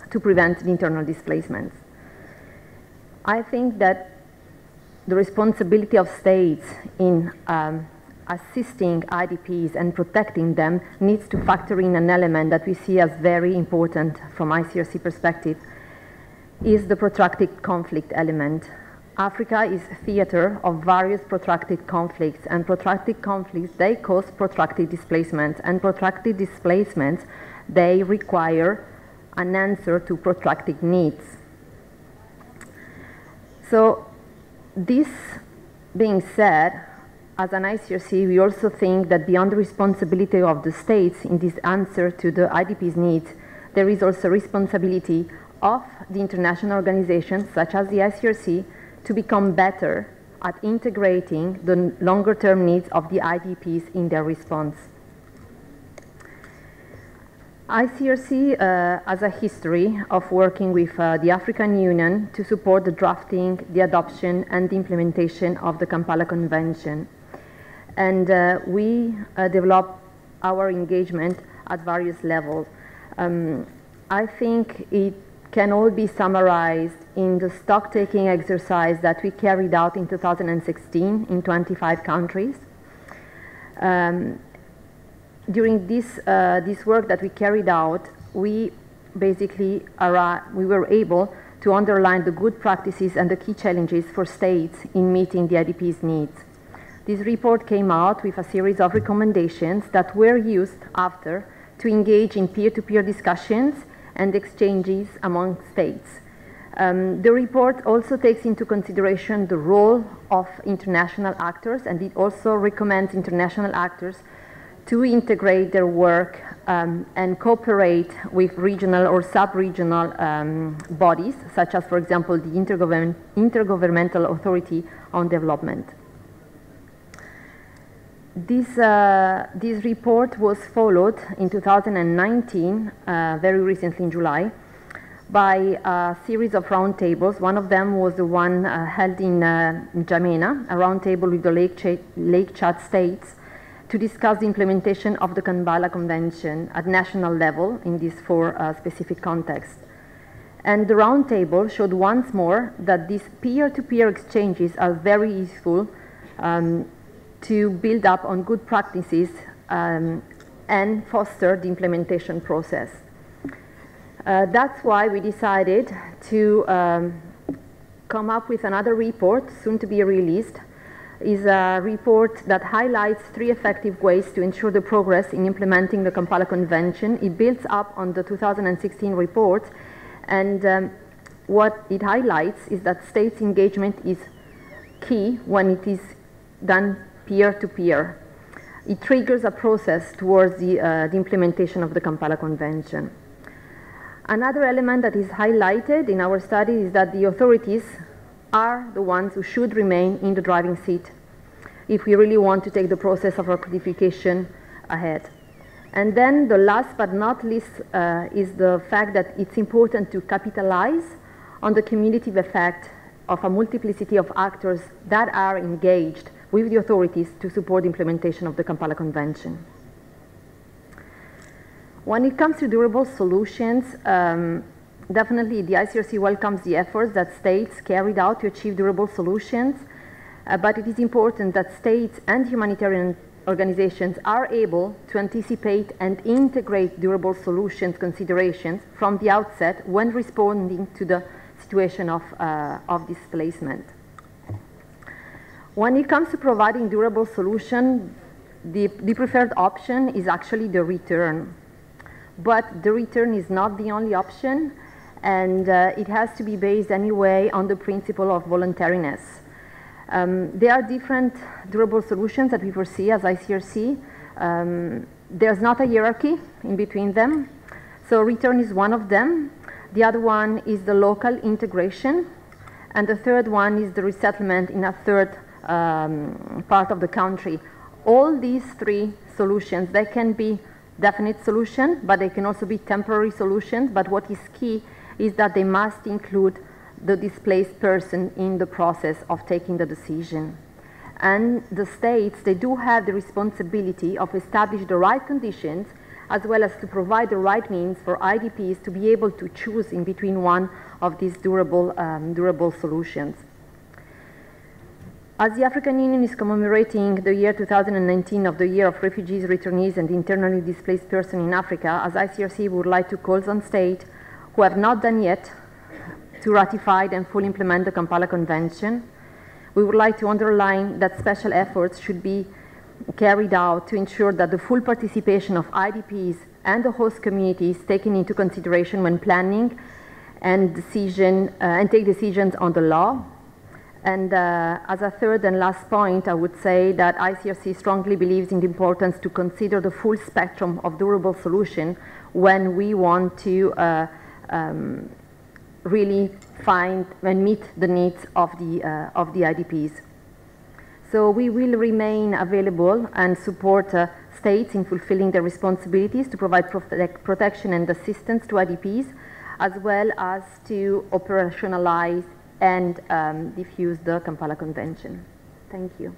to prevent the internal displacements. I think that the responsibility of states in assisting IDPs and protecting them needs to factor in an element that we see as very important from ICRC perspective, is the protracted conflict element. Africa is a theater of various protracted conflicts, and protracted conflicts, they cause protracted displacements, and protracted displacements, they require an answer to protracted needs. So this being said, as an ICRC, we also think that beyond the responsibility of the states in this answer to the IDP's needs, there is also responsibility of the international organizations, such as the ICRC, to become better at integrating the longer-term needs of the IDPs in their response. ICRC has a history of working with the African Union to support the drafting, the adoption, and the implementation of the Kampala Convention. And we develop our engagement at various levels. I think it can all be summarized in the stock-taking exercise that we carried out in 2016 in 25 countries. During this work that we carried out, we basically we were able to underline the good practices and the key challenges for states in meeting the IDP's needs. This report came out with a series of recommendations that were used after to engage in peer-to-peer discussions and exchanges among states. The report also takes into consideration the role of international actors, and it also recommends international actors to integrate their work and cooperate with regional or sub-regional bodies, such as, for example, the Intergovernmental Authority on Development. This report was followed in 2019, very recently in July, by a series of roundtables. One of them was the one held in N'Djamena, a roundtable with the Lake Chad states to discuss the implementation of the Kampala Convention at national level in these four specific contexts. And the roundtable showed once more that these peer-to-peer exchanges are very useful to build up on good practices and foster the implementation process. That's why we decided to come up with another report, soon to be released. Is a report that highlights 3 effective ways to ensure the progress in implementing the Kampala Convention. It builds up on the 2016 report, and what it highlights is that states' engagement is key when it is done peer-to-peer. It triggers a process towards the implementation of the Kampala Convention. Another element that is highlighted in our study is that the authorities are the ones who should remain in the driving seat if we really want to take the process of ratification ahead. And then the last but not least is the fact that it's important to capitalize on the cumulative effect of a multiplicity of actors that are engaged with the authorities to support the implementation of the Kampala Convention. When it comes to durable solutions, definitely the ICRC welcomes the efforts that states carried out to achieve durable solutions, but it is important that states and humanitarian organizations are able to anticipate and integrate durable solutions considerations from the outset when responding to the situation of displacement. When it comes to providing durable solution, the preferred option is actually the return. But the return is not the only option, and it has to be based anyway on the principle of voluntariness. There are different durable solutions that we foresee as ICRC. There's not a hierarchy in between them. So return is one of them. The other one is the local integration. And the third one is the resettlement in a third part of the country. All these three solutions, they can be definite solutions, but they can also be temporary solutions. But what is key is that they must include the displaced person in the process of taking the decision. And the states, they do have the responsibility of establishing the right conditions as well as to provide the right means for IDPs to be able to choose in between one of these durable solutions. As the African Union is commemorating the year 2019 of the Year of Refugees, Returnees and Internally Displaced Persons in Africa, as ICRC we would like to call on states who have not done yet to ratify and fully implement the Kampala Convention. We would like to underline that special efforts should be carried out to ensure that the full participation of IDPs and the host community is taken into consideration when planning and take decisions on the law. And as a third and last point, I would say that ICRC strongly believes in the importance to consider the full spectrum of durable solution when we want to really find and meet the needs of the IDPs. So we will remain available and support states in fulfilling their responsibilities to provide protection and assistance to IDPs, as well as to operationalize and diffuse the Kampala Convention. Thank you.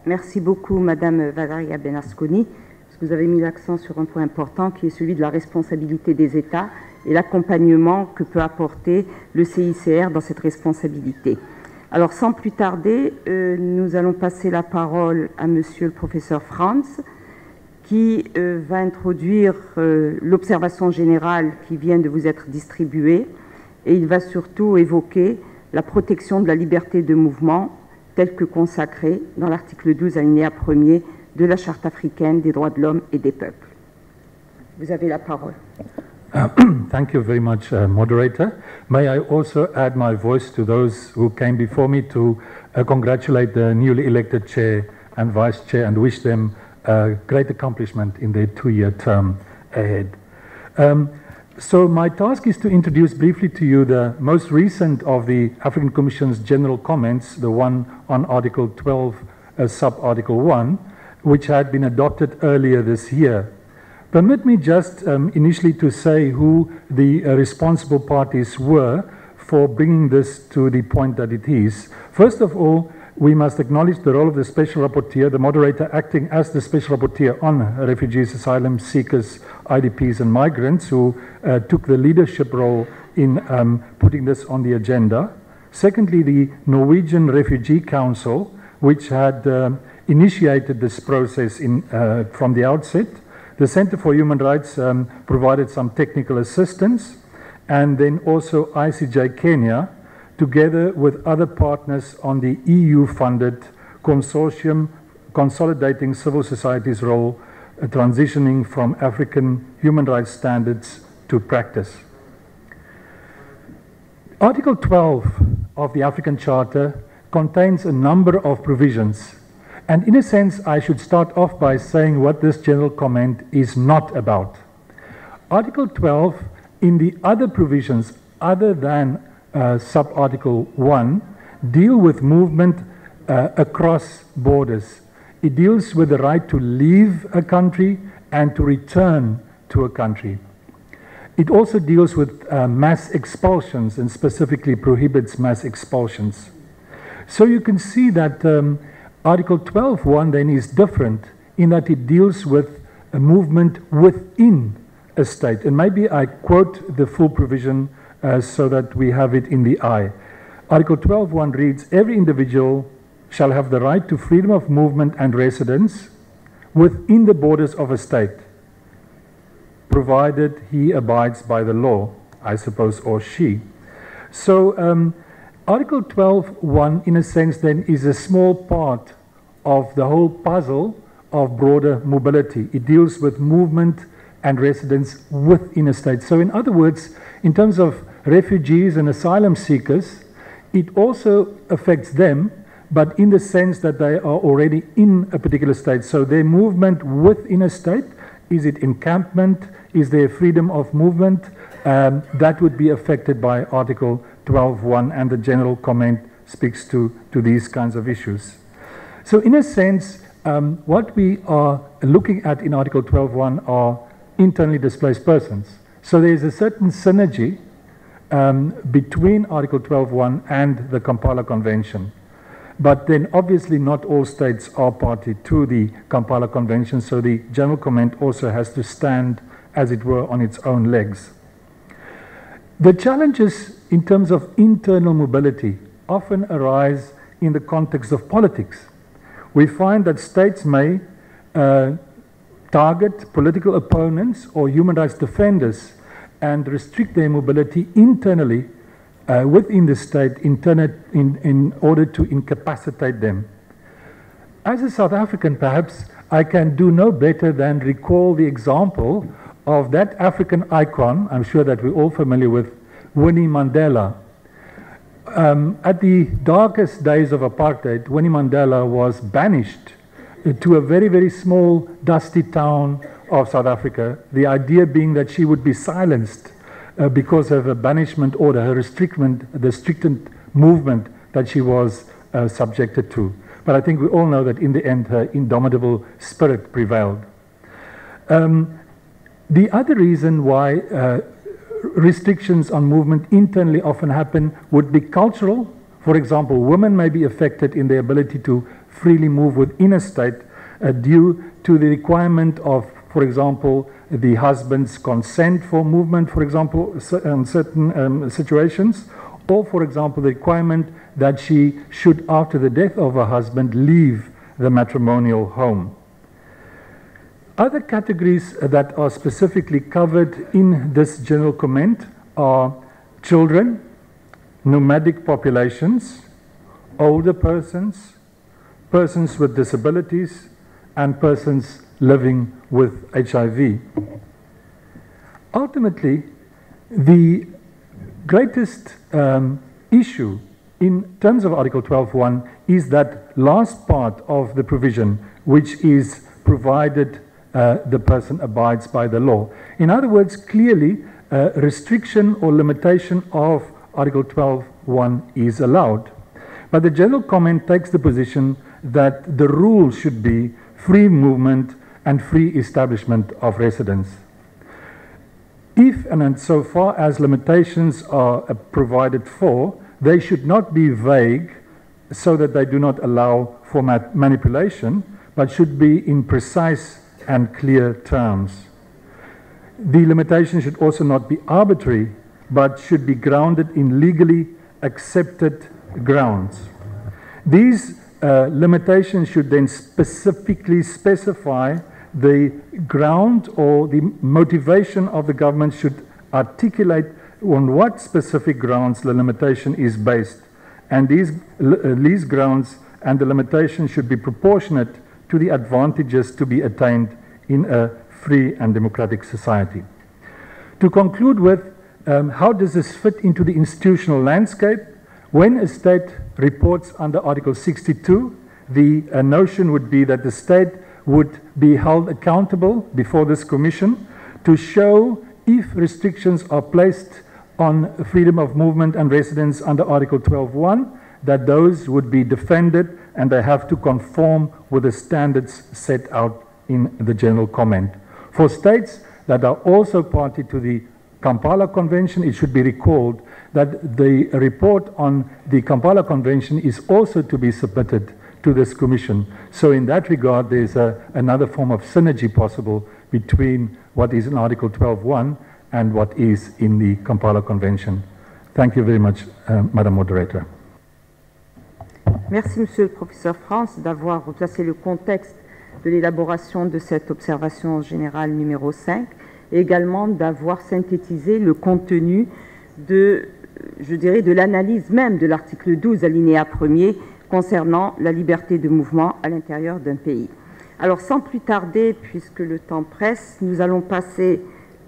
Merci beaucoup, Madame Valeria Benasconi, parce que vous avez mis l'accent sur un point important qui est celui de la responsabilité des États et l'accompagnement que peut apporter le CICR dans cette responsabilité. Alors, sans plus tarder, nous allons passer la parole à Monsieur le professeur Franz, qui va introduire l'observation générale qui vient de vous être distribuée, et il va surtout évoquer la protection de la liberté de mouvement telle que consacrée dans l'article 12 alinéa 1er de la Charte africaine des droits de l'homme et des peuples. Vous avez la parole. Thank you very much, moderator. May I also add my voice to those who came before me to congratulate the newly elected chair and vice chair and wish them great accomplishment in their 2-year term ahead. So my task is to introduce briefly to you the most recent of the African Commission's general comments, the one on Article 12, sub-Article 1, which had been adopted earlier this year. Permit me just initially to say who the responsible parties were for bringing this to the point that it is. First of all, we must acknowledge the role of the Special Rapporteur, the moderator acting as the Special Rapporteur on refugees, asylum seekers, IDPs and migrants, who took the leadership role in putting this on the agenda. Secondly, the Norwegian Refugee Council, which had initiated this process from the outset. The Center for Human Rights provided some technical assistance, and then also ICJ Kenya, together with other partners on the EU-funded consortium consolidating civil society's role, transitioning from African human rights standards to practice. Article 12 of the African Charter contains a number of provisions, and in a sense I should start off by saying what this general comment is not about. Article 12 in the other provisions other than sub-article 1 deal with movement across borders. It deals with the right to leave a country and to return to a country. It also deals with mass expulsions and specifically prohibits mass expulsions. So you can see that Article 12.1 then is different in that it deals with a movement within a state. And maybe I quote the full provision so that we have it in the eye. Article 12.1 reads, every individual shall have the right to freedom of movement and residence within the borders of a state, provided he abides by the law, I suppose, or she. So Article 12.1, in a sense, then, is a small part of the whole puzzle of broader mobility. It deals with movement and residence within a state. So in other words, in terms of refugees and asylum seekers, it also affects them, but in the sense that they are already in a particular state. So their movement within a state, is it encampment, is there freedom of movement, that would be affected by Article 12.1, and the general comment speaks to these kinds of issues. So in a sense, what we are looking at in Article 12.1 are internally displaced persons. So there is a certain synergy between Article 12.1 and the Kampala Convention. But then obviously not all states are party to the Kampala Convention, so the general comment also has to stand, as it were, on its own legs. The challenges in terms of internal mobility often arise in the context of politics. We find that states may target political opponents or human rights defenders and restrict their mobility internally within the state in order to incapacitate them. As a South African, perhaps, I can do no better than recall the example of that African icon, I'm sure that we're all familiar with, Winnie Mandela. At the darkest days of apartheid, Winnie Mandela was banished to a very, very small, dusty town of South Africa, the idea being that she would be silenced because of a banishment order, her the restricted movement that she was subjected to. But I think we all know that in the end, her indomitable spirit prevailed. The other reason why restrictions on movement internally often happen would be cultural. For example, women may be affected in their ability to freely move within a state due to the requirement of, for example, the husband's consent for movement, for example, in certain situations, or, for example, the requirement that she should, after the death of her husband, leave the matrimonial home. Other categories that are specifically covered in this general comment are children, nomadic populations, older persons, persons with disabilities, and persons living with HIV. Ultimately, the greatest issue in terms of Article 12.1 is that last part of the provision, which is provided the person abides by the law. In other words, clearly, restriction or limitation of Article 12.1 is allowed. But the general comment takes the position that the rule should be free movement and free establishment of residence. If and so far as limitations are provided for, they should not be vague so that they do not allow for manipulation, but should be in precise and clear terms. The limitation should also not be arbitrary, but should be grounded in legally accepted grounds. These limitations should then specifically specify the ground, or the motivation of the government should articulate on what specific grounds the limitation is based. And these grounds and the limitation should be proportionate to the advantages to be attained in a free and democratic society. To conclude with, how does this fit into the institutional landscape? When a state reports under Article 62, the notion would be that the state would be held accountable before this commission to show if restrictions are placed on freedom of movement and residence under Article 12.1, that those would be defended and they have to conform with the standards set out in the general comment. For states that are also party to the Kampala Convention, it should be recalled that the report on the Kampala Convention is also to be submitted to this commission. So in that regard, there's another form of synergy possible between what is in Article 12.1 and what is in the Kampala Convention. Thank you very much, Madam Moderator. Merci, Monsieur le Professeur France, d'avoir replacé le contexte de l'élaboration de cette observation générale numéro 5 et également d'avoir synthétisé le contenu de, je dirais, de l'analyse même de l'article 12, alinéa 1er, concernant la liberté de mouvement à l'intérieur d'un pays. Alors, sans plus tarder, puisque le temps presse, nous allons passer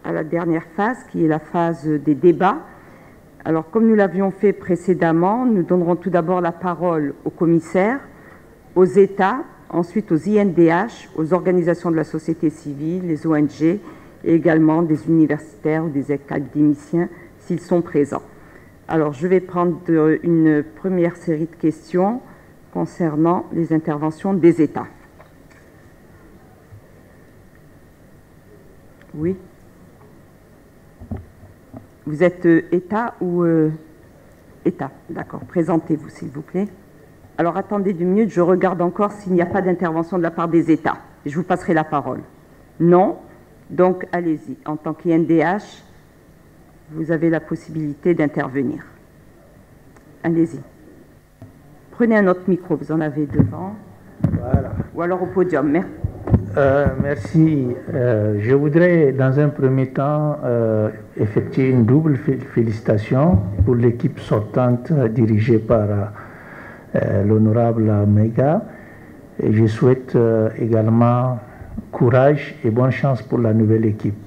à la dernière phase, qui est la phase des débats. Alors, comme nous l'avions fait précédemment, nous donnerons tout d'abord la parole aux commissaires, aux États, ensuite aux INDH, aux organisations de la société civile, les ONG, et également des universitaires ou des académiciens s'ils sont présents. Alors, je vais prendre une première série de questions concernant les interventions des États. Oui. Vous êtes État ou État? D'accord. Présentez-vous, s'il vous plaît. Alors, attendez 2 minutes, je regarde encore s'il n'y a pas d'intervention de la part des États. Et je vous passerai la parole. Non? Donc, allez-y. En tant qu'INDH, vous avez la possibilité d'intervenir. Allez-y. Prenez un autre micro, vous en avez devant. Voilà. Ou alors au podium. Merci. Merci. Je voudrais, dans un premier temps, effectuer une double félicitation pour l'équipe sortante dirigée par l'honorable Mega. Et je souhaite également courage et bonne chance pour la nouvelle équipe.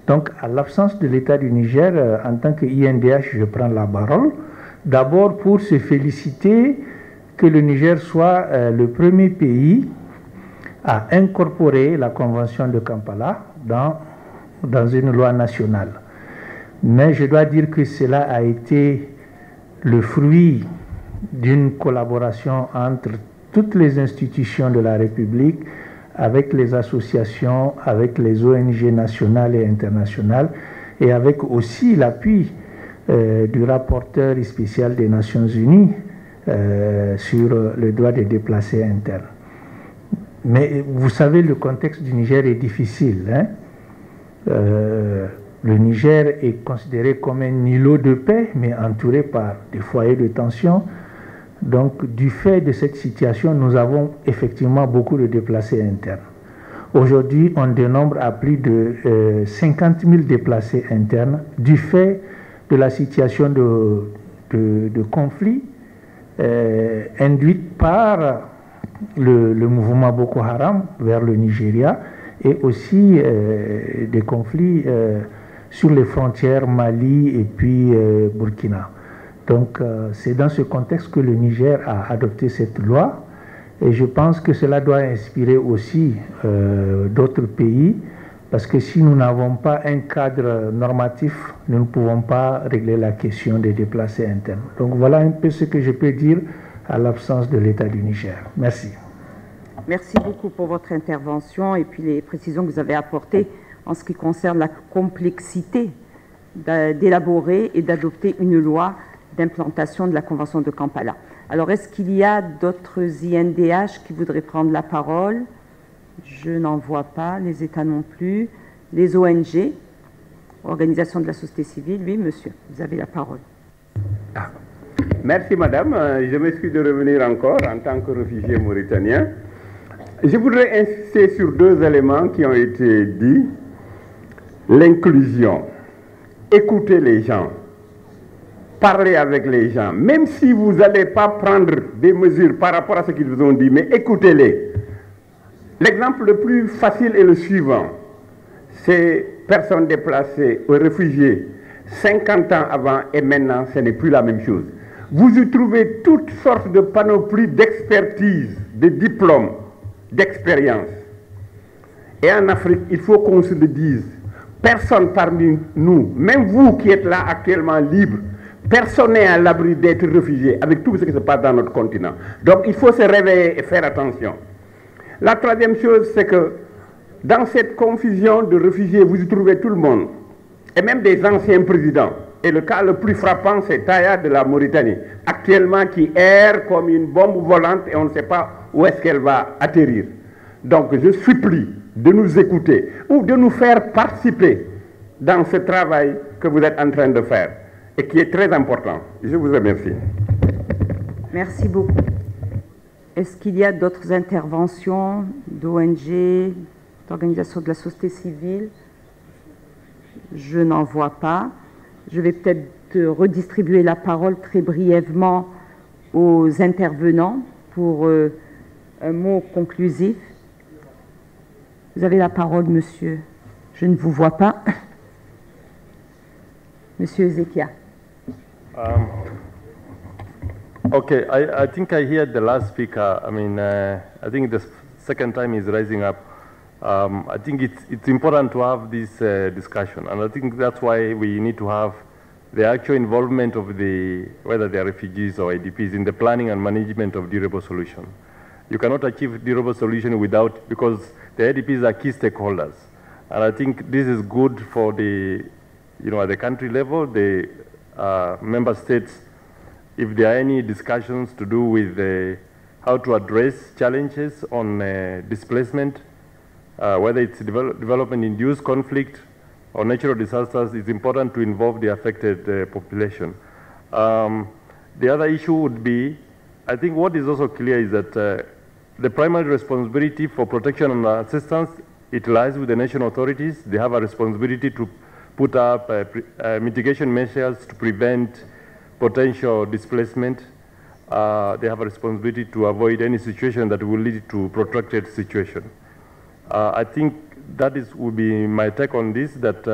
Donc, à l'absence de l'État du Niger, en tant que INDH, je prends la parole. D'abord pour se féliciter que le Niger soit le premier pays à incorporer la Convention de Kampala dans une loi nationale. Mais je dois dire que cela a été le fruit d'une collaboration entre toutes les institutions de la République, avec les associations, avec les ONG nationales et internationales, et avec aussi l'appui du rapporteur spécial des Nations Unies sur le droit des déplacés internes. Mais vous savez, le contexte du Niger est difficile. Hein? Le Niger est considéré comme un îlot de paix, mais entouré par des foyers de tension. Donc, du fait de cette situation, nous avons effectivement beaucoup de déplacés internes. Aujourd'hui, on dénombre à plus de 50 000 déplacés internes du fait de la situation de conflit induite par le mouvement Boko Haram vers le Nigeria et aussi des conflits sur les frontières Mali et puis Burkina. Donc c'est dans ce contexte que le Niger a adopté cette loi et je pense que cela doit inspirer aussi d'autres pays parce que si nous n'avons pas un cadre normatif, nous ne pouvons pas régler la question des déplacés internes. Donc voilà un peu ce que je peux dire à l'absence de l'État du Niger. Merci. Merci beaucoup pour votre intervention et puis les précisions que vous avez apportées en ce qui concerne la complexité d'élaborer et d'adopter une loi d'implantation de la Convention de Kampala. Alors, est-ce qu'il y a d'autres INDH qui voudraient prendre la parole? Je n'en vois pas, les États non plus. Les ONG, Organisation de la société civile, oui, monsieur, vous avez la parole. Ah. Merci, madame. Je m'excuse de revenir encore en tant que réfugié mauritanien. Je voudrais insister sur 2 éléments qui ont été dits. L'inclusion. Écoutez les gens. Parlez avec les gens. Même si vous n'allez pas prendre des mesures par rapport à ce qu'ils vous ont dit, mais écoutez-les. L'exemple le plus facile est le suivant. Ces personnes déplacées, réfugiés, 50 ans avant et maintenant, ce n'est plus la même chose. Vous y trouvez toutes sortes de panoplies d'expertise, de diplômes, d'expérience. Et en Afrique, il faut qu'on se le dise, personne parmi nous, même vous qui êtes là actuellement libres, personne n'est à l'abri d'être réfugié avec tout ce qui se passe dans notre continent. Donc il faut se réveiller et faire attention. La troisième chose, c'est que dans cette confusion de réfugiés, vous y trouvez tout le monde, et même des anciens présidents. Et le cas le plus frappant, c'est Taya de la Mauritanie, actuellement qui erre comme une bombe volante et on ne sait pas où est-ce qu'elle va atterrir. Donc je supplie de nous écouter ou de nous faire participer dans ce travail que vous êtes en train de faire et qui est très important. Je vous remercie. Merci beaucoup. Est-ce qu'il y a d'autres interventions d'ONG, d'organisations de la société civile? Je n'en vois pas. Je vais peut-être redistribuer la parole très brièvement aux intervenants pour un mot conclusif. Vous avez la parole, monsieur. Je ne vous vois pas. Monsieur Ezekia. Okay, I think I heard the last speaker. I mean, I think the second time he's rising up. I think it's important to have this discussion, and I think that's why we need to have the actual involvement of whether they are refugees or IDPs in the planning and management of durable solution. You cannot achieve durable solution without, because the IDPs are key stakeholders, and I think this is good for at the country level, the member states. If there are any discussions to do with how to address challenges on displacement, whether it's development-induced conflict or natural disasters, it's important to involve the affected population. The other issue would be, I think what is also clear is that the primary responsibility for protection and assistance, it lies with the national authorities. They have a responsibility to put up mitigation measures to prevent potential displacement. They have a responsibility to avoid any situation that will lead to protracted situation. I think that would be my take on this, that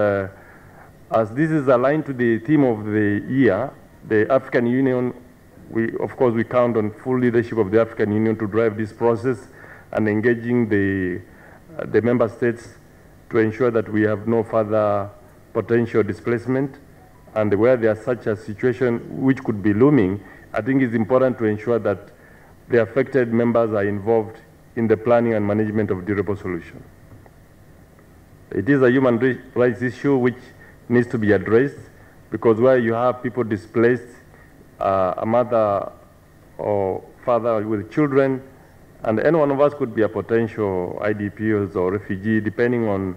as this is aligned to the theme of the year, the African Union, of course we count on full leadership of the African Union to drive this process and engaging the member states to ensure that we have no further potential displacement. And where there's such a situation which could be looming, I think it's important to ensure that the affected members are involved in the planning and management of durable solution. It is a human rights issue which needs to be addressed, because where you have people displaced, a mother or father with children, and any one of us could be a potential IDP or refugee, depending on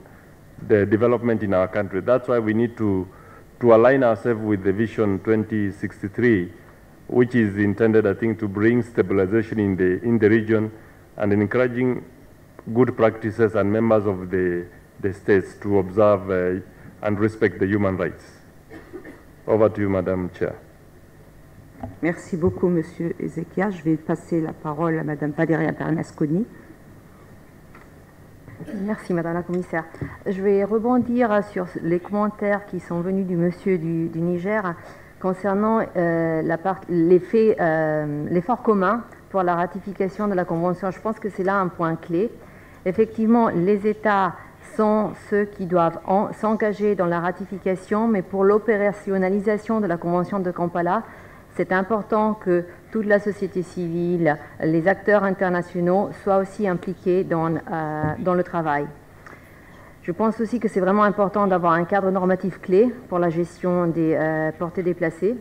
the development in our country. That's why we need to align ourselves with the Vision 2063, which is intended, I think, to bring stabilization in the region and encouraging good practices and members of the states to observe and respect the human rights. Over to you, Madam Chair. Merci beaucoup, Monsieur Ezekia. Je vais passer la parole à Madame Valéria Bernasconi. Merci Madame la Commissaire. Je vais rebondir sur les commentaires qui sont venus du monsieur du Niger concernant l'effort commun pour la ratification de la Convention. Je pense que c'est là un point clé. Effectivement, les États sont ceux qui doivent s'engager dans la ratification, mais pour l'opérationnalisation de la Convention de Kampala, c'est important que toute la société civile, les acteurs internationaux soient aussi impliqués dans le travail. Je pense aussi que c'est vraiment important d'avoir un cadre normatif clé pour la gestion des portées déplacées.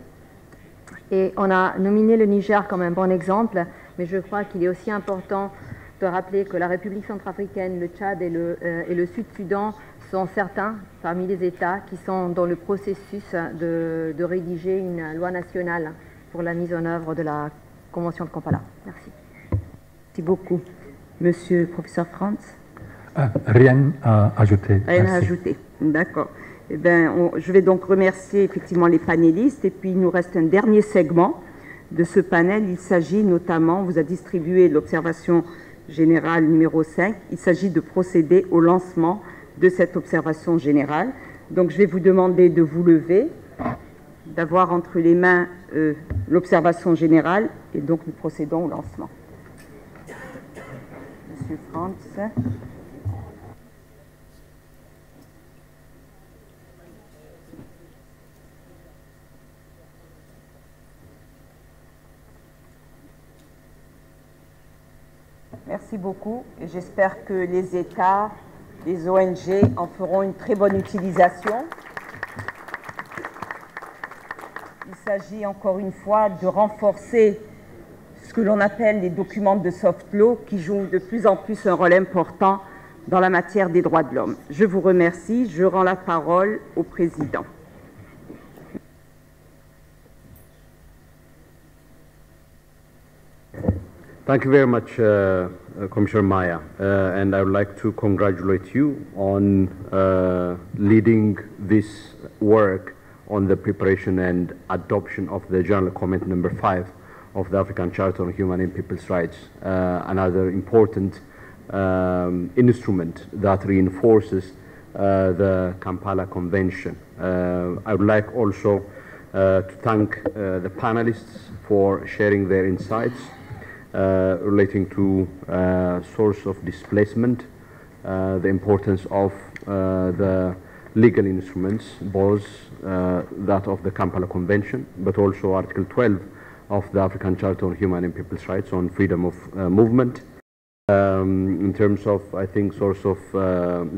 Et on a nominé le Niger comme un bon exemple, mais je crois qu'il est aussi important de rappeler que la République centrafricaine, le Tchad et le Sud-Soudan sont certains parmi les États qui sont dans le processus de rédiger une loi nationale pour la mise en œuvre de la Convention de Kampala. Merci. Merci beaucoup. Monsieur le professeur Franz. Rien à ajouter. Rien à ajouter. D'accord. Eh bien, je vais donc remercier effectivement les panélistes. Et puis, il nous reste un dernier segment de ce panel. Il s'agit notamment, on vous a distribué l'observation générale numéro 5. Il s'agit de procéder au lancement de cette observation générale. Donc, je vais vous demander de vous lever d'avoir entre les mains l'observation générale et donc nous procédons au lancement. Monsieur Franz. Merci beaucoup et j'espère que les États, les ONG en feront une très bonne utilisation. Il s'agit encore une fois de renforcer ce que l'on appelle les documents de soft law qui jouent de plus en plus un rôle important dans la matière des droits de l'homme. Je vous remercie. Je rends la parole au Président. Thank you very much, Commissioner Maya, and I would like to congratulate you on leading this work on the preparation and adoption of the General Comment number 5 of the African Charter on Human and People's Rights, another important instrument that reinforces the Kampala Convention. I would like also to thank the panelists for sharing their insights relating to source of displacement, the importance of the legal instruments, both that of the Kampala Convention, but also Article 12 of the African Charter on Human and People's Rights on freedom of movement. In terms of, I think, source of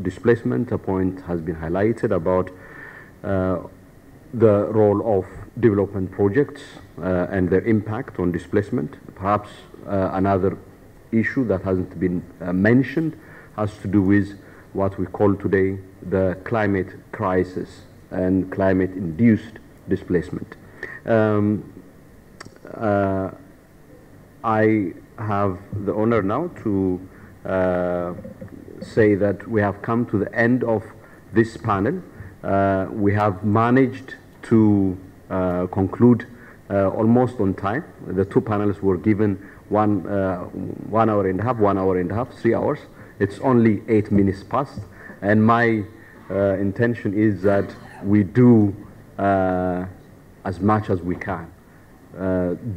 displacement, a point has been highlighted about the role of development projects and their impact on displacement. Perhaps another issue that hasn't been mentioned has to do with what we call today the climate crisis and climate-induced displacement. I have the honor now to say that we have come to the end of this panel. We have managed to conclude almost on time. The two panels were given 1 hour and a half, 1 hour and a half, 3 hours. It's only 8 minutes past, and my intention is that we do as much as we can,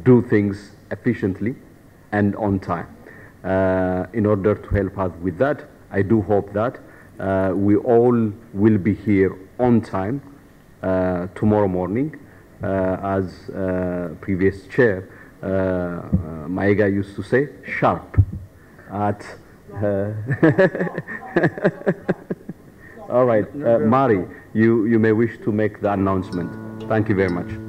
do things efficiently and on time. In order to help us with that, I do hope that we all will be here on time tomorrow morning, as previous chair Maiga used to say, sharp at all right, Mari, you may wish to make the announcement. Thank you very much.